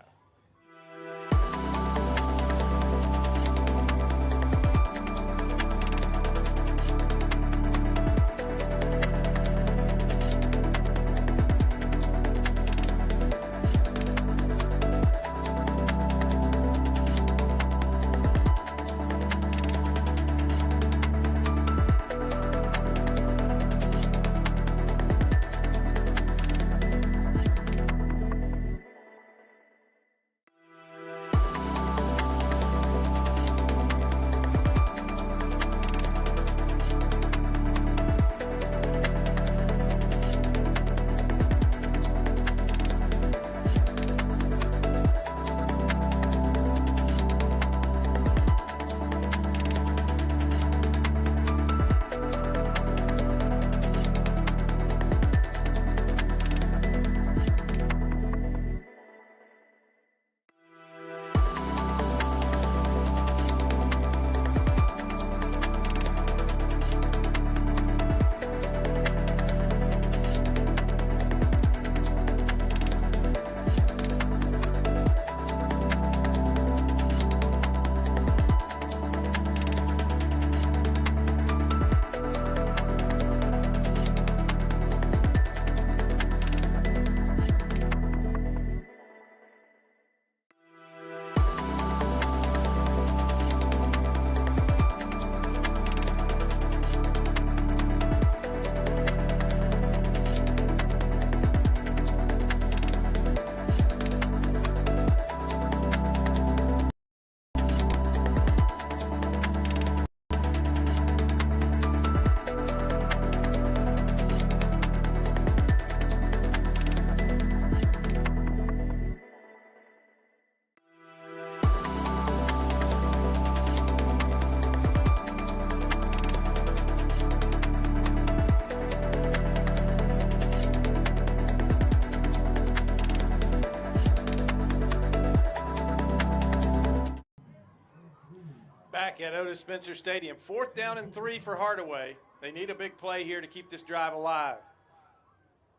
back at Otis Spencer Stadium. 4th down and 3 for Hardaway. They need a big play here to keep this drive alive.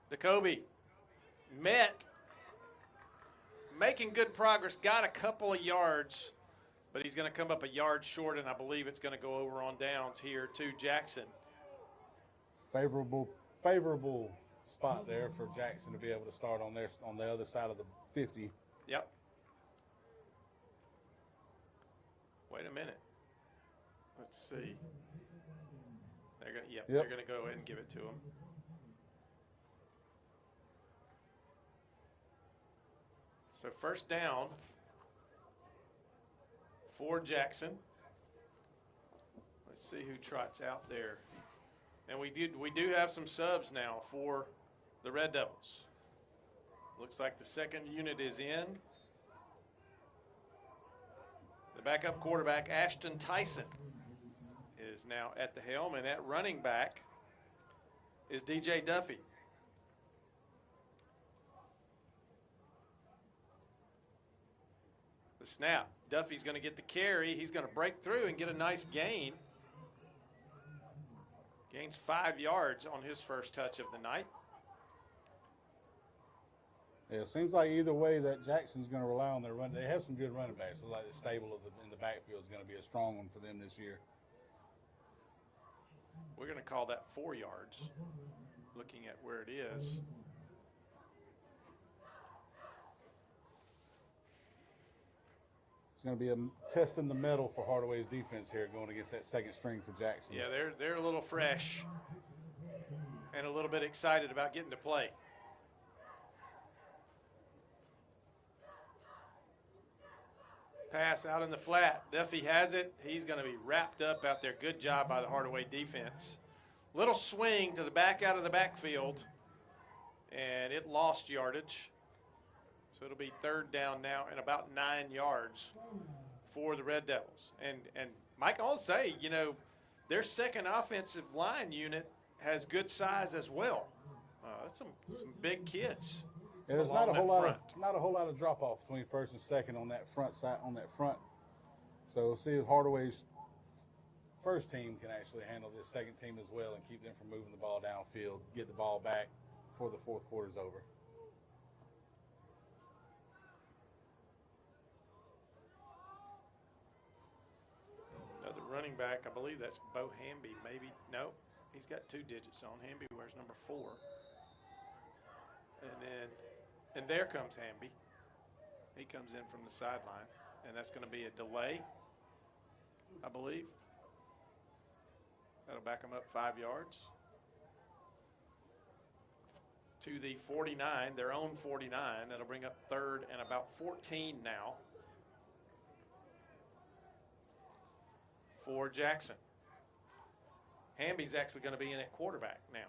Jacoby met, making good progress, got a couple of yards, but he's going to come up a yard short, and I believe it's going to go over on downs here to Jackson. Favorable spot there for Jackson to be able to start on the other side of the 50. Yep. Wait a minute. Let's see. They're going They're going to go ahead and give it to him. So 1st down for Jackson. Let's see who trots out there. And we do have some subs now for the Red Devils. Looks like the second unit is in. The backup quarterback, Ashton Tyson, is now at the helm, and at running back is DJ Duffy. The snap. Duffy's going to get the carry. He's going to break through and get a nice gain. Gains 5 yards on his first touch of the night. Yeah, it seems like either way that Jackson's going to rely on their run. They have some good running backs. So like the stable in the backfield is going to be a strong one for them this year. We're going to call that 4 yards, looking at where it is. It's going to be a test in the metal for Hardaway's defense here, going against that second string for Jackson. Yeah, they're a little fresh and a little bit excited about getting to play. Pass out in the flat. Duffy has it. He's going to be wrapped up out there. Good job by the Hardaway defense. Little swing to the back out of the backfield, and it lost yardage. So it'll be 3rd down now and about 9 yards for the Red Devils. And Mike, I'll say, their second offensive line unit has good size as well. That's some big kids. Yeah, there's not a whole lot of drop off between 1st and 2nd on that front side So we'll see if Hardaway's first team can actually handle this second team as well and keep them from moving the ball downfield, get the ball back before the 4th quarter's over. Another running back, I believe that's Bo Hamby, maybe. No, he's got 2 digits on. Hamby wears number 4. And there comes Hamby. He comes in from the sideline, and that's going to be a delay, I believe. That'll back them up 5 yards to the 49, their own 49. That'll bring up 3rd and about 14 now for Jackson. Hamby's actually going to be in at quarterback now.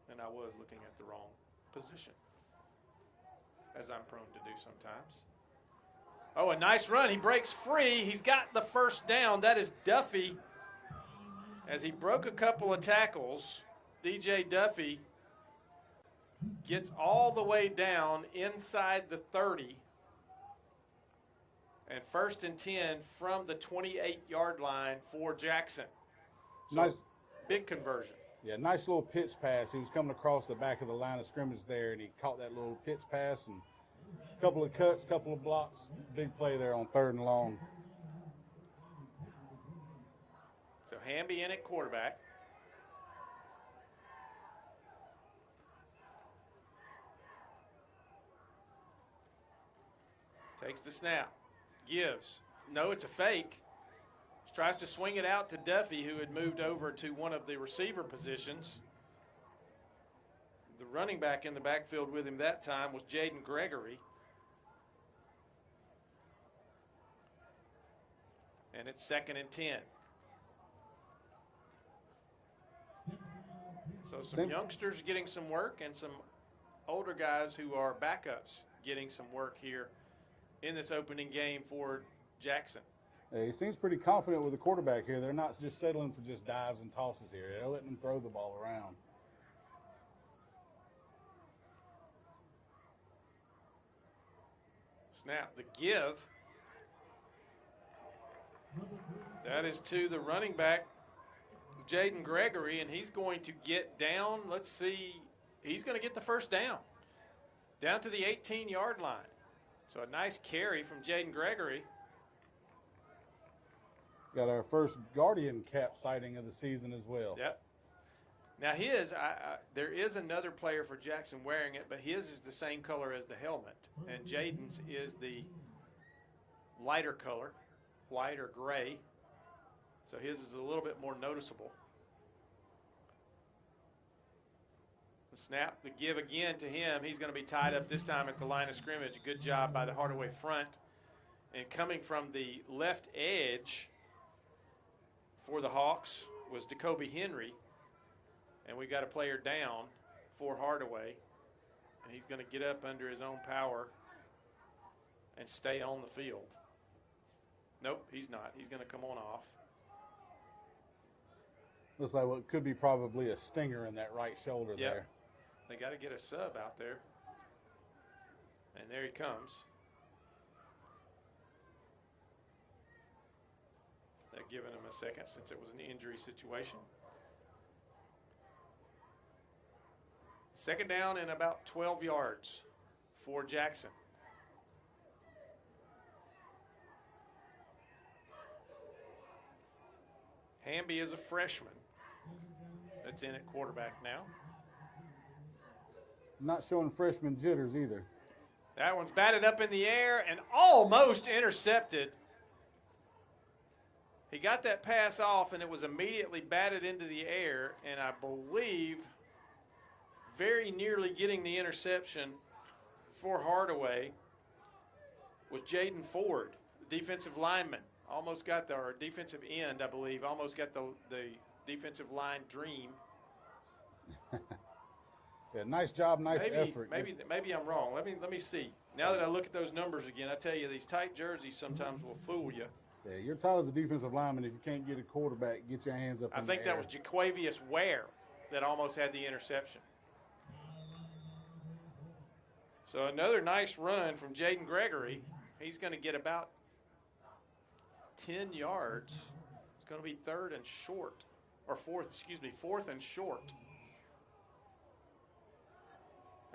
And I was looking at the wrong position, as I'm prone to do sometimes. Oh, a nice run. He breaks free. He's got the 1st down. That is Duffy. As he broke a couple of tackles, DJ Duffy gets all the way down inside the 30. And 1st and 10 from the 28-yard line for Jackson. So nice. Big conversion. Yeah, nice little pitch pass. He was coming across the back of the line of scrimmage there, and he caught that little pitch pass and a couple of cuts, couple of blocks. Big play there on 3rd and long. So Hamby in at quarterback. Takes the snap. Gives. No, it's a fake. Tries to swing it out to Duffy, who had moved over to one of the receiver positions. The running back in the backfield with him that time was Jaden Gregory. And it's 2nd and 10. So some youngsters getting some work and some older guys who are backups getting some work here in this opening game for Jackson. He seems pretty confident with the quarterback here. They're not just settling for just dives and tosses here. They're letting him throw the ball around. Snap, the give. That is to the running back, Jaden Gregory, and he's going to get down. Let's see. He's going to get the first down to the 18-yard line. So a nice carry from Jaden Gregory. Got our first Guardian cap sighting of the season as well. Yep. Now there is another player for Jackson wearing it, but his is the same color as the helmet. And Jaden's is the lighter color, white or gray. So his is a little bit more noticeable. The snap, the give again to him. He's going to be tied up this time at the line of scrimmage. Good job by the Hardaway front. And coming from the left edge for the Hawks was Jacoby Henry. And we got a player down for Hardaway. And he's going to get up under his own power and stay on the field. Nope, he's not. He's going to come on off. Looks like what could be probably a stinger in that right shoulder there. They got to get a sub out there. And there he comes. They're giving him a second since it was an injury situation. Second down and about 12 yards for Jackson. Hamby is a freshman that's in at quarterback now. Not showing freshman jitters either. That one's batted up in the air and almost intercepted. He got that pass off and it was immediately batted into the air, and I believe very nearly getting the interception for Hardaway was Jaden Ford, the defensive lineman. Almost got or defensive end, I believe, almost got the defensive line dream. Yeah, nice job, nice effort. Maybe I'm wrong. Let me see. Now that I look at those numbers again, I tell you, these tight jerseys sometimes will fool you. Yeah, you're tight as a defensive lineman. If you can't get a quarterback, get your hands up in the air. I think that was Jaquavius Ware that almost had the interception. So another nice run from Jaden Gregory. He's going to get about 10 yards. It's going to be fourth and short.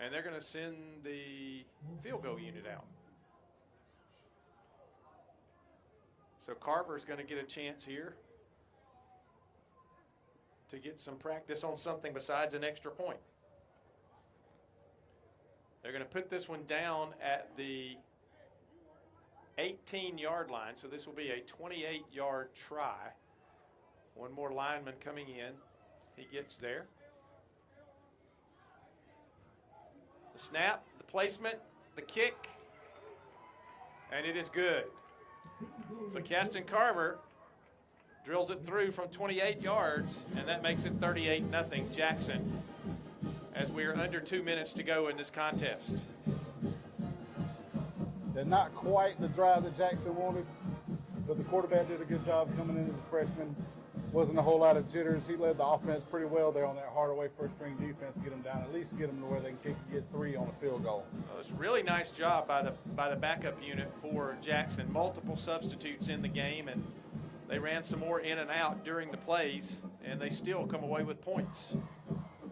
And they're going to send the field goal unit out. So Carver's going to get a chance here to get some practice on something besides an extra point. They're going to put this one down at the 18-yard line, so this will be a 28-yard try. One more lineman coming in. He gets there. The snap, the placement, the kick, and it is good. So Caston Carver drills it through from 28 yards, and that makes it 38-0 Jackson as we are under 2 minutes to go in this contest. They're not quite the drive that Jackson wanted, but the quarterback did a good job coming in as a freshman. Wasn't a whole lot of jitters. He led the offense pretty well there on that Hardaway first-string defense to get them down, at least get them to where they can get 3 on a field goal. Well, it's a really nice job by the backup unit for Jackson. Multiple substitutes in the game, and they ran some more in and out during the plays, and they still come away with points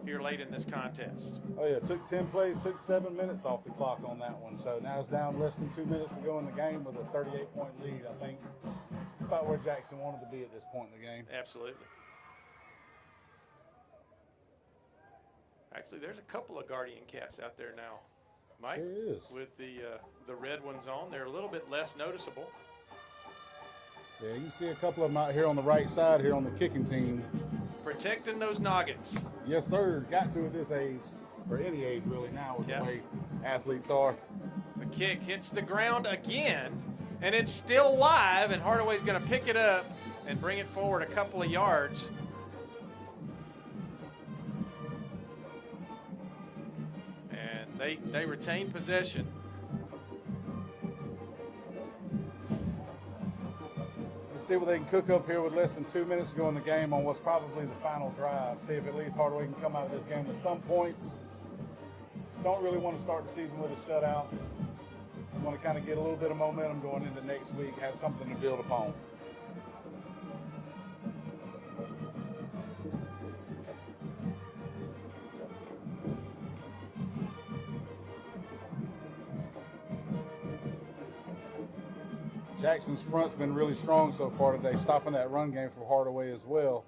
here late in this contest. Oh, yeah, took 10 plays, took 7 minutes off the clock on that one. So now it's down less than 2 minutes to go in the game with a 38-point lead. I think about where Jackson wanted to be at this point in the game. Absolutely. Actually, there's a couple of Guardian caps out there now, Mike. There is. With the red ones on. They're a little bit less noticeable. Yeah, you see a couple of them out here on the right side here on the kicking team. Protecting those noggins. Yes, sir. Got to at this age, or any age really now with the way athletes are. The kick hits the ground again, and it's still live, and Hardaway's going to pick it up and bring it forward a couple of yards. And they retain possession. See what they can cook up here with less than 2 minutes to go in the game on what's probably the final drive. See if at least Hardaway can come out of this game with some points. Don't really want to start the season with a shutout. I want to kind of get a little bit of momentum going into next week, have something to build upon. Jackson's front's been really strong so far today, stopping that run game for Hardaway as well.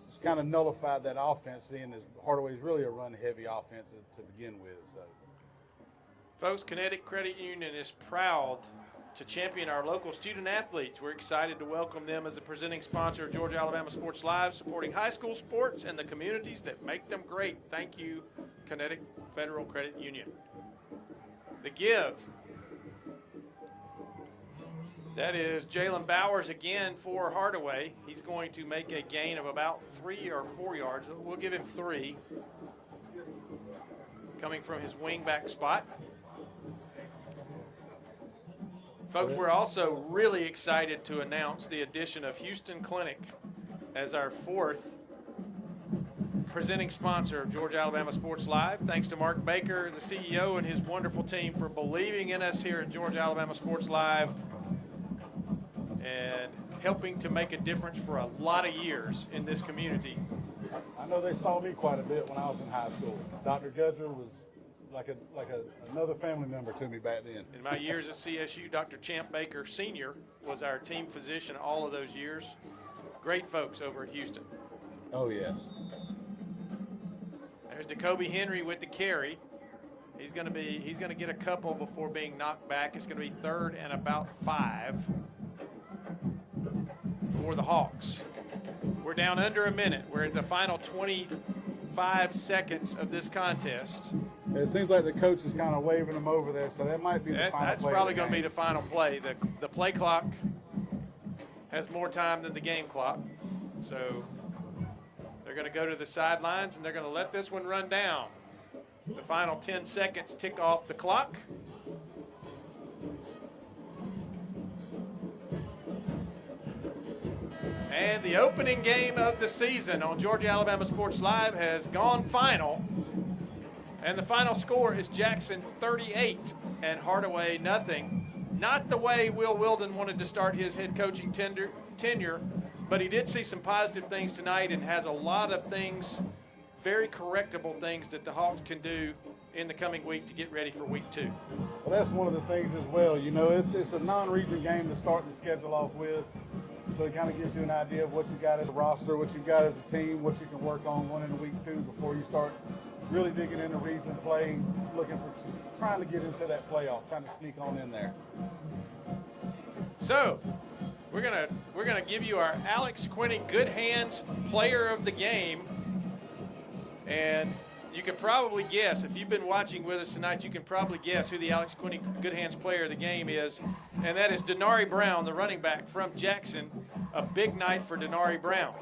It's kind of nullified that offense, seeing as Hardaway's really a run-heavy offense to begin with. So, Folks, Kinetic Credit Union is proud to champion our local student athletes. We're excited to welcome them as a presenting sponsor of Georgia Alabama Sports Live, supporting high school sports and the communities that make them great. Thank you, Kinetic Federal Credit Union. The give. That is Jalen Bowers again for Hardaway. He's going to make a gain of about 3 or 4 yards. We'll give him 3. Coming from his wingback spot. Folks, we're also really excited to announce the addition of Houston Clinic as our 4th presenting sponsor of Georgia Alabama Sports Live. Thanks to Mark Baker, the CEO, and his wonderful team for believing in us here at Georgia Alabama Sports Live and helping to make a difference for a lot of years in this community. I know they saw me quite a bit when I was in high school. Dr. Gudger was like another family member to me back then. In my years at CSU, Dr. Champ Baker Sr. was our team physician all of those years. Great folks over at Houston. Oh, yes. There's Jacoby Henry with the carry. He's going to get a couple before being knocked back. It's going to be 3rd and about 5 for the Hawks. We're down under a minute. We're at the final 25 seconds of this contest. It seems like the coach is kind of waving them over there, so that might be the final play. That's probably going to be the final play. The play clock has more time than the game clock. So they're going to go to the sidelines, and they're going to let this one run down. The final 10 seconds tick off the clock. And the opening game of the season on Georgia Alabama Sports Live has gone final. And the final score is Jackson 38 and Hardaway nothing. Not the way Will Wilden wanted to start his head coaching tenure, but he did see some positive things tonight and has a lot of things, very correctable things that the Hawks can do in the coming week to get ready for week 2. Well, that's one of the things as well. You know, it's a non-region game to start the schedule off with. So it kind of gives you an idea of what you got as a roster, what you got as a team, what you can work on going into week 2 before you start really digging into region play, trying to get into that playoff, trying to sneak on in there. So we're gonna give you our Alex Quinney Good Hands Player of the Game, and you can probably guess, if you've been watching with us tonight, you can probably guess who the Alex Quinney Good Hands Player of the Game is, and that is Denari Brown, the running back from Jackson. A big night for Denari Brown.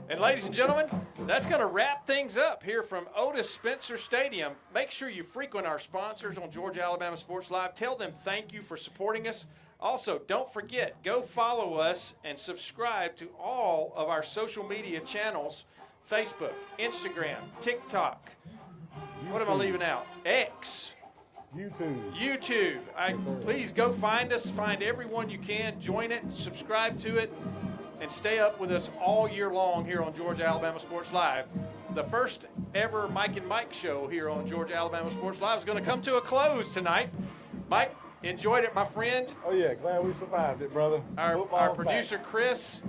And ladies and gentlemen, that's going to wrap things up here from Otis Spencer Stadium. Make sure you frequent our sponsors on Georgia Alabama Sports Live. Tell them thank you for supporting us. Also, don't forget, go follow us and subscribe to all of our social media channels: Facebook, Instagram, TikTok. What am I leaving out? X. YouTube. Please go find us. Find everyone you can. Join it. Subscribe to it. And stay up with us all year long here on Georgia Alabama Sports Live. The first ever Mike and Mike show here on Georgia Alabama Sports Live is going to come to a close tonight. Mike, enjoyed it, my friend. Oh, yeah. Glad we survived it, brother. Our producer, Chris,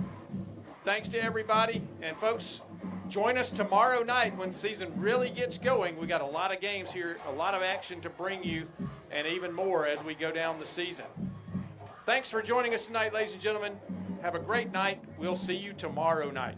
thanks to everybody. And, folks, join us tomorrow night when season really gets going. We got a lot of games here, a lot of action to bring you, and even more as we go down the season. Thanks for joining us tonight, ladies and gentlemen. Have a great night. We'll see you tomorrow night.